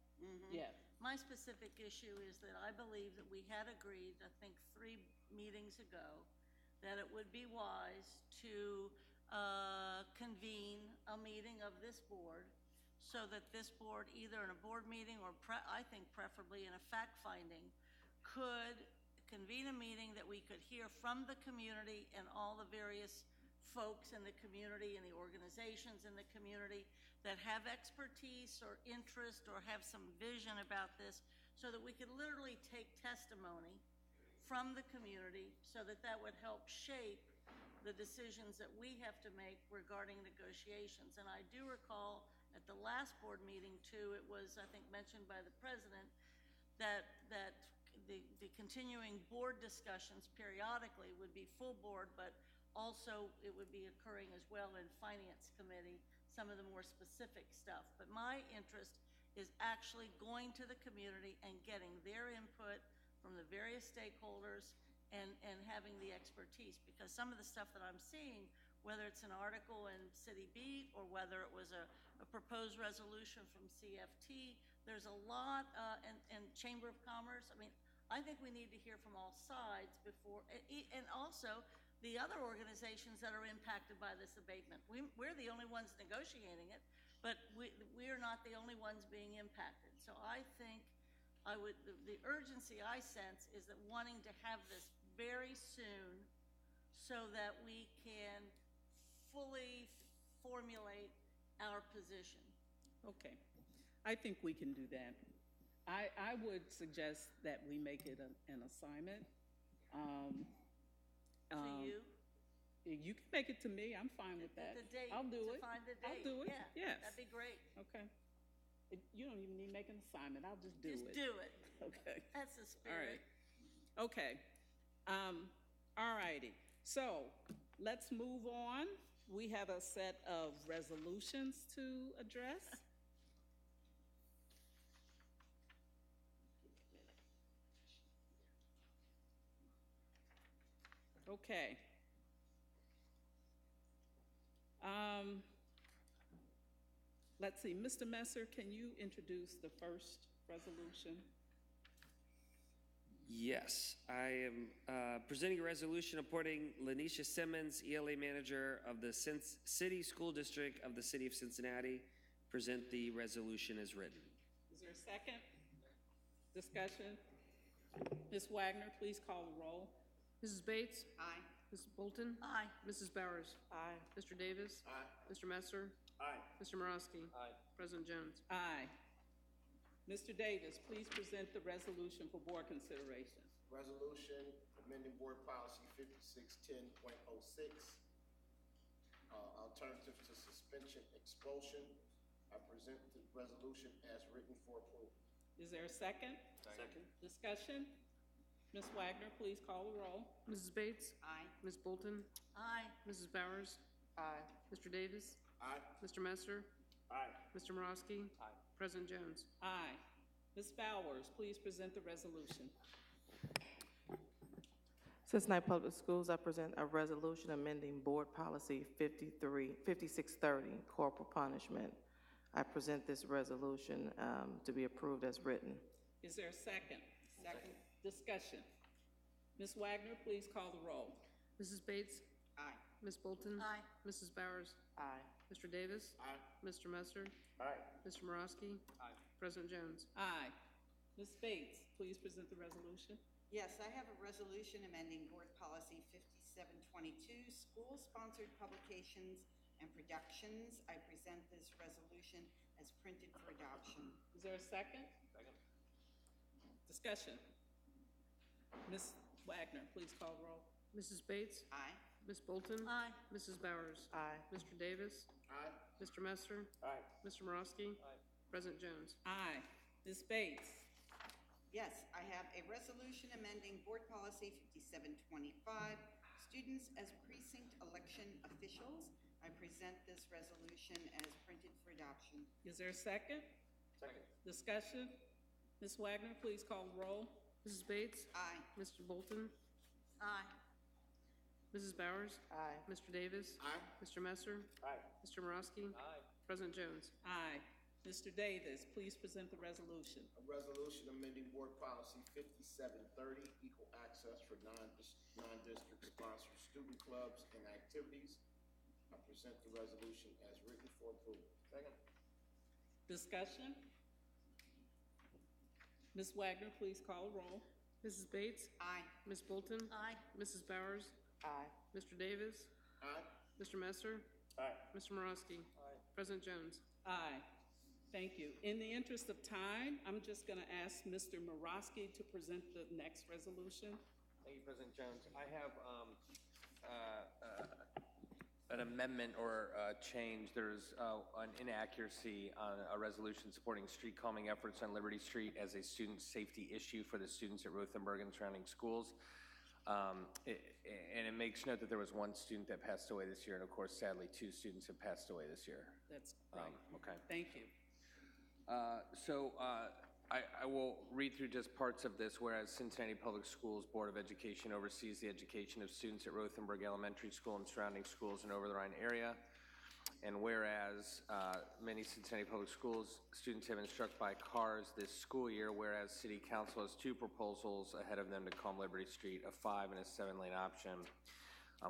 Yes. My specific issue is that I believe that we had agreed, I think 3 meetings ago, that it would be wise to convene a meeting of this board so that this board, either in a board meeting or I think preferably in a fact-finding, could convene a meeting that we could hear from the community and all the various folks in the community and the organizations in the community that have expertise or interest or have some vision about this, so that we could literally take testimony from the community so that that would help shape the decisions that we have to make regarding negotiations. And I do recall at the last board meeting too, it was, I think, mentioned by the president that the continuing board discussions periodically would be full board, but also it would be occurring as well in finance committee, some of the more specific stuff. But my interest is actually going to the community and getting their input from the various stakeholders and having the expertise, because some of the stuff that I'm seeing, whether it's an article in City Beat or whether it was a proposed resolution from CFT, there's a lot, and Chamber of Commerce. I mean, I think we need to hear from all sides before, and also the other organizations that are impacted by this abatement. We're the only ones negotiating it, but we are not the only ones being impacted. So I think the urgency I sense is that wanting to have this very soon so that we can fully formulate our position. Okay. I think we can do that. I would suggest that we make it an assignment. To you? You can make it to me, I'm fine with that. The date, I'll do to it. find the I'll date. do it, Yeah, yes. that'd be great. Okay. You don't even need to make an assignment, I'll just do it. Just do it. Okay. That's the All right. spirit. Okay. All righty. So let's move on. We have a set of resolutions to address. Okay. Let's see, Mr. Messer, can you introduce the first resolution? Yes, I am presenting a resolution appointing Lanisha Simmons, ELA Manager of the City School District of the City of Cincinnati. Present the resolution as written. Is there a second? Discussion? Ms. Wagner, please call the roll. Mrs. Bates? Aye. Mrs. Bolton? Aye. Mrs. Bowers? Aye. Mr. Davis? Aye. Mr. Messer? Aye. Mr. Morosky? Aye. President Jones? Aye. Mr. Davis, please present the resolution for board consideration. Resolution amending board policy 5610.06, alternative to suspension expulsion. I present the resolution as written for approval. Is there a second? Second. Discussion? Ms. Wagner, please call the roll. Mrs. Bates? Aye. Ms. Bolton? Aye. Mrs. Bowers? Aye. Mr. Davis? Aye. Mr. Messer? Aye. Mr. Morosky? Aye. President Jones? Aye. Ms. Bowers, please present the resolution. Cincinnati Public Schools, I present a resolution amending Board Policy 5630, corporal punishment. I present this resolution to be approved as written. Is there a second? Second. Discussion. Ms. Wagner, please call the roll. Mrs. Bates? Aye. Ms. Bolton? Aye. Mrs. Bowers? Aye. Mr. Davis? Aye. Mr. Messer? Aye. Mr. Morosky? Aye. President Jones? Aye. Ms. Bates, please present the resolution. Yes, I have a resolution amending Board Policy 5722, school-sponsored publications and productions. I present this resolution as printed for adoption. Is there a second? Second. Discussion. Ms. Wagner, please call the roll. Mrs. Bates? Aye. Ms. Bolton? Aye. Mrs. Bowers? Aye. Mr. Davis? Aye. Mr. Messer? Aye. Mr. Morosky? Aye. President Jones? Aye. Ms. Bates. Yes, I have a resolution amending Board Policy 5725, students as precinct election officials. I present this resolution as printed for adoption. Is there a second? Second. Discussion. Ms. Wagner, please call the roll. Mrs. Bates? Aye. Mr. Bolton? Aye. Mrs. Bowers? Aye. Mr. Davis? Aye. Mr. Messer? Aye. Mr. Morosky? Aye. President Jones? Aye. Mr. Davis, please present the resolution. A resolution amending board policy 5730, equal access for non-district sponsored student clubs and activities. I present the resolution as written for approval. Second. Discussion. Ms. Wagner, please call the roll. Mrs. Bates? Aye. Ms. Bolton? Aye. Mrs. Bowers? Aye. Mr. Davis? Aye. Mr. Messer? Aye. Mr. Morosky? Aye. President Jones? Aye. Thank you. In the interest of time, I'm just going to ask Mr. Morosky to present the next resolution. Thank you, President Jones. I have an amendment or a change. There's an inaccuracy on a resolution supporting street calming efforts on Liberty Street as a student safety issue for the students at Rothenburg and surrounding schools. And it makes note that there was one student that passed away this year, and of course, sadly, 2 students have passed away this year. That's right. Okay. Thank you. I will read through just parts of this. Whereas Cincinnati Public Schools Board of Education oversees the education of students at Rothenburg Elementary School and surrounding schools in over the Rhine area. And whereas many Cincinnati Public Schools students have been struck by cars this school year, whereas City Council has 2 proposals ahead of them to calm Liberty Street, a 5 and a 7-lane option.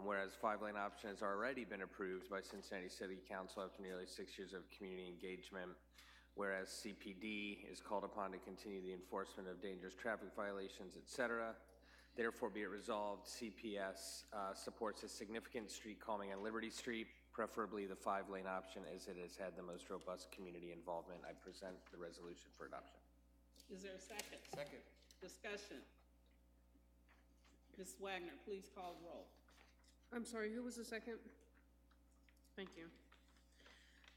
Whereas 5-lane option has already been approved by Cincinnati City Council after nearly 6 years of community engagement. Whereas CPD is called upon to continue the enforcement of dangerous traffic violations, etc. Therefore, be it resolved, CPS supports a significant street calming on Liberty Street, preferably the 5-lane option, as it has had the most robust community involvement. I present the resolution for adoption. Is there a second? Second. Discussion. Ms. Wagner, please call the roll. I'm sorry, who was the second? Thank you.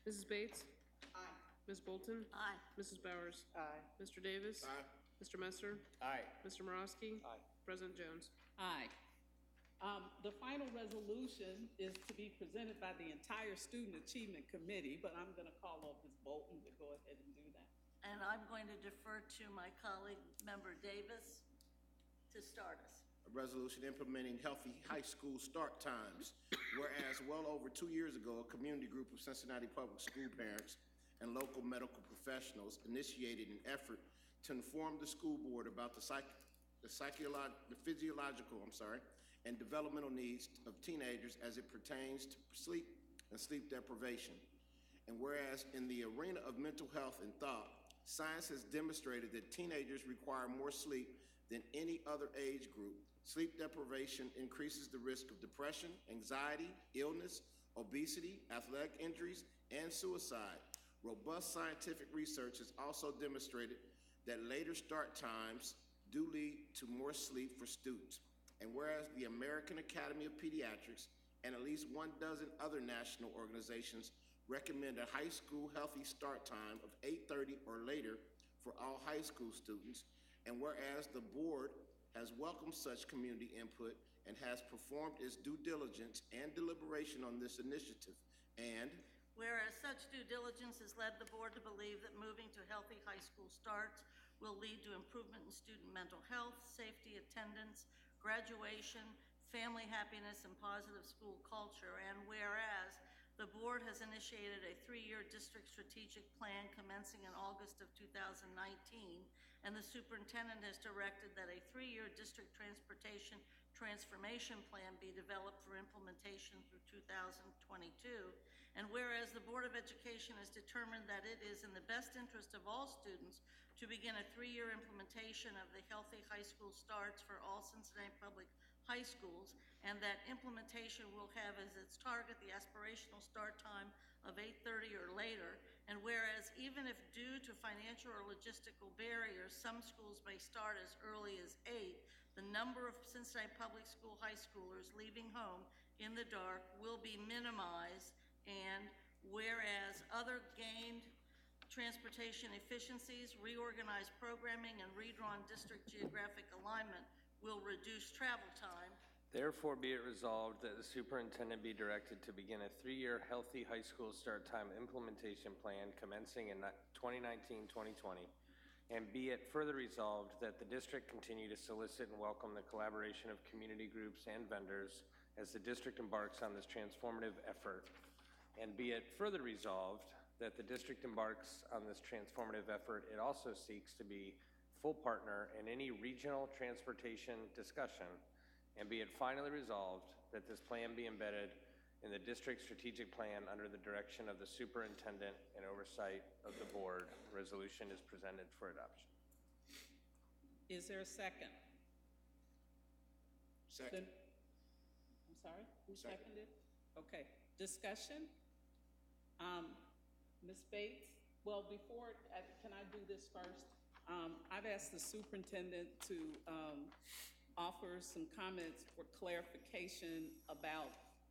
Mrs. Bates? Aye. Ms. Bolton? Aye. Mrs. Bowers? Aye. Mr. Davis? Aye. Mr. Messer? Aye. Mr. Morosky? Aye. President Jones? Aye. The final resolution is to be presented by the entire Student Achievement Committee, but I'm going to call on Ms. Bolton to go ahead and do that. And I'm going to defer to my colleague, Member Davis, to start us. A resolution implementing healthy high school start times. Whereas well over 2 years ago, a community group of Cincinnati public school parents and local medical professionals initiated an effort to inform the school board about the physiological and developmental needs of teenagers as it pertains to sleep and sleep deprivation. And whereas in the arena of mental health and thought, science has demonstrated that teenagers require more sleep than any other age group. Sleep deprivation increases the risk of depression, anxiety, illness, obesity, athletic injuries, and suicide. Robust scientific research has also demonstrated that later start times do lead to more sleep for students. And whereas the American Academy of Pediatrics and at least 12 other national organizations recommend a high school healthy start time of 8:30 or later for all high school students, and whereas the board has welcomed such community input and has performed its due diligence and deliberation on this initiative, and whereas such due diligence has led the board to believe that moving to healthy high school starts will lead to improvement in student mental health, safety, attendance, graduation, family happiness, and positive school culture, and whereas the board has initiated a 3-year district strategic plan commencing in August of 2019, and the superintendent has directed that a 3-year district transportation transformation plan be developed for implementation through 2022, and whereas the Board of Education has determined that it is in the best interest of all students to begin a 3-year implementation of the Healthy High School Starts for all Cincinnati public high schools, and that implementation will have as its target the aspirational start time of 8:30 or later, and whereas even if due to financial or logistical barriers, some schools may start as early as 8, the number of Cincinnati public school high schoolers leaving home in the dark will be minimized, and whereas other gained transportation efficiencies, reorganized programming, and redrawn district geographic alignment will reduce travel time. Therefore, be it resolved that the superintendent be directed to begin a 3-year healthy high school start time implementation plan commencing in 2019-2020, and be it further resolved that the district continue to solicit and welcome the collaboration of community groups and vendors as the district embarks on this transformative effort, and be it further resolved that the district embarks on this transformative effort, it also seeks to be full partner in any regional transportation discussion, and be it finally resolved that this plan be embedded in the district strategic plan under the direction of the superintendent and oversight of the board. Resolution is presented for adoption. Is there a second? second. I'm sorry, who Second. seconded? Okay, discussion? Ms. Bates, well, before, can I do this first? I've asked the superintendent to offer some comments for clarification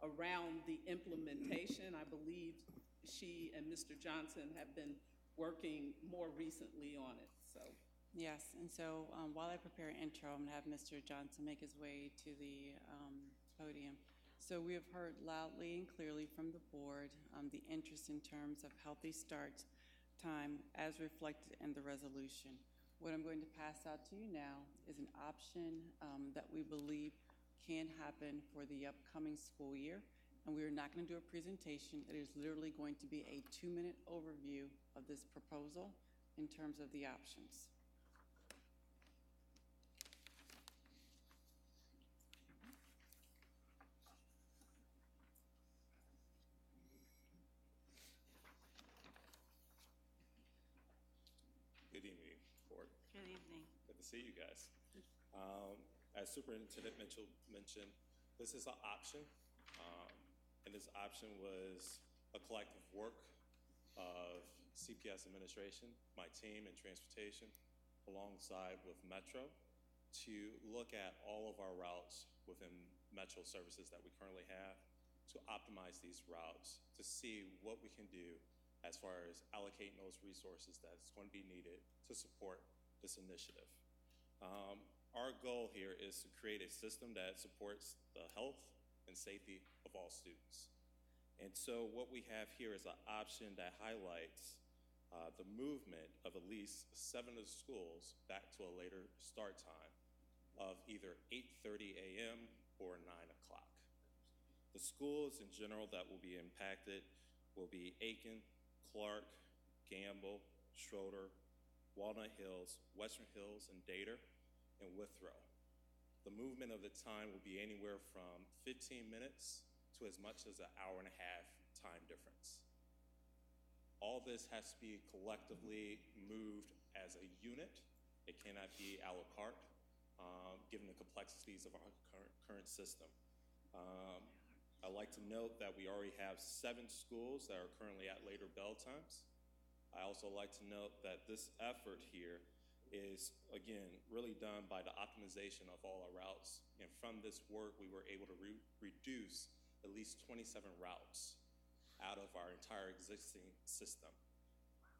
around the implementation. I believe she and Mr. Johnson have been working more recently on it, so. Yes, and so while I prepare an intro, I'm going to have Mr. Johnson make his way to the podium. So we have heard loudly and clearly from the board the interest in terms of healthy start time as reflected in the resolution. What I'm going to pass out to you now is an option that we believe can happen for the upcoming school year. And we are not going to do a presentation. It is literally going to be a 2-minute overview of this proposal in terms of the options. Good evening, board. Good evening. Good to see you guys. As Superintendent Mitchell mentioned, this is an option, and this option was a collective work of CPS administration, my team, and transportation, alongside with Metro, to look at all of our routes within Metro services that we currently have, to optimize these routes, to see what we can do as far as allocating those resources that's going to be needed to support this initiative. Our goal here is to create a system that supports the health and safety of all students. And so what we have here is an option that highlights the movement of at least 7 of the schools back to a later start time of either 8:30 a.m. or 9 o'clock. The schools in general that will be impacted will be Aiken, Clark, Gamble, Schroeder, Walnut Hills, Western Hills, and Dater, and Withrow. The movement of the time will be anywhere from 15 minutes to as much as an hour and a half time difference. All this has to be collectively moved as a unit. It cannot be a la carte, given the complexities of our current system. I'd like to note that we already have 7 schools that are currently at later bell times. I also like to note that this effort here is, again, really done by the optimization of all our routes. And from this work, we were able to reduce at least 27 routes out of our entire existing system.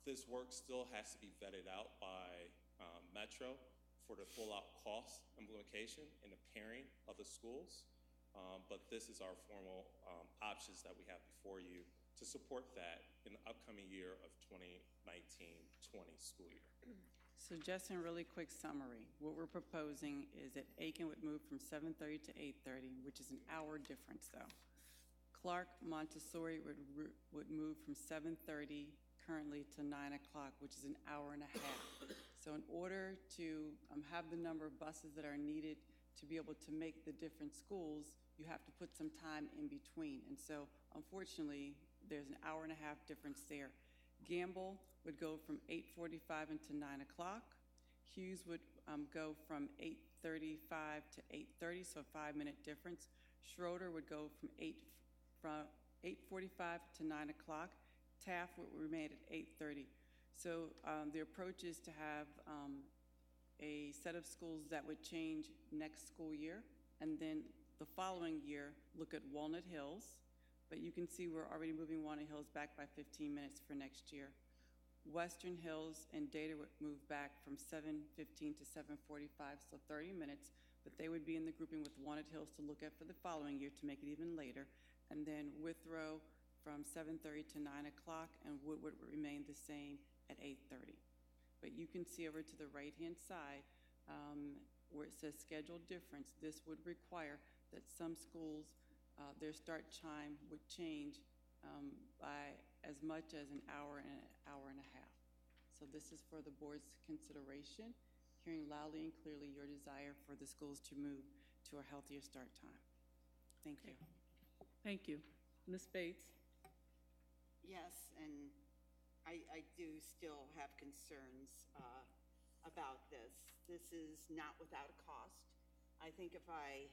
This work still has to be vetted out by Metro for the full-out cost implication and the pairing of the schools. But this is our formal options that we have before you to support that in the upcoming year of 2019-20 school year. So just in really quick summary, what we're proposing is that Aiken would move from 7:30 to 8:30, which is an hour difference though. Clark Montessori would move from 7:30 currently to 9 o'clock, which is an hour and a half. So in order to have the number of buses that are needed to be able to make the different schools, you have to put some time in between. And so unfortunately, there's an hour and a half difference there. Gamble would go from 8:45 into 9 o'clock. Hughes would go from 8:35 to 8:30, so a 5-minute difference. Schroeder would go from 8:45 to 9 o'clock. Taft would remain at 8:30. So the approach is to have a set of schools that would change next school year, and then the following year look at Walnut Hills. But you can see we're already moving Walnut Hills back by 15 minutes for next year. Western Hills and Data would move back from 7:15 to 7:45, so 30 minutes, but they would be in the grouping with Walnut Hills to look at for the following year to make it even later. And then Withrow from 7:30 to 9 o'clock, and Woodward would remain the same at 8:30. But you can see over to the right-hand side where it says scheduled difference, this would require that some schools, their start time would change by as much as an hour and a half. So this is for the board's consideration, hearing loudly and clearly your desire for the schools to move to a healthier start time. Thank you. Thank you. Ms. Bates? Yes, and I do still have concerns about this. This is not without a cost. I think if I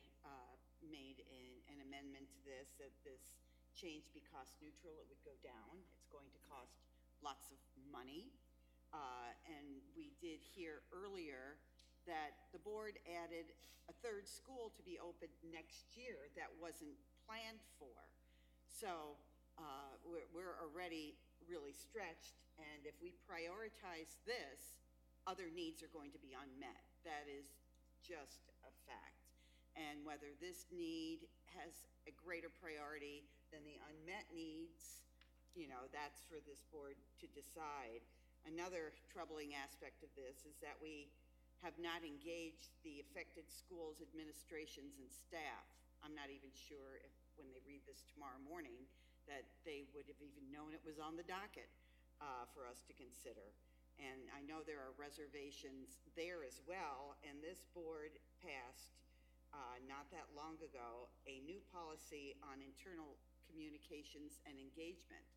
made an amendment to this, that this change be cost neutral, it would go down. It's going to cost lots of money. And we did hear earlier that the board added a 3rd school to be opened next year that wasn't planned for. So we're already really stretched, and if we prioritize this, other needs are going to be unmet. That is just a fact. And whether this need has a greater priority than the unmet needs, that's for this board to decide. Another troubling aspect of this is that we have not engaged the affected schools' administrations and staff. I'm not even sure if, when they read this tomorrow morning, that they would have even known it was on the docket for us to consider. And I know there are reservations there as well, and this board passed not that long ago a new policy on internal communications and engagement.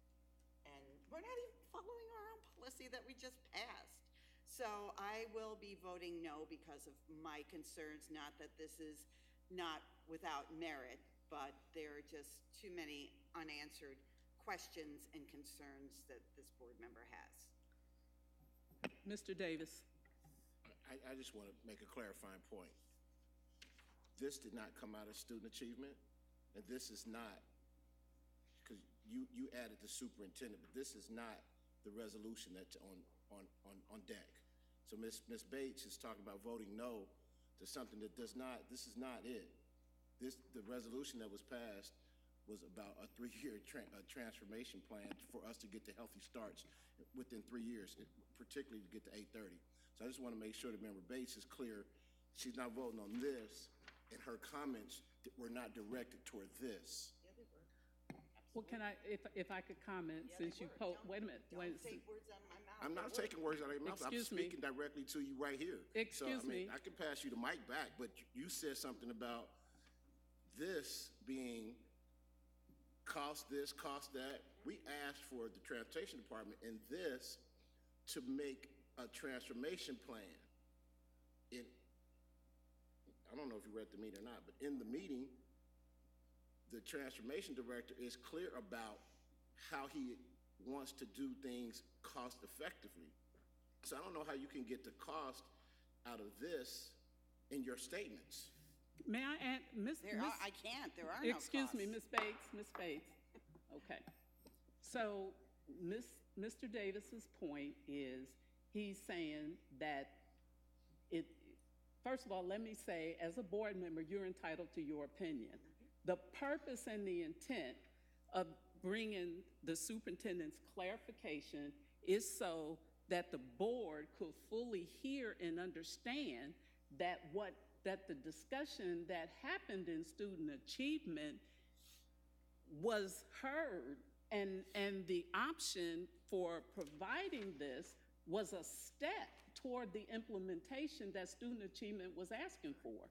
And we're not even following our own policy that we just passed. So I will be voting no because of my concerns, not that this is not without merit, but there are just too many unanswered questions and concerns that this board member has. Mr. Davis? I just want to make a clarifying point. This did not come out of student achievement, and this is not, because you added the superintendent, but this is not the resolution that's on deck. So Ms. Bates is talking about voting no to something that does not, this is not it. The resolution that was passed was about a 3-year transformation plan for us to get to healthy starts within 3 years, particularly to get to 830. So I just want to make sure that Member Bates is clear. She's not voting on this, and her comments were not directed toward this. Well, can I, if I could comment, since you wait a minute. Don't take words out of my mouth. I'm not taking words out of your mouth. I'm speaking directly to you right here. Excuse me. I can pass you the mic back, but you said something about this being cost this, cost that. We asked for the transportation department and this to make a transformation plan. I don't know if you read the meeting or not, but in the meeting, the transformation director is clear about how he wants to do things cost effectively. So I don't know how you can get the cost out of this in your statements. May I add, I can't. There are no costs. Excuse me, Ms. Bates. Ms. Bates. Okay. So Mr. Davis's point is he's saying that first of all, let me say, as a board member, you're entitled to your opinion. The purpose and the intent of bringing the superintendent's clarification is so that the board could fully hear and understand that the discussion that happened in student achievement was heard, and the option for providing this was a step toward the implementation that student achievement was asking for.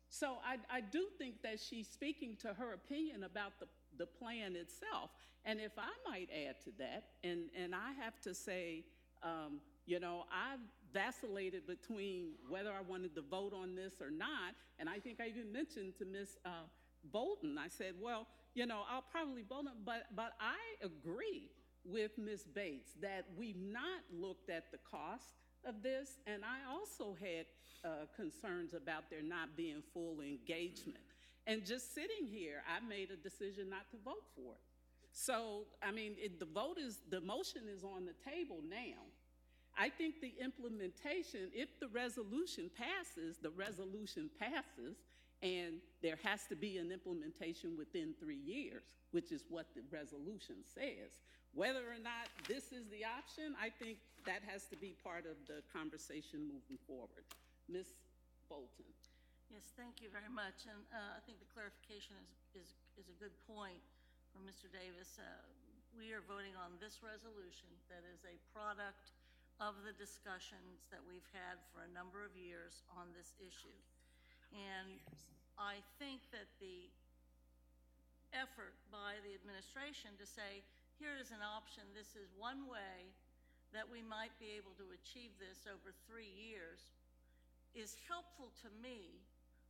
So I do think that she's speaking to her opinion about the plan itself. And if I might add to that, and I have to say, I've vacillated between whether I wanted to vote on this or not, and I think I even mentioned to Ms. Bolton, I said, well, I'll probably vote on, but I agree with Ms. Bates that we've not looked at the cost of this, and I also had concerns about there not being full engagement. And just sitting here, I made a decision not to vote for it. So, the motion is on the table now. I think the implementation, if the resolution passes, and there has to be an implementation within 3 years, which is what the resolution says. Whether or not this is the option, I think that has to be part of the conversation moving forward. Ms. Bolton. Yes, thank you very much. And I think the clarification is a good point from Mr. Davis. We are voting on this resolution that is a product of the discussions that we've had for a number of years on this issue. And I think that the effort by the administration to say, here is an option, this is one way that we might be able to achieve this over 3 years, is helpful to me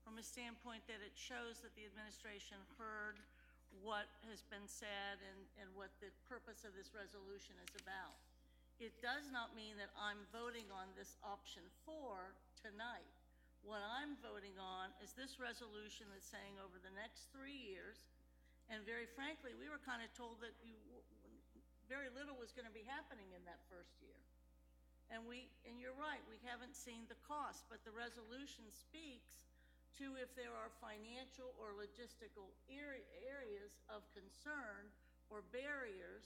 from a standpoint that it shows that the administration heard what has been said and what the purpose of this resolution is about. It does not mean that I'm voting on this option 4 tonight. What I'm voting on is this resolution that's saying over the next 3 years, and very frankly, we were kind of told that very little was going to be happening in that first year. And you're right, we haven't seen the cost, but the resolution speaks to if there are financial or logistical areas of concern or barriers,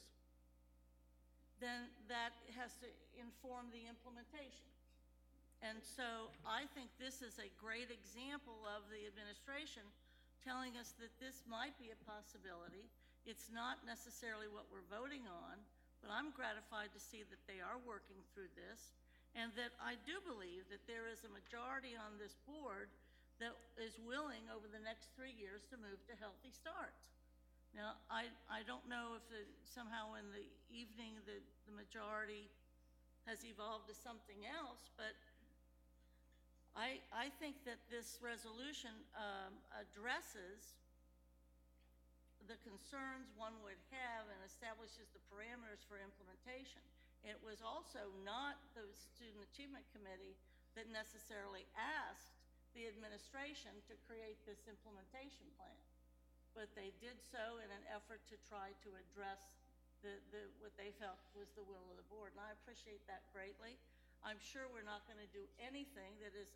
then that has to inform the implementation. And so I think this is a great example of the administration telling us that this might be a possibility. It's not necessarily what we're voting on, but I'm gratified to see that they are working through this, and that I do believe that there is a majority on this board that is willing over the next 3 years to move to healthy starts. Now, I don't know if somehow in the evening the majority has evolved to something else, but I think that this resolution addresses the concerns one would have and establishes the parameters for implementation. It was also not the Student Achievement Committee that necessarily asked the administration to create this implementation plan. But they did so in an effort to try to address what they felt was the will of the board. And I appreciate that greatly. I'm sure we're not going to do anything that is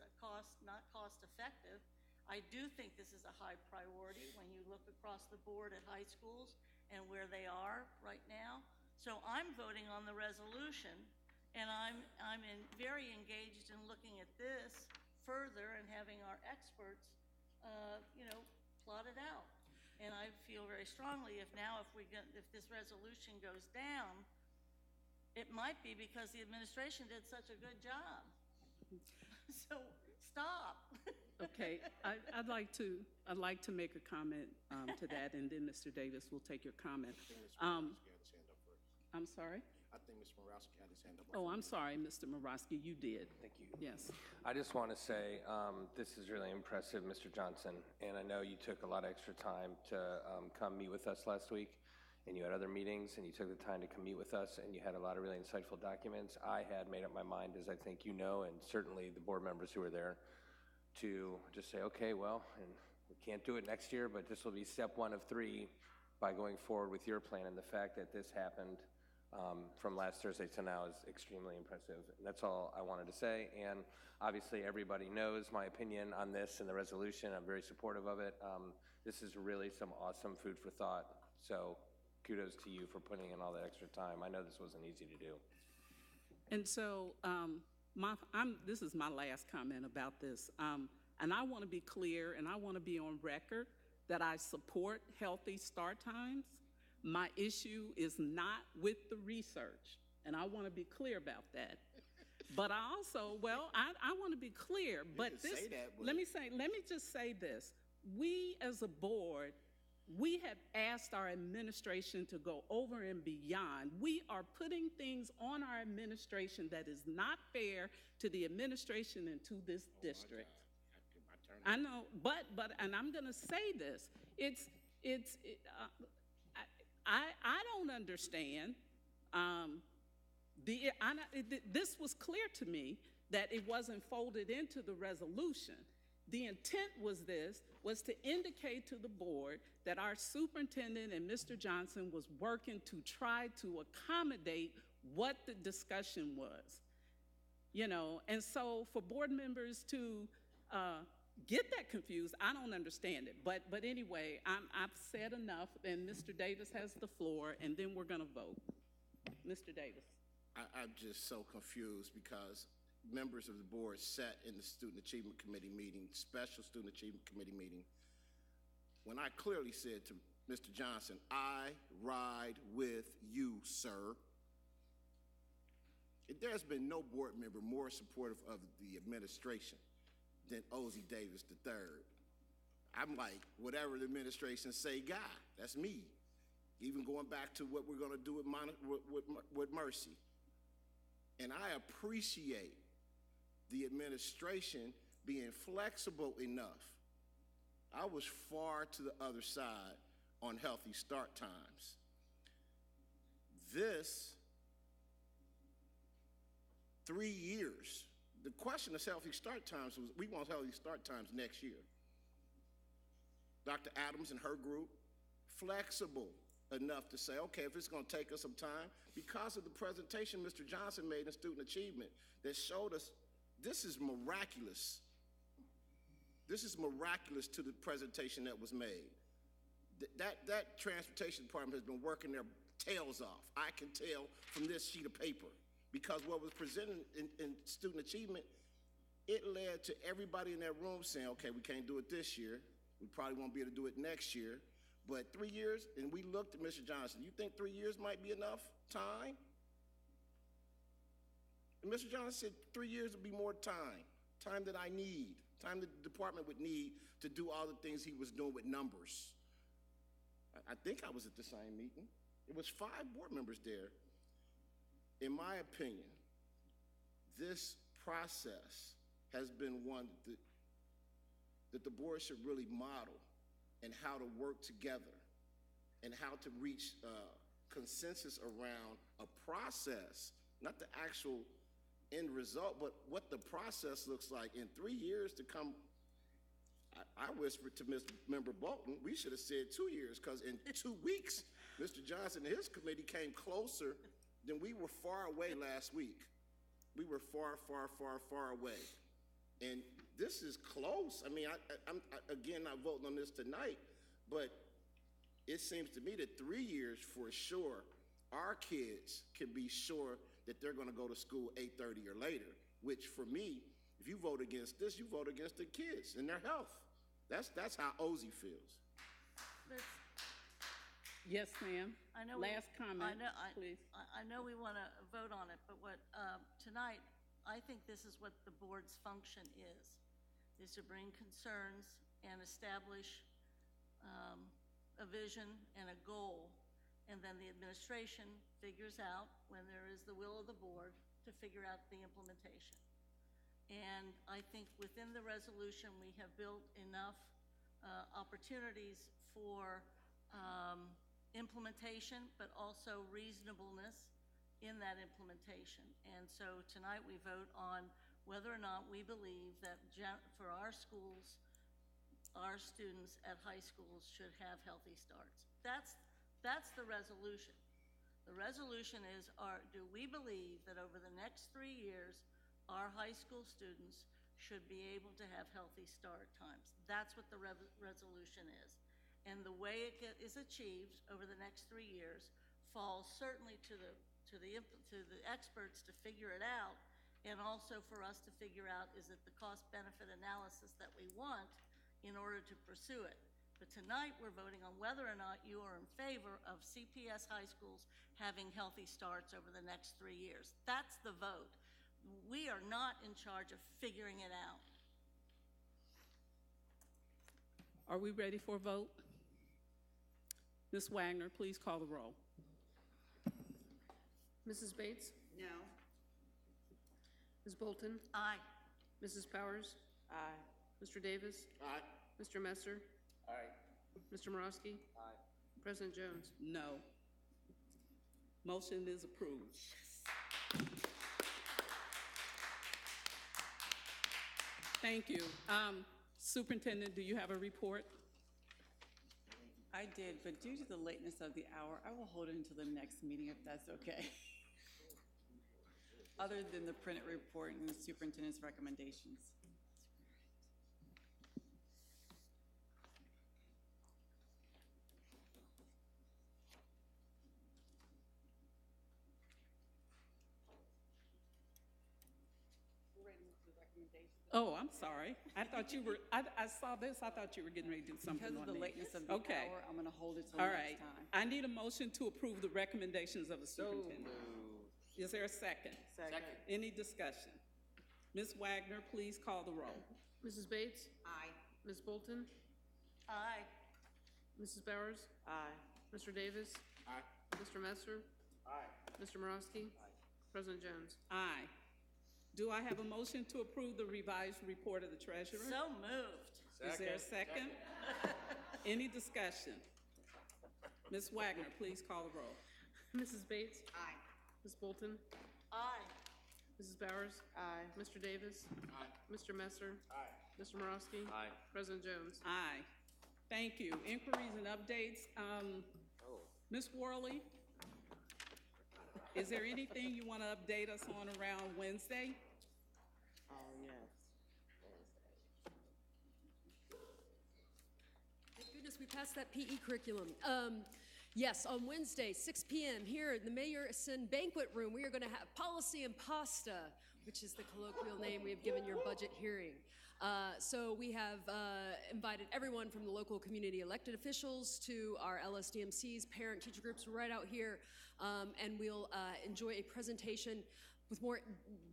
not cost effective. I do think this is a high priority when you look across the board at high schools and where they are right now. So I'm voting on the resolution, and I'm very engaged in looking at this further and having our experts, plot it out. And I feel very strongly if this resolution goes down, it might be because the administration did such a good job. So stop. Okay, I'd like to make a comment to that, and then Mr. Davis will take your comment. I'm sorry? I think Mr. Morowski had his hand up. Oh, I'm sorry, Mr. Morowski, you did. Thank you. Yes. I just want to say this is really impressive, Mr. Johnson, and I know you took a lot of extra time to come meet with us last week, and you had other meetings, and you took the time to come meet with us, and you had a lot of really insightful documents. I had made up my mind, as I think you know, and certainly the board members who were there, to just say, okay, well, and we can't do it next year, but this will be step 1 of 3 by going forward with your plan, and the fact that this happened from last Thursday to now is extremely impressive. And that's all I wanted to say. And obviously everybody knows my opinion on this and the resolution. I'm very supportive of it. This is really some awesome food for thought. So kudos to you for putting in all that extra time. I know this wasn't easy to do. And so this is my last comment about this. And I want to be clear, and I want to be on record that I support healthy start times. My issue is not with the research, and I want to be clear about that. But I also, I want to be clear, but this, let me just say this. We as a board, we have asked our administration to go over and beyond. We are putting things on our administration that is not fair to the administration and to this district. I know, but, and I'm going to say this, I don't understand. This was clear to me that it wasn't folded into the resolution. The intent was to indicate to the board that our superintendent and Mr. Johnson was working to try to accommodate what the discussion was. And so for board members to get that confused, I don't understand it. But anyway, I've said enough, and Mr. Davis has the floor, and then we're going to vote. Mr. Davis. I'm just so confused because members of the board sat in the Student Achievement Committee meeting, special Student Achievement Committee meeting, when I clearly said to Mr. Johnson, I ride with you, sir. There's been no board member more supportive of the administration than Ozzie Davis III. I'm like, whatever the administration say, guy, that's me. Even going back to what we're going to do with Mercy. And I appreciate the administration being flexible enough. I was far to the other side on healthy start times. This 3 years. The question of healthy start times was, we want healthy start times next year. Dr. Adams and her group, flexible enough to say, okay, if it's going to take us some time, because of the presentation Mr. Johnson made in Student Achievement that showed us this is miraculous. This is miraculous to the presentation that was made. That transportation department has been working their tails off. I can tell from this sheet of paper. Because what was presented in Student Achievement, it led to everybody in that room saying, okay, we can't do it this year. We probably won't be able to do it next year. But 3 years, and we looked at Mr. Johnson, you think 3 years might be enough time? And Mr. Johnson said 3 years would be more time that I need, time that the department would need to do all the things he was doing with numbers. I think I was at the same meeting. It was 5 board members there. In my opinion, this process has been one that the board should really model and how to work together and how to reach consensus around a process, not the actual end result, but what the process looks like in 3 years to come. I whispered to Mr. Member Bolton, we should have said 2 years, because in 2 weeks, Mr. Johnson and his committee came closer than we were far away last week. We were far, far, far, far away. And this is close. I mean, I'm again not voting on this tonight, but it seems to me that 3 years for sure, our kids can be sure that they're going to go to school 8:30 or later, which for me, if you vote against this, you vote against the kids and their health. That's how Ozzie feels. Yes, ma'am. I know. Last comment, please. I know we want to vote on it, but what, tonight, I think this is what the board's function is to bring concerns and establish a vision and a goal, and then the administration figures out, when there is the will of the board, to figure out the implementation. And I think within the resolution, we have built enough opportunities for implementation, but also reasonableness in that implementation. And so tonight we vote on whether or not we believe that for our schools, our students at high schools should have healthy starts. That's the resolution. The resolution is, do we believe that over the next 3 years, our high school students should be able to have healthy start times? That's what the resolution is. And the way it is achieved over the next 3 years falls certainly to the experts to figure it out, and also for us to figure out, is it the cost-benefit analysis that we want in order to pursue it. But tonight we're voting on whether or not you are in favor of CPS high schools having healthy starts over the next 3 years. That's the vote. We are not in charge of figuring it out. Are we ready for a vote? Ms. Wagner, please call the roll. Mrs. Bates? No. Ms. Bolton? Aye. Mrs. Powers? Aye. Mr. Davis? Aye. Mr. Messer? Aye. Mr. Morosky? Aye. President Jones? No. Motion is approved. Thank you. Superintendent, do you have a report? I did, but due to the lateness of the hour, I will hold it until the next meeting if that's okay. Other than the printed report and the superintendent's recommendations. Oh, I'm sorry. I thought you were, I saw this, I thought you were getting ready to do something on Because of the me. lateness of the Okay. hour, I'm going to hold it till All next right. time. I need a motion to approve the recommendations of the superintendent. Is there a second? Second. Any discussion? Ms. Wagner, please call the roll. Mrs. Bates? Aye. Ms. Bolton? Aye. Mrs. Bowers? Aye. Mr. Davis? Aye. Mr. Messer? Aye. Mr. Morosky? President Jones? Aye. Do I have a motion to approve the revised report of the treasurer? So moved. Is there a second? Any discussion? Ms. Wagner, please call the roll. Mrs. Bates? Aye. Ms. Bolton? Aye. Mrs. Bowers? Aye. Mr. Davis? Aye. Mr. Messer? Aye. Mr. Morosky? Aye. President Jones? Aye. Thank you. Inquiries and updates. Ms. Worley, is there anything you want to update us on around Wednesday? Oh, yes. Thank goodness we passed that PE curriculum. Yes, on Wednesday, 6 p.m. here in the Mayerson Banquet Room, we are going to have Policy and Pasta, which is the colloquial name we have given your budget hearing. So we have invited everyone from the local community elected officials to our LSDMCs, parent teacher groups right out here, and we'll enjoy a presentation with more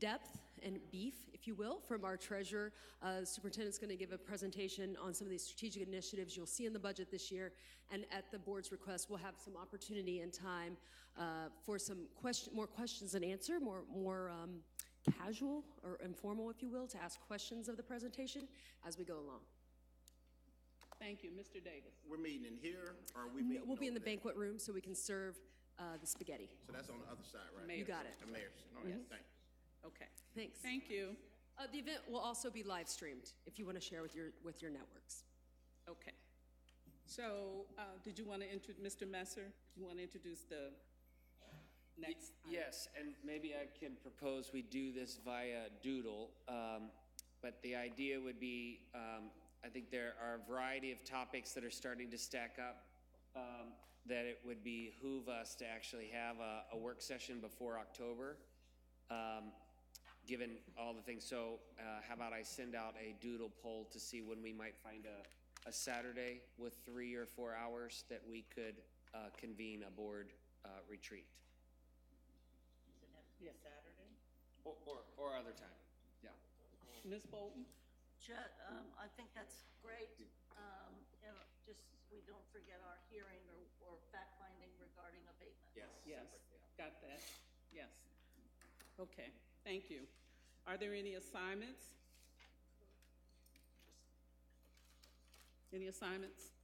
depth and beef, if you will, from our treasurer. The superintendent's going to give a presentation on some of these strategic initiatives you'll see in the budget this year, and at the board's request, we'll have some opportunity and time for some more questions and answer, more casual or informal, if you will, to ask questions of the presentation as we go along. Thank you. Mr. Davis. We're meeting in here, or are we meeting We'll be in the over there? banquet room so we can serve the spaghetti. So that's on the other side, right? Mayor's. You got it. The mayor's. All right, thank you. Okay. Thanks. Thank you. The event will also be live streamed if you want to share with your networks. Okay. So, did you want to Mr. Messer, do you want to introduce the next? Yes, and maybe I can propose we do this via Doodle, but the idea would be, I think there are a variety of topics that are starting to stack up, that it would behoove us to actually have a work session before October, given all the things. So how about I send out a Doodle poll to see when we might find a Saturday with 3 or 4 hours that we could convene a board retreat. Yes, Saturday. Or other time, yeah. Ms. Bolton? I think that's great. Just we don't forget our hearing or fact-finding regarding abatement. Yes. Yes, got that. Yes. Okay, thank you. Are there any assignments? Any assignments?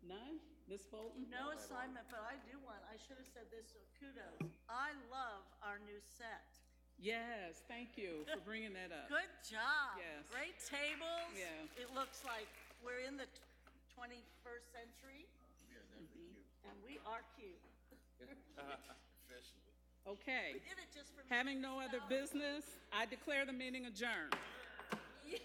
None? Ms. Bolton? No assignment, but I do one. I should have said this, so kudos. I love our new set. Yes, thank you for bringing that up. Good job. Yes. Great tables. Yeah. It looks like we're in the 21st century. Yeah, they're cute. And we are cute. Officially. Okay. We did it just for Having no other business, I declare the meeting adjourned. Yeah.